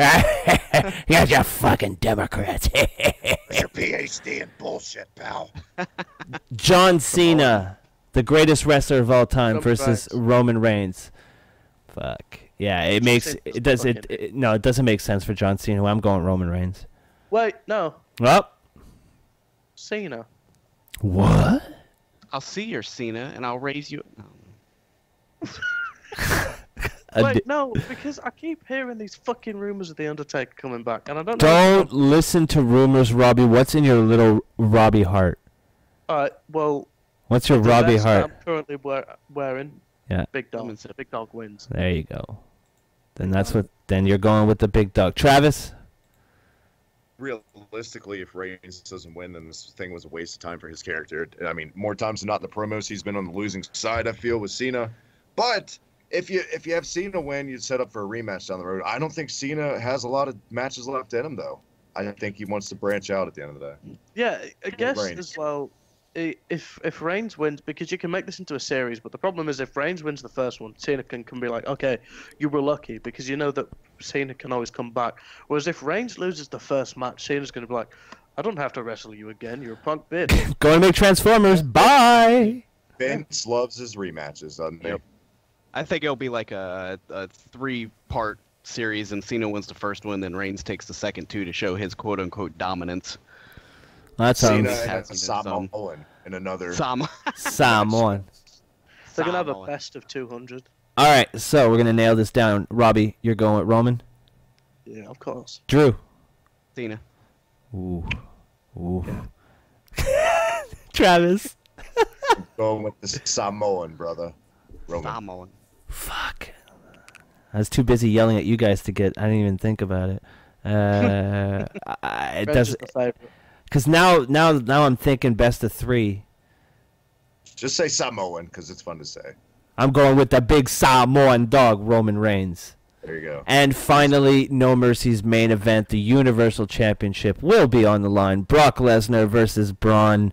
You're just fucking Democrats. It's your PhD in bullshit, pal. John Cena, the greatest wrestler of all time, versus Roman Reigns. Fuck. Yeah, it doesn't make sense for John Cena. I'm going Roman Reigns. Wait, no. Well. Cena. What? I'll see your Cena and I'll raise you. Wait, no, because I keep hearing these fucking rumors of the Undertaker coming back, and I don't know. Don't listen to rumors, Robbie. What's in your little Robbie heart? Well. What's your Robbie heart? I'm currently wearing. Yeah. Big dog. Big dog wins. There you go. Then Then you're going with the big dog. Travis. Realistically, if Reigns doesn't win, then this thing was a waste of time for his character. I mean, more times than not in the promos, he's been on the losing side, I feel, with Cena. But if you have Cena win, you'd set up for a rematch down the road. I don't think Cena has a lot of matches left in him, though. I think he wants to branch out at the end of the day. Yeah, I guess as well. If Reigns wins, because you can make this into a series, but the problem is if Reigns wins the first one, Cena can be like, okay, you were lucky, because you know that Cena can always come back. Whereas if Reigns loses the first match, Cena's going to be like, I don't have to wrestle you again, you're a punk bitch. Go and make Transformers, bye! Vince loves his rematches, doesn't he? Yep. I think it'll be like a 3-part series, and Cena wins the first one, then Reigns takes the second two to show his quote-unquote dominance. That sounds... Cena and Samoan in another... Samoan. They're going to have a best of 200. All right, so we're going to nail this down. Robbie, you're going with Roman? Yeah, of course. Drew? Cena. Ooh. Travis? I'm going with the Samoan, brother. Roman. Samoan. Fuck. I was too busy yelling at you guys to get... I didn't even think about it. It doesn't... Because now I'm thinking best of 3. Just say Samoan, because it's fun to say. I'm going with the big Samoan dog, Roman Reigns. There you go. And finally, No Mercy's main event, the Universal Championship, will be on the line. Brock Lesnar versus Braun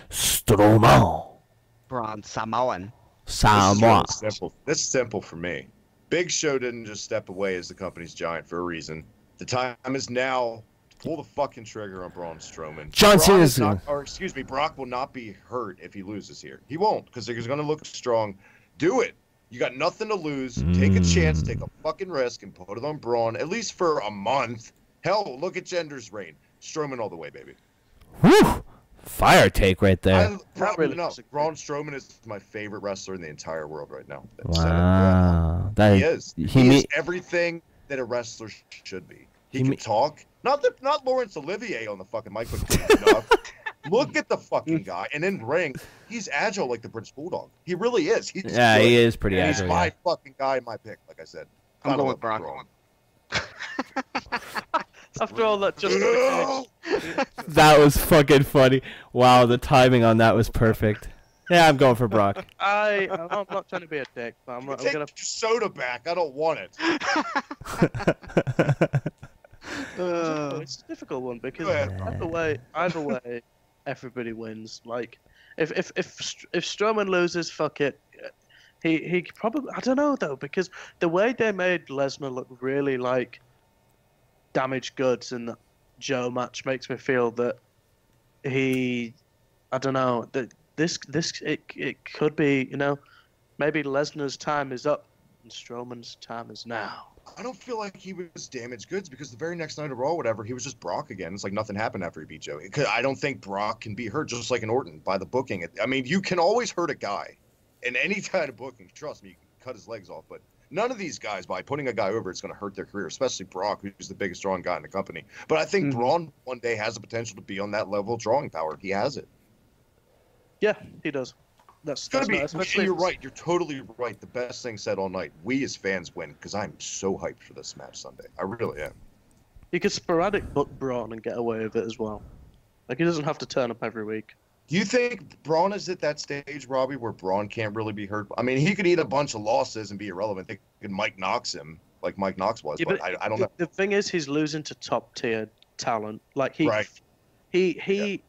Strowman. Braun Samoan. Samoan. This is simple for me. Big Show didn't just step away as the company's giant for a reason. The time is now to pull the fucking trigger on Braun Strowman. John Cena's Brock will not be hurt if he loses here. He won't, because he's going to look strong. Do it. You got nothing to lose. Take a chance, take a fucking risk, and put it on Braun, at least for a month. Hell, look at Gender's reign. Strowman all the way, baby. Whew. Fire take right there. Braun Strowman is my favorite wrestler in the entire world right now. Wow. He is. He is everything that a wrestler should be. He can talk. Not Laurence Olivier on the fucking mic, but look at the fucking guy. And in ring, he's agile like the British Bulldog. He really is. He is pretty agile. He's my fucking guy in my pick, like I said. I'm going with Brock. After all that, just that was fucking funny. Wow, the timing on that was perfect. Yeah, I'm going for Brock. I'm not trying to be a dick, but I'm Take gonna your soda back. I don't want it. It's a difficult one because either way, everybody wins. Like, if Strowman loses, fuck it. He probably, I don't know though, because the way they made Lesnar look really like damaged goods in the Joe match makes me feel that I don't know, that it could be, maybe Lesnar's time is up and Strowman's time is now. I don't feel like he was damaged goods because the very next night of Raw, whatever, he was just Brock again. It's like nothing happened after he beat Joe. I don't think Brock can be hurt, just like an Orton, by the booking. I mean, you can always hurt a guy in any kind of booking. Trust me, you can cut his legs off. But none of these guys, by putting a guy over, it's going to hurt their career, especially Brock, who's the biggest drawing guy in the company. But I think Braun one day has the potential to be on that level of drawing power. He has it. Yeah, he does. That's gonna be. And you're right. You're totally right. The best thing said all night. We as fans win because I'm so hyped for this match Sunday. I really am. You could sporadic book Braun and get away with it as well. Like, he doesn't have to turn up every week. Do you think Braun is at that stage, Robbie, where Braun can't really be hurt? I mean, he could eat a bunch of losses and be irrelevant. They could Mike Knox him like Mike Knox was, but I don't know. The thing is, he's losing to top tier talent. Like he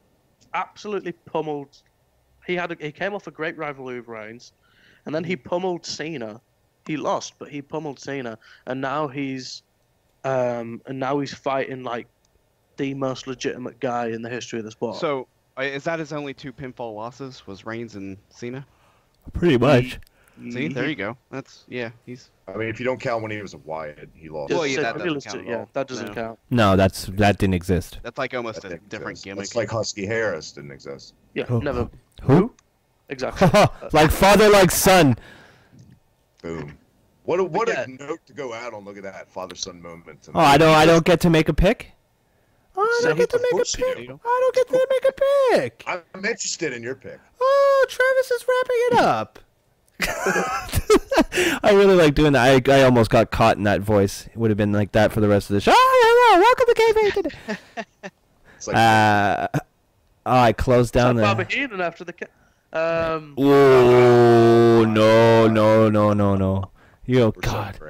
absolutely pummeled. He came off a great rivalry with Reigns, and then he pummeled Cena. He lost, but he pummeled Cena, and now he's fighting like the most legitimate guy in the history of the sport. So, is that his only 2 pinfall losses? Was Reigns and Cena? Pretty much. See, there you go. He's. I mean, if you don't count when he was a Wyatt, he lost. Well, that doesn't count at all. That doesn't count. No, that didn't exist. That's like almost a different gimmick. It's like Husky Harris didn't exist. Yeah, never. Who? Exactly. Like father, like son. Boom. What a note to go out on. Look at that father-son moment. Oh, I don't get to make a pick? Oh, I don't get to make a pick. I don't get to make a pick. I'm interested in your pick. Oh, Travis is wrapping it up. I really like doing that. I almost got caught in that voice. It would have been like that for the rest of the show. Oh, hello, welcome to Kayfabe Today. I closed down the... Bobby Heenan after the... Oh, no. God.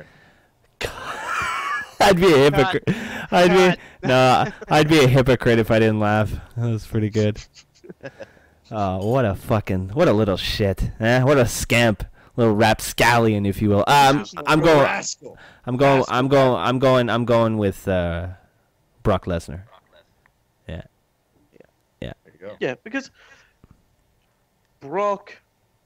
I'd be a hypocrite. I'd be a hypocrite if I didn't laugh. That was pretty good. Oh, what a little shit. What a scamp. Little rapscallion, if you will. I'm going with Brock Lesnar. Yeah. Yeah, because Brock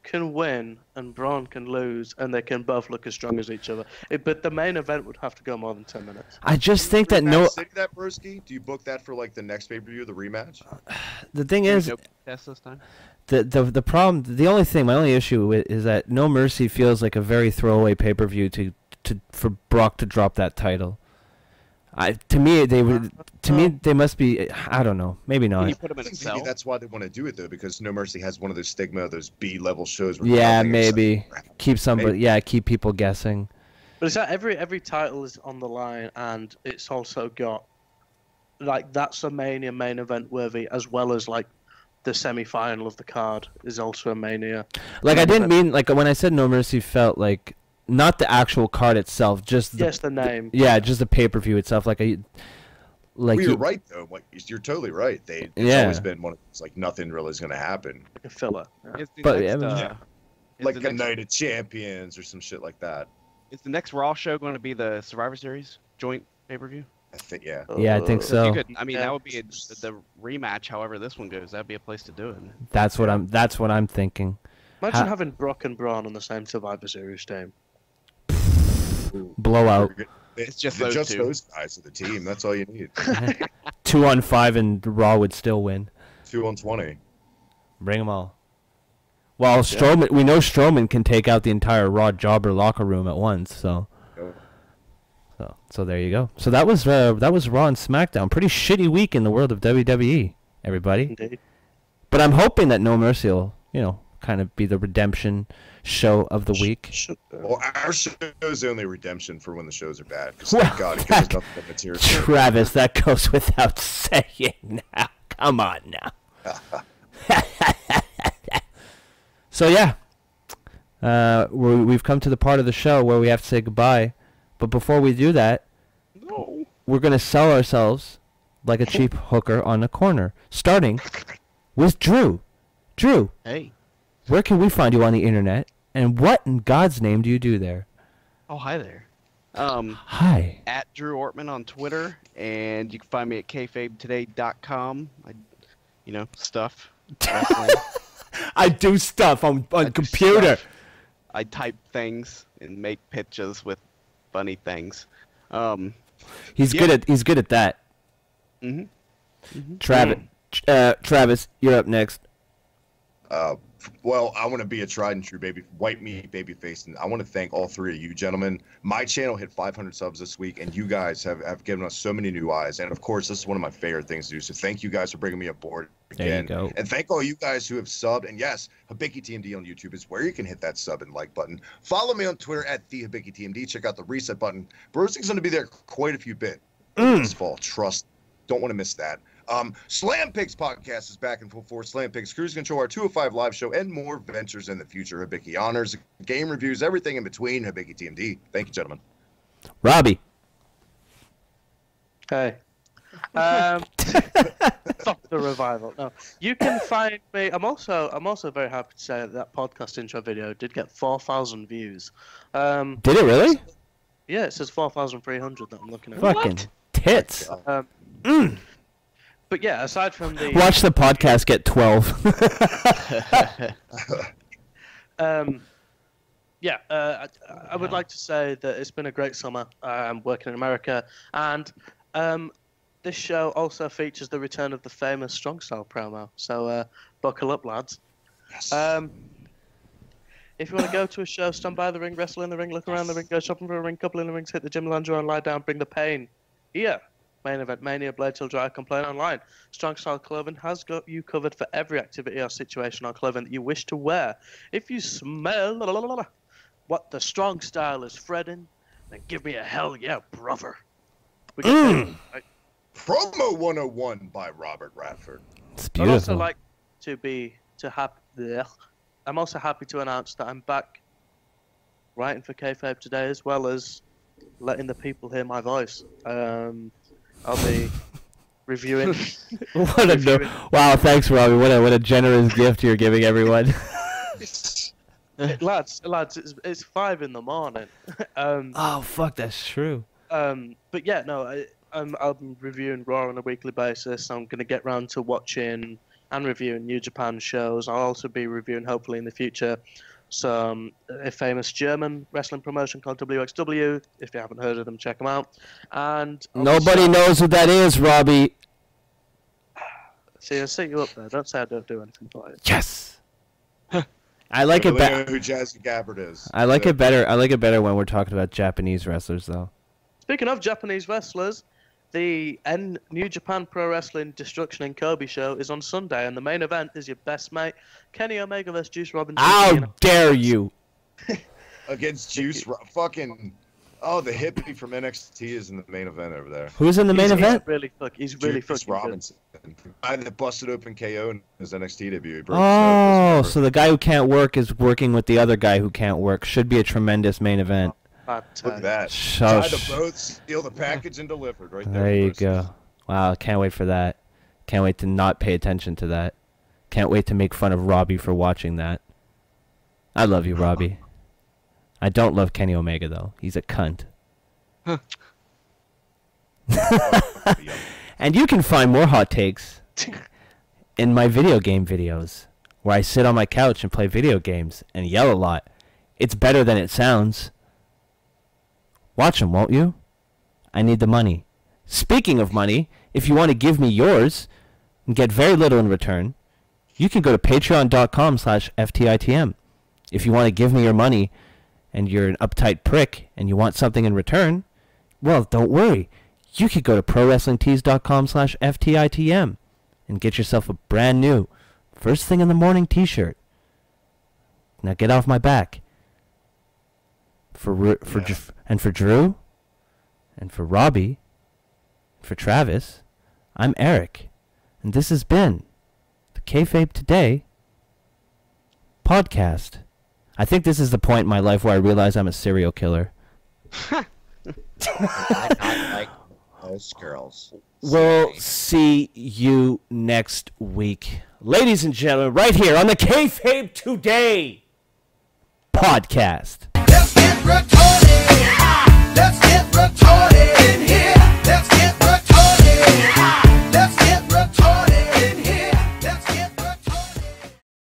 can win and Braun can lose, and they can both look as strong as each other. But the main event would have to go more than 10 minutes. I just think that Say that, Broski? Do you book that for like the next pay-per-view, the rematch? The thing is, test this time. the problem, the only thing, my only issue is that No Mercy feels like a very throwaway pay-per-view for Brock to drop that title. To me, they must be. I don't know. Maybe not. Can you put them in Maybe Excel? that's why they want to do it though, because No Mercy has one of those stigma, those B-level shows. Where Yeah, nothing maybe exciting. keep somebody. Maybe. Yeah, keep people guessing. But it's that every title is on the line, and it's also got like that's a Mania main event worthy, as well as like the semi-final of the card is also a Mania. Like I didn't mean like when I said No Mercy felt like not the actual card itself, just the name. Yeah, just the pay-per-view itself. Like Well, you're right though. Like, you're totally right. It's always been one of those, like nothing really is going to happen. Like a filler. But like a Night of Champions or some shit like that. Is the next Raw show going to be the Survivor Series joint pay-per-view? I think yeah. Yeah, I think so. That would be the rematch. However, this one goes, that'd be a place to do it. That's what I'm thinking. Imagine having Brock and Braun on the same Survivor Series team. Blowout. It's just those guys of the team. That's all you need. 2-on-5 and Raw would still win. 2-on-20. Bring them all. Well, Strowman, we know Strowman can take out the entire Raw jobber locker room at once. So there you go. So that was Raw and SmackDown. Pretty shitty week in the world of WWE, everybody. Indeed. But I'm hoping that No Mercy will, kind of be the redemption show of the week. Well, our show is the only redemption for when the shows are bad. Because thank God it gives us nothing but material. Travis, that goes without saying now. Come on now. So yeah, we've come to the part of the show where we have to say goodbye. But before we do that, we're going to sell ourselves like a cheap hooker on a corner, starting with Drew. Drew, hey, where can we find you on the internet, and what in God's name do you do there? Oh, hi there. Hi. At Drew Ortman on Twitter, and you can find me at kayfabetoday.com. Stuff. I do stuff on computer. I type things and make pictures with funny things. He's good at that. Travis, you're up next. Well, I want to be a tried and true white meat baby face, and I want to thank all three of you gentlemen. My channel hit 500 subs this week, and you guys have given us so many new eyes. And of course, this is one of my favorite things to do. So thank you guys for bringing me aboard again. There you go. And thank all you guys who have subbed. And yes, HibikkiTMD on YouTube is where you can hit that sub and like button. Follow me on Twitter at @TheHibikkiTMD. Check out the reset button. Broski's going to be there quite a few bits this fall. Trust. Don't want to miss that. Slam Pigs podcast is back in full force. Slam Pigs Cruise Control, our 205 live show, and more ventures in the future. Hibiki honors, game reviews, everything in between. HibikkiTMD. Thank you, gentlemen. Robbie. Hey. Fuck the revival. No, you can find me. I'm also very happy to say that podcast intro video did get 4,000 views. Did it really? Yeah, it says 4,300 that I'm looking at. Fucking tits. But yeah, aside from the Watch the podcast get 12. I would like to say that it's been a great summer working in America, and this show also features the return of the famous Strong Style promo. So buckle up, lads. Yes. If you want to go to a show, stand by the ring, wrestle in the ring, look around the ring, go shopping for a ring, couple in the rings, hit the gym, lounge around, lie down, bring the pain. Here. Main Event Mania, Blade Till Dry, Complain Online. Strong Style Clothing has got you covered for every activity or situation or clothing that you wish to wear. If you smell what the Strong Style is fretting, then give me a hell yeah, brother. We get right? Promo 101 by Robert Radford. It's I'd beautiful. also like I'm also happy to announce that I'm back writing for Kayfabe Today, as well as letting the people hear my voice. I'll be reviewing. Wow, thanks, Robbie. What a generous gift you're giving everyone. lads, it's 5 in the morning. Oh fuck, that's true. But yeah, no, I'll be reviewing Raw on a weekly basis. I'm gonna get round to watching and reviewing New Japan shows. I'll also be reviewing, hopefully in the future, a famous German wrestling promotion called WXW. If you haven't heard of them, check them out. And Nobody knows who that is, Robbie. See, I set you up there. Don't say I don't do anything for it. Yes. I like it better. Who Jazzy Gabbard is. I like it better. I like it better when we're talking about Japanese wrestlers, though. Speaking of Japanese wrestlers, the New Japan Pro Wrestling Destruction in Kobe show is on Sunday, and the main event is your best mate, Kenny Omega vs. Juice Robinson. How dare you? Against Juice, fucking... Oh, the hippie from NXT is in the main event over there. Who's in the main event? He's really Juice fucking Robinson. The guy that busted open KO in his NXT debut. He broke Oh, so the guy who can't work is working with the other guy who can't work. Should be a tremendous main event. Look at that. Shush. Tried to both steal the package and delivered right there. There you go. Wow, can't wait for that. Can't wait to not pay attention to that. Can't wait to make fun of Robbie for watching that. I love you, Robbie. I don't love Kenny Omega, though. He's a cunt. And you can find more hot takes in my video game videos, where I sit on my couch and play video games and yell a lot. It's better than it sounds. Watch them, won't you? I need the money. Speaking of money, if you want to give me yours and get very little in return, you can go to patreon.com/FTITM. If you want to give me your money and you're an uptight prick and you want something in return, well, don't worry. You could go to prowrestlingtees.com/FTITM and get yourself a brand new First Thing in the Morning t-shirt. Now get off my back. For Drew, and for Robbie, and for Travis, I'm Eric, and this has been the Kayfabe Today podcast. I think this is the point in my life where I realize I'm a serial killer. I like those girls. We'll see you next week, ladies and gentlemen, right here on the Kayfabe Today podcast. Let's get retarded in here.